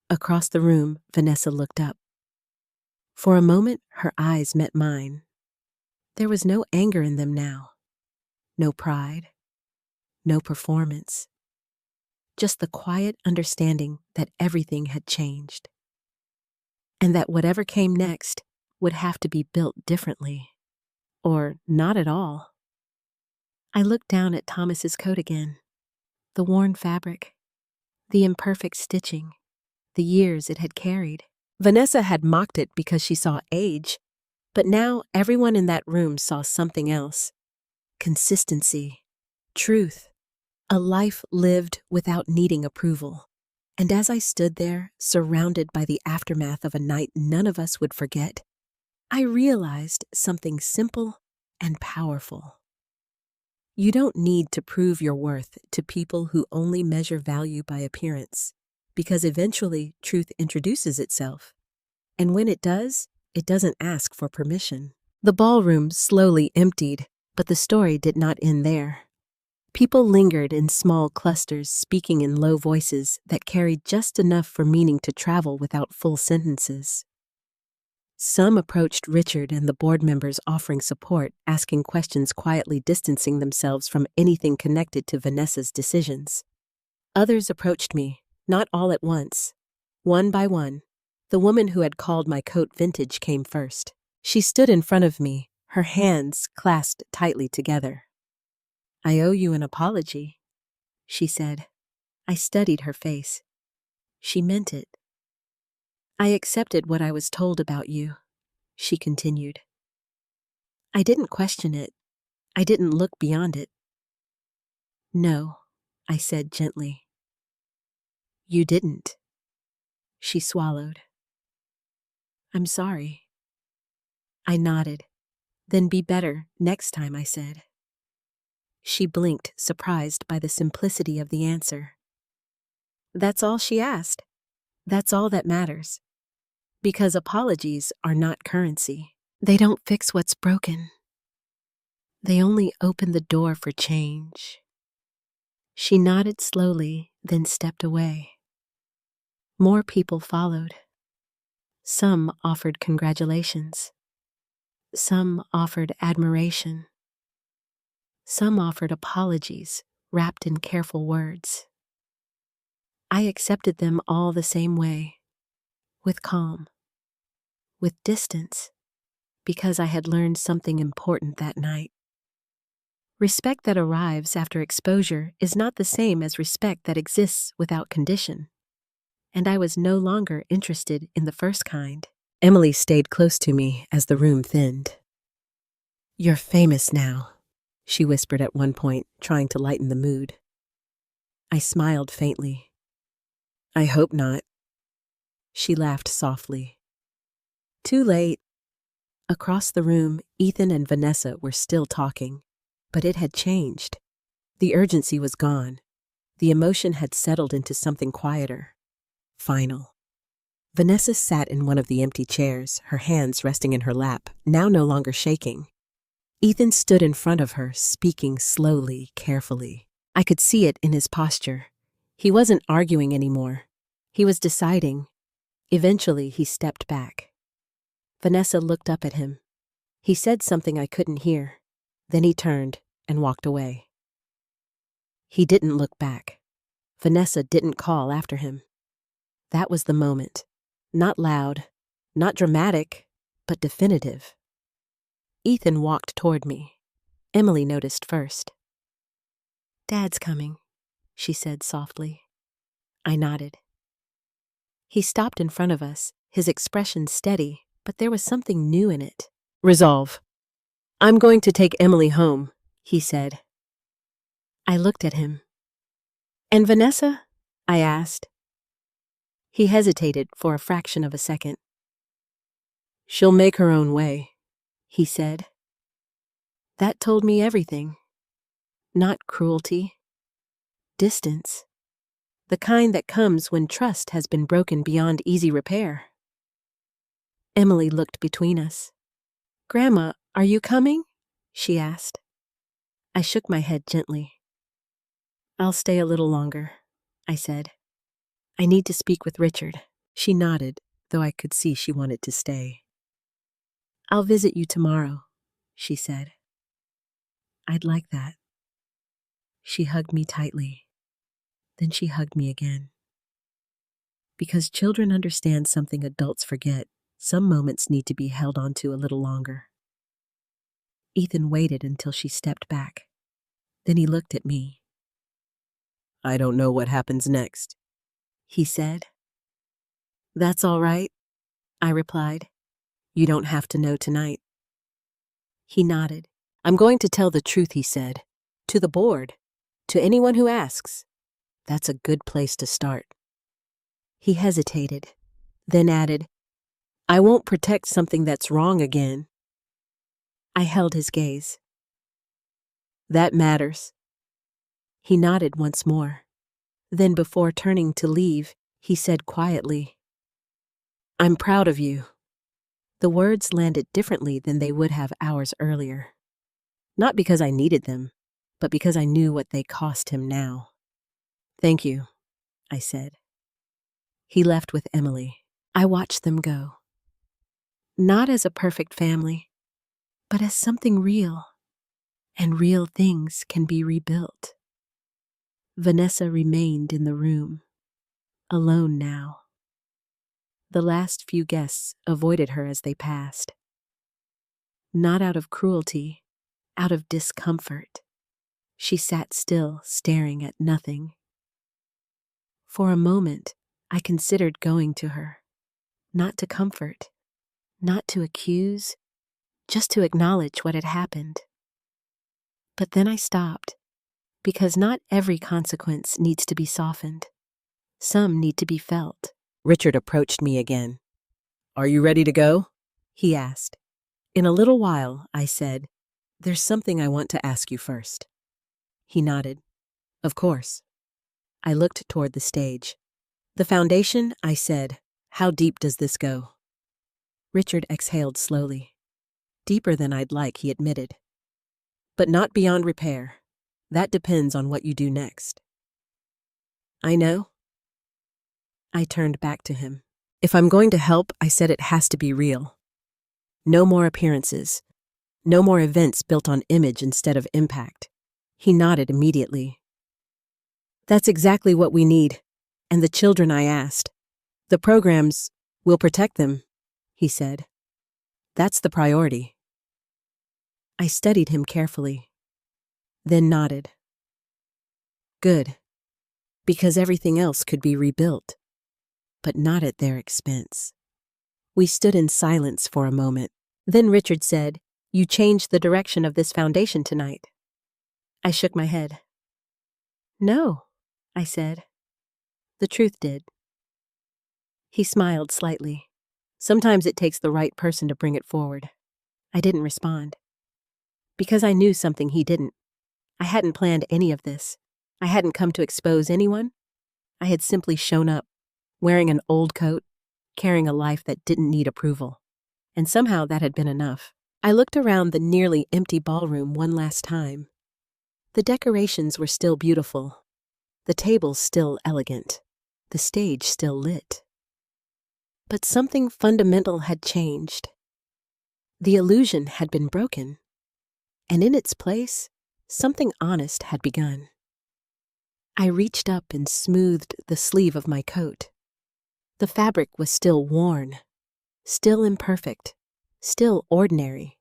Across the room, Vanessa looked up. For a moment, her eyes met mine. There was no anger in them now. No pride. No performance. Just the quiet understanding that everything had changed. And that whatever came next would have to be built differently. Or not at all. I looked down at Thomas's coat again. The worn fabric. The imperfect stitching. The years it had carried. Vanessa had mocked it because she saw age, but now everyone in that room saw something else. Consistency. Truth. A life lived without needing approval. And as I stood there, surrounded by the aftermath of a night none of us would forget, I realized something simple and powerful. You don't need to prove your worth to people who only measure value by appearance, because eventually truth introduces itself. And when it does, it doesn't ask for permission. The ballroom slowly emptied, but the story did not end there. People lingered in small clusters, speaking in low voices that carried just enough for meaning to travel without full sentences. Some approached Richard and the board members, offering support, asking questions, quietly distancing themselves from anything connected to Vanessa's decisions. Others approached me, not all at once. One by one, the woman who had called my coat vintage came first. She stood in front of me, her hands clasped tightly together. "I owe you an apology," she said. I studied her face. She meant it. "I accepted what I was told about you," she continued. I didn't question it. I didn't look beyond it. "No," I said gently. "You didn't." She swallowed. "I'm sorry." I nodded. Then be better next time, I said. She blinked, surprised by the simplicity of the answer. That's all she asked. That's all that matters. Because apologies are not currency. They don't fix what's broken. They only open the door for change. She nodded slowly, then stepped away. More people followed. Some offered congratulations. Some offered admiration. Some offered apologies wrapped in careful words. I accepted them all the same way, with calm, with distance, because I had learned something important that night. Respect that arrives after exposure is not the same as respect that exists without condition, and I was no longer interested in the first kind. Emily stayed close to me as the room thinned. You're famous now, she whispered at one point, trying to lighten the mood. I smiled faintly. I hope not. She laughed softly. Too late. Across the room, Ethan and Vanessa were still talking, but it had changed. The urgency was gone. The emotion had settled into something quieter, final. Vanessa sat in one of the empty chairs, her hands resting in her lap, now no longer shaking. Ethan stood in front of her, speaking slowly, carefully. I could see it in his posture. He wasn't arguing anymore. He was deciding. Eventually, he stepped back. Vanessa looked up at him. He said something I couldn't hear. Then he turned and walked away. He didn't look back. Vanessa didn't call after him. That was the moment. Not loud, not dramatic, but definitive. Ethan walked toward me. Emily noticed first. Dad's coming, she said softly. I nodded. He stopped in front of us, his expression steady, but there was something new in it. Resolve. I'm going to take Emily home, he said. I looked at him. And Vanessa? I asked. He hesitated for a fraction of a second. She'll make her own way, he said. That told me everything. Not cruelty. Distance. The kind that comes when trust has been broken beyond easy repair. Emily looked between us. Grandma, are you coming? She asked. I shook my head gently. I'll stay a little longer, I said. I need to speak with Richard. She nodded, though I could see she wanted to stay. I'll visit you tomorrow, she said. I'd like that. She hugged me tightly. Then she hugged me again. Because children understand something adults forget, some moments need to be held onto a little longer. Ethan waited until she stepped back. Then he looked at me. I don't know what happens next, he said. That's all right, I replied. You don't have to know tonight. He nodded. I'm going to tell the truth, he said. To the board. To anyone who asks. That's a good place to start. He hesitated, then added, I won't protect something that's wrong again. I held his gaze. That matters. He nodded once more. Then before turning to leave, he said quietly, I'm proud of you. The words landed differently than they would have hours earlier. Not because I needed them, but because I knew what they cost him now. Thank you, I said. He left with Emily. I watched them go. Not as a perfect family, but as something real. And real things can be rebuilt. Vanessa remained in the room, alone now. The last few guests avoided her as they passed. Not out of cruelty, out of discomfort. She sat still, staring at nothing. For a moment, I considered going to her, not to comfort, not to accuse, just to acknowledge what had happened. But then I stopped, because not every consequence needs to be softened. Some need to be felt. Richard approached me again. Are you ready to go? He asked. In a little while, I said, "There's something I want to ask you first." He nodded. "Of course." I looked toward the stage. "The foundation," I said. "How deep does this go?" Richard exhaled slowly. "Deeper than I'd like," he admitted. "But not beyond repair. That depends on what you do next." "I know." I turned back to him. "If I'm going to help," I said, "it has to be real. No more appearances. No more events built on image instead of impact." He nodded immediately. "That's exactly what we need. And the children I asked. The programs will protect them," he said. "That's the priority." I studied him carefully, then nodded. "Good. Because everything else could be rebuilt, but not at their expense." We stood in silence for a moment. Then Richard said, "You changed the direction of this foundation tonight." I shook my head. "No," I said. "The truth did." He smiled slightly. "Sometimes it takes the right person to bring it forward." I didn't respond. Because I knew something he didn't. I hadn't planned any of this. I hadn't come to expose anyone. I had simply shown up, wearing an old coat, carrying a life that didn't need approval. And somehow that had been enough. I looked around the nearly empty ballroom one last time. The decorations were still beautiful. The tables still elegant. The stage still lit. But something fundamental had changed. The illusion had been broken. And in its place, something honest had begun. I reached up and smoothed the sleeve of my coat. The fabric was still worn, still imperfect, still ordinary.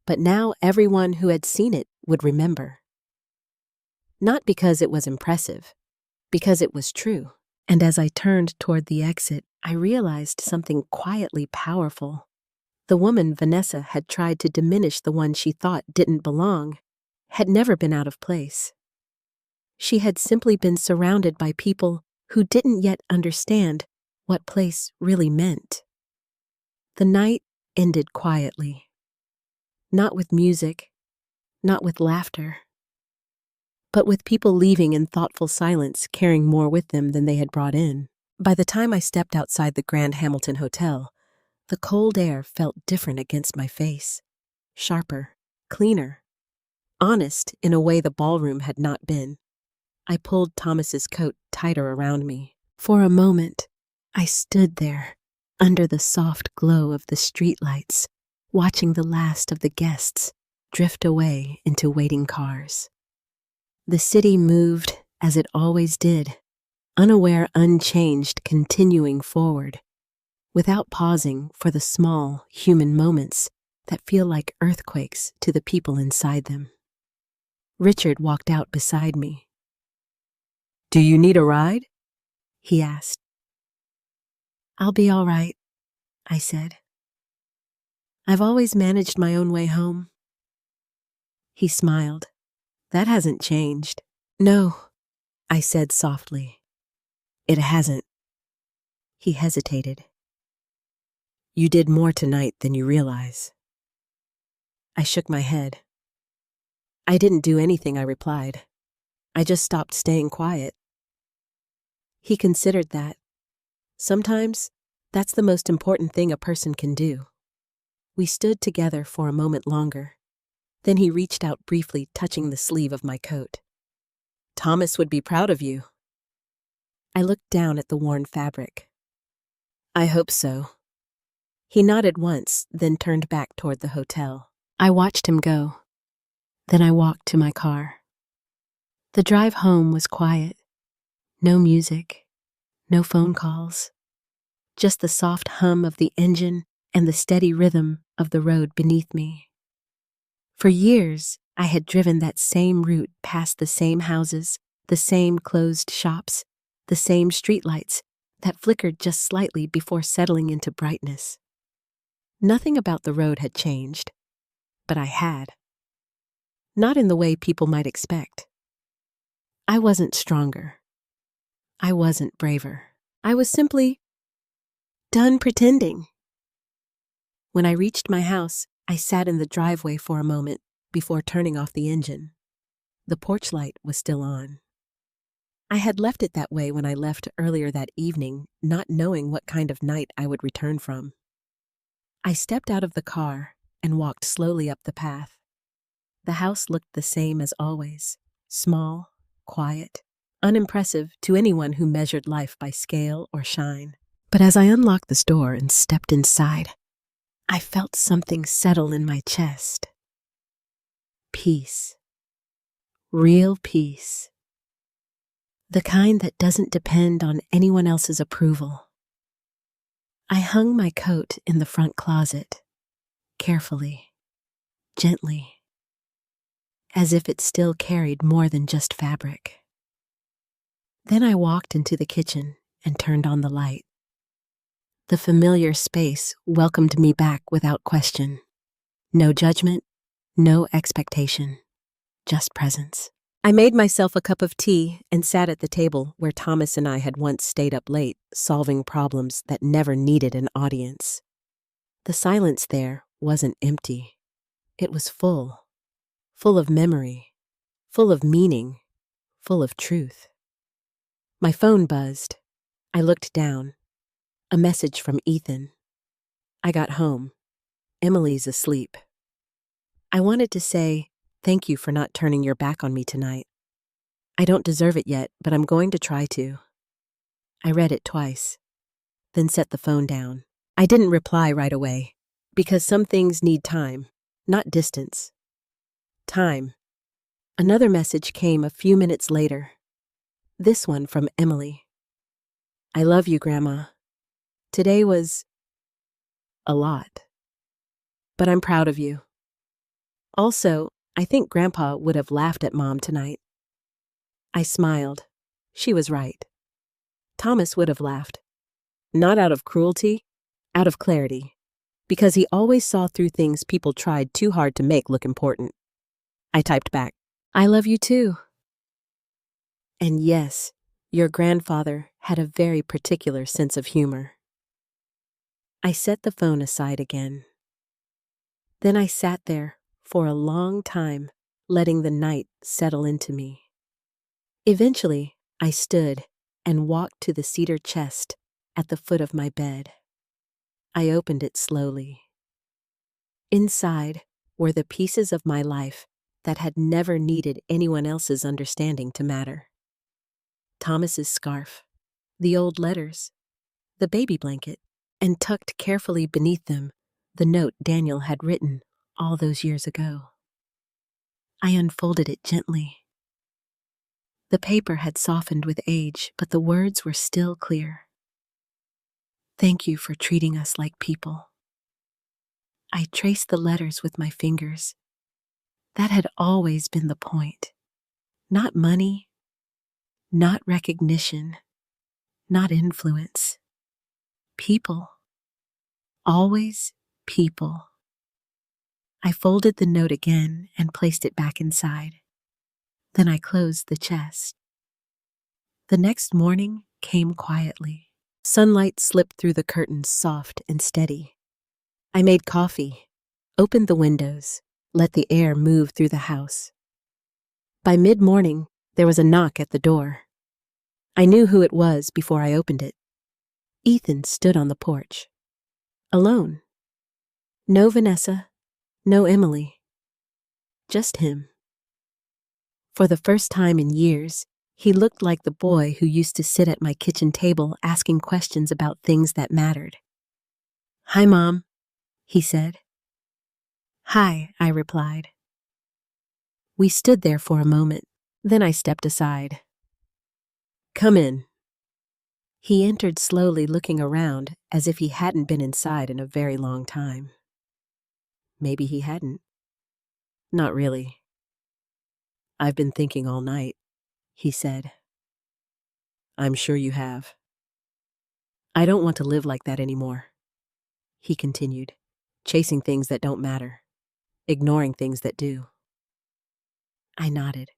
But now everyone who had seen it would remember. Not because it was impressive, because it was true. And as I turned toward the exit, I realized something quietly powerful. The woman Vanessa had tried to diminish the one she thought didn't belong, had never been out of place. She had simply been surrounded by people who didn't yet understand what place really meant. The night ended quietly. Not with music, not with laughter, but with people leaving in thoughtful silence, carrying more with them than they had brought in. By the time I stepped outside the Grand Hamilton Hotel, the cold air felt different against my face. Sharper, cleaner, honest in a way the ballroom had not been. I pulled Thomas's coat tighter around me. For a moment, I stood there, under the soft glow of the streetlights, watching the last of the guests drift away into waiting cars. The city moved as it always did, unaware, unchanged, continuing forward, without pausing for the small, human moments that feel like earthquakes to the people inside them. Richard walked out beside me. "Do you need a ride?" he asked. "I'll be all right," I said. "I've always managed my own way home." He smiled. "That hasn't changed." "No," I said softly. "It hasn't." He hesitated. "You did more tonight than you realize." I shook my head. "I didn't do anything," I replied. "I just stopped staying quiet." He considered that. Sometimes, that's the most important thing a person can do. We stood together for a moment longer. Then he reached out briefly, touching the sleeve of my coat. "Thomas would be proud of you." I looked down at the worn fabric. "I hope so." He nodded once, then turned back toward the hotel. I watched him go. Then I walked to my car. The drive home was quiet. No music, no phone calls. Just the soft hum of the engine and the steady rhythm of the road beneath me. For years, I had driven that same route past the same houses, the same closed shops, the same streetlights that flickered just slightly before settling into brightness. Nothing about the road had changed, but I had. Not in the way people might expect. I wasn't stronger. I wasn't braver. I was simply done pretending. When I reached my house, I sat in the driveway for a moment before turning off the engine. The porch light was still on. I had left it that way when I left earlier that evening, not knowing what kind of night I would return from. I stepped out of the car and walked slowly up the path. The house looked the same as always, small, quiet, unimpressive to anyone who measured life by scale or shine. But as I unlocked the door and stepped inside, I felt something settle in my chest. Peace. Real peace. The kind that doesn't depend on anyone else's approval. I hung my coat in the front closet, carefully, gently, as if it still carried more than just fabric. Then I walked into the kitchen and turned on the light. The familiar space welcomed me back without question. No judgment, no expectation, just presence. I made myself a cup of tea and sat at the table where Thomas and I had once stayed up late, solving problems that never needed an audience. The silence there wasn't empty. It was full of memory, full of meaning, full of truth. My phone buzzed. I looked down. A message from Ethan. I got home. Emily's asleep. I wanted to say, thank you for not turning your back on me tonight. I don't deserve it yet, but I'm going to try to. I read it twice, then set the phone down. I didn't reply right away, because some things need time, not distance. Time. Another message came a few minutes later. This one from Emily. I love you, Grandma. Today was a lot, but I'm proud of you. Also, I think Grandpa would have laughed at Mom tonight. I smiled. She was right. Thomas would have laughed. Not out of cruelty, out of clarity, because he always saw through things people tried too hard to make look important. I typed back, I love you too. And yes, your grandfather had a very particular sense of humor. I set the phone aside again. Then I sat there for a long time, letting the night settle into me. Eventually, I stood and walked to the cedar chest at the foot of my bed. I opened it slowly. Inside were the pieces of my life that had never needed anyone else's understanding to matter. Thomas's scarf, the old letters, the baby blanket, and tucked carefully beneath them, the note Daniel had written all those years ago. I unfolded it gently. The paper had softened with age, but the words were still clear. Thank you for treating us like people. I traced the letters with my fingers. That had always been the point. Not money, not recognition, not influence. People. Always people. I folded the note again and placed it back inside. Then I closed the chest. The next morning came quietly. Sunlight slipped through the curtains soft and steady. I made coffee, opened the windows, let the air move through the house. By mid-morning, there was a knock at the door. I knew who it was before I opened it. Ethan stood on the porch. Alone. No Vanessa, no Emily. Just him. For the first time in years, he looked like the boy who used to sit at my kitchen table asking questions about things that mattered. Hi, Mom, he said. Hi, I replied. We stood there for a moment, then I stepped aside. Come in. He entered slowly, looking around as if he hadn't been inside in a very long time. Maybe he hadn't. Not really. I've been thinking all night, he said. I'm sure you have. I don't want to live like that anymore, he continued, chasing things that don't matter, ignoring things that do. I nodded.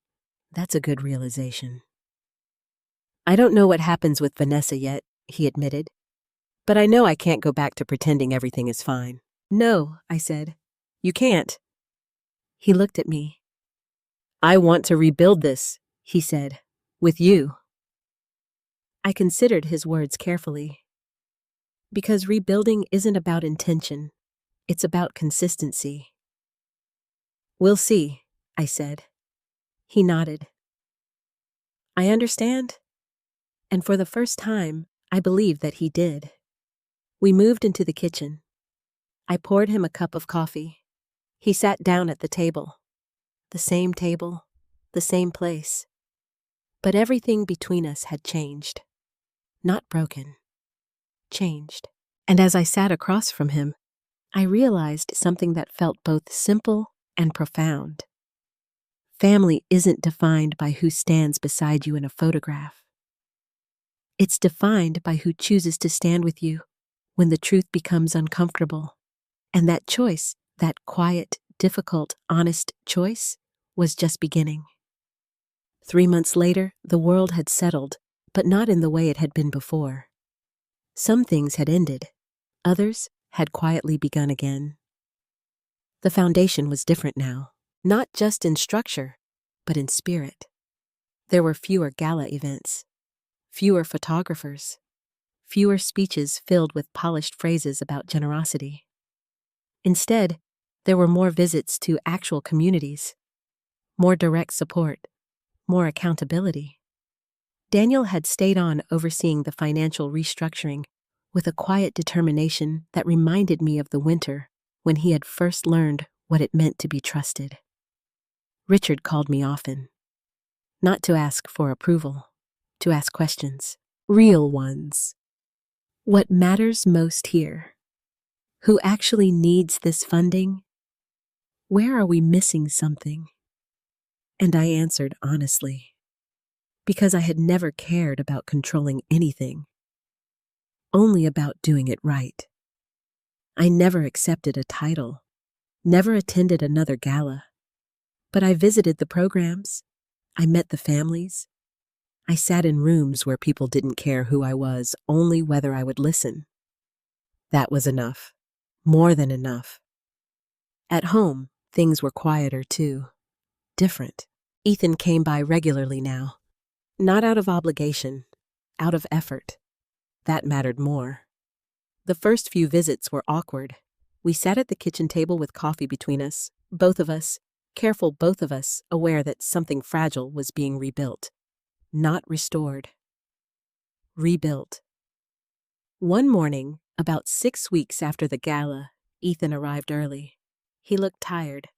That's a good realization. I don't know what happens with Vanessa yet, he admitted, but I know I can't go back to pretending everything is fine. No, I said. You can't. He looked at me. I want to rebuild this, he said, with you. I considered his words carefully. Because rebuilding isn't about intention, it's about consistency. We'll see, I said. He nodded. I understand. And for the first time, I believed that he did. We moved into the kitchen. I poured him a cup of coffee. He sat down at the table. The same place. But everything between us had changed. Not broken. Changed. And as I sat across from him, I realized something that felt both simple and profound. Family isn't defined by who stands beside you in a photograph. It's defined by who chooses to stand with you when the truth becomes uncomfortable. And that choice, that quiet, difficult, honest choice, was just beginning. 3 months later, the world had settled, but not in the way it had been before. Some things had ended. Others had quietly begun again. The foundation was different now, not just in structure, but in spirit. There were fewer gala events, fewer photographers, fewer speeches filled with polished phrases about generosity. Instead, there were more visits to actual communities, more direct support, more accountability. Daniel had stayed on overseeing the financial restructuring with a quiet determination that reminded me of the winter when he had first learned what it meant to be trusted. Richard called me often, not to ask for approval, to ask questions, real ones. What matters most here? Who actually needs this funding? Where are we missing something? And I answered honestly, because I had never cared about controlling anything, only about doing it right. I never accepted a title, never attended another gala, but I visited the programs, I met the families, I sat in rooms where people didn't care who I was, only whether I would listen. That was enough, more than enough. At home, things were quieter too, different. Ethan came by regularly now, not out of obligation, out of effort. That mattered more. The first few visits were awkward. We sat at the kitchen table with coffee between us, both of us, careful both of us, aware that something fragile was being rebuilt. Not restored. Rebuilt. One morning, about 6 weeks after the gala, Ethan arrived early. He looked tired,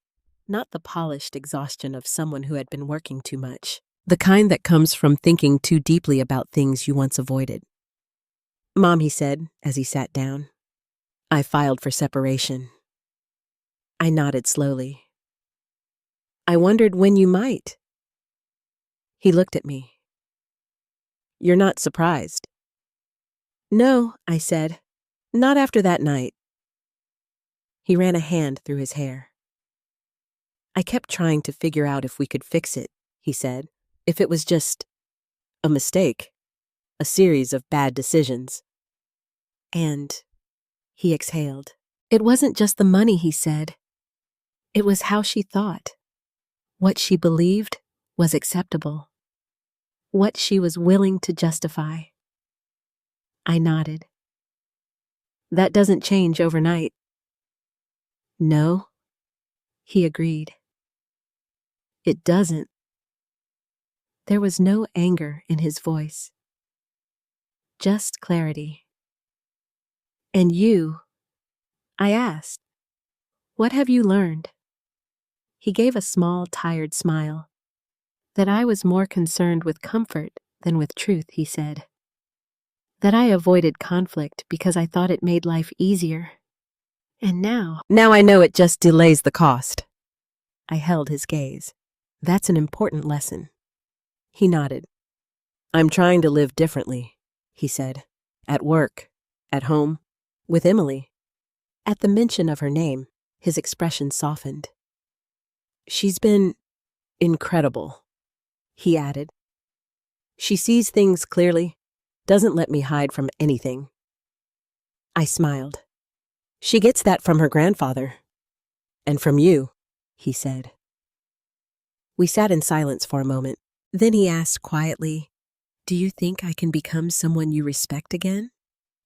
not the polished exhaustion of someone who had been working too much, the kind that comes from thinking too deeply about things you once avoided. Mom, he said as he sat down, I filed for separation. I nodded slowly. I wondered when you might. He looked at me. You're not surprised? No, I said, not after that night. He ran a hand through his hair. I kept trying to figure out if we could fix it, he said, if it was just a mistake, a series of bad decisions. And he exhaled. It wasn't just the money, he said. It was how she thought. What she believed was acceptable. What she was willing to justify. I nodded. That doesn't change overnight. No, he agreed. It doesn't. There was no anger in his voice. Just clarity. And you, I asked, what have you learned? He gave a small, tired smile. That I was more concerned with comfort than with truth, he said. That I avoided conflict because I thought it made life easier. And now I know it just delays the cost. I held his gaze. That's an important lesson. He nodded. I'm trying to live differently, he said. At work, at home, with Emily. At the mention of her name, his expression softened. She's been incredible, he added. She sees things clearly, doesn't let me hide from anything. I smiled. She gets that from her grandfather. And from you, he said. We sat in silence for a moment. Then he asked quietly, "Do you think I can become someone you respect again?"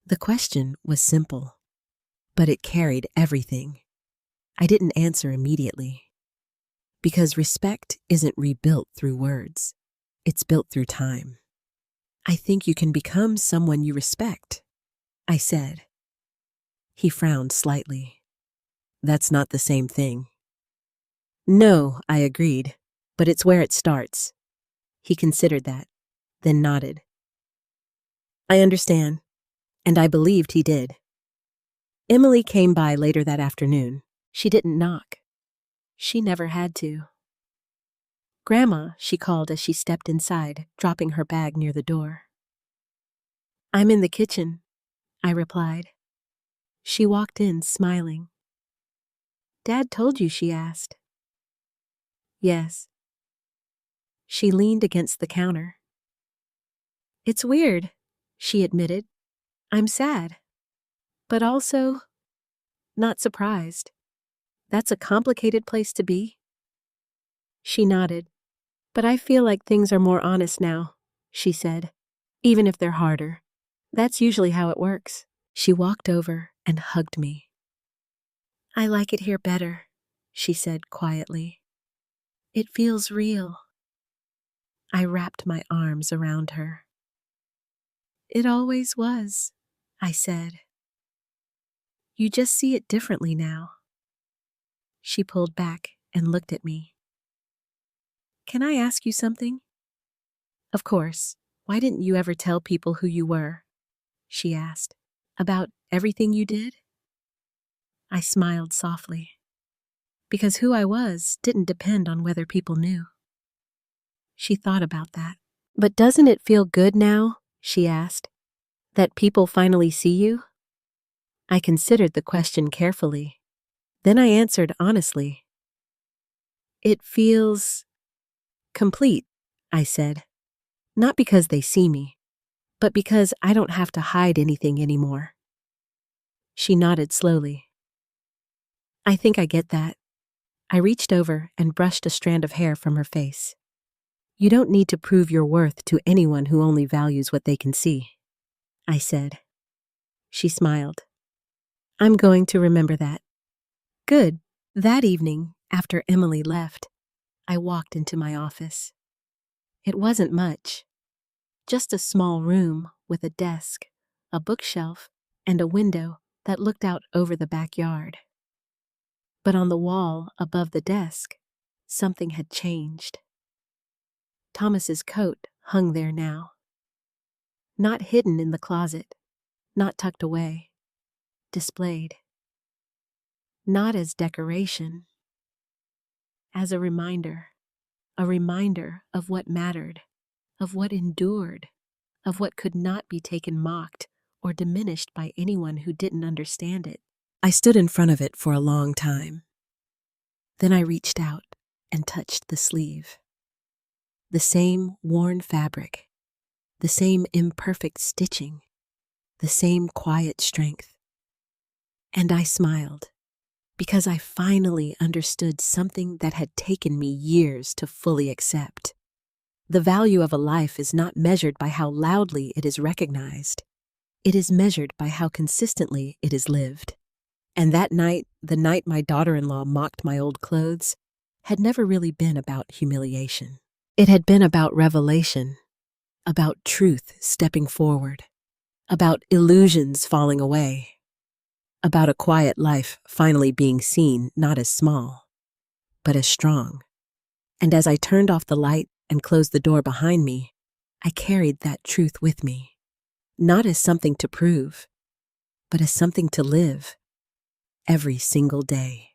The question was simple, but it carried everything. I didn't answer immediately. Because respect isn't rebuilt through words. It's built through time. "I think you can become someone you respect," I said. He frowned slightly. "That's not the same thing." "No," I agreed, "but it's where it starts." He considered that, then nodded. "I understand," and I believed he did. Emily came by later that afternoon. She didn't knock. She never had to. "Grandma," she called as she stepped inside, dropping her bag near the door. "I'm in the kitchen," I replied. She walked in, smiling. "Dad told you?" she asked. "Yes." She leaned against the counter. "It's weird," she admitted. "I'm sad, but also not surprised. That's a complicated place to be." She nodded. "But I feel like things are more honest now," she said, "even if they're harder. That's usually how it works." She walked over and hugged me. "I like it here better," she said quietly. "It feels real." I wrapped my arms around her. "It always was," I said. "You just see it differently now." She pulled back and looked at me. "Can I ask you something?" "Of course. Why didn't you ever tell people who you were?" she asked. "About everything you did?" I smiled softly. Because who I was didn't depend on whether people knew. She thought about that. "But doesn't it feel good now?" she asked. "That people finally see you?" I considered the question carefully. Then I answered honestly. "It feels complete," I said. "Not because they see me, but because I don't have to hide anything anymore." She nodded slowly. "I think I get that." I reached over and brushed a strand of hair from her face. "You don't need to prove your worth to anyone who only values what they can see," I said. She smiled. "I'm going to remember that." Good. That evening, after Emily left, I walked into my office. It wasn't much. Just a small room with a desk, a bookshelf, and a window that looked out over the backyard. But on the wall above the desk, something had changed. Thomas's coat hung there now. Not hidden in the closet, not tucked away, displayed. Not as decoration, as a reminder of what mattered, of what endured, of what could not be taken mocked or diminished by anyone who didn't understand it. I stood in front of it for a long time. Then I reached out and touched the sleeve. The same worn fabric, the same imperfect stitching, the same quiet strength. And I smiled, because I finally understood something that had taken me years to fully accept. The value of a life is not measured by how loudly it is recognized. It is measured by how consistently it is lived. And that night, the night my daughter-in-law mocked my old clothes, had never really been about humiliation. It had been about revelation, about truth stepping forward, about illusions falling away, about a quiet life finally being seen not as small, but as strong. And as I turned off the light and closed the door behind me, I carried that truth with me, not as something to prove, but as something to live every single day.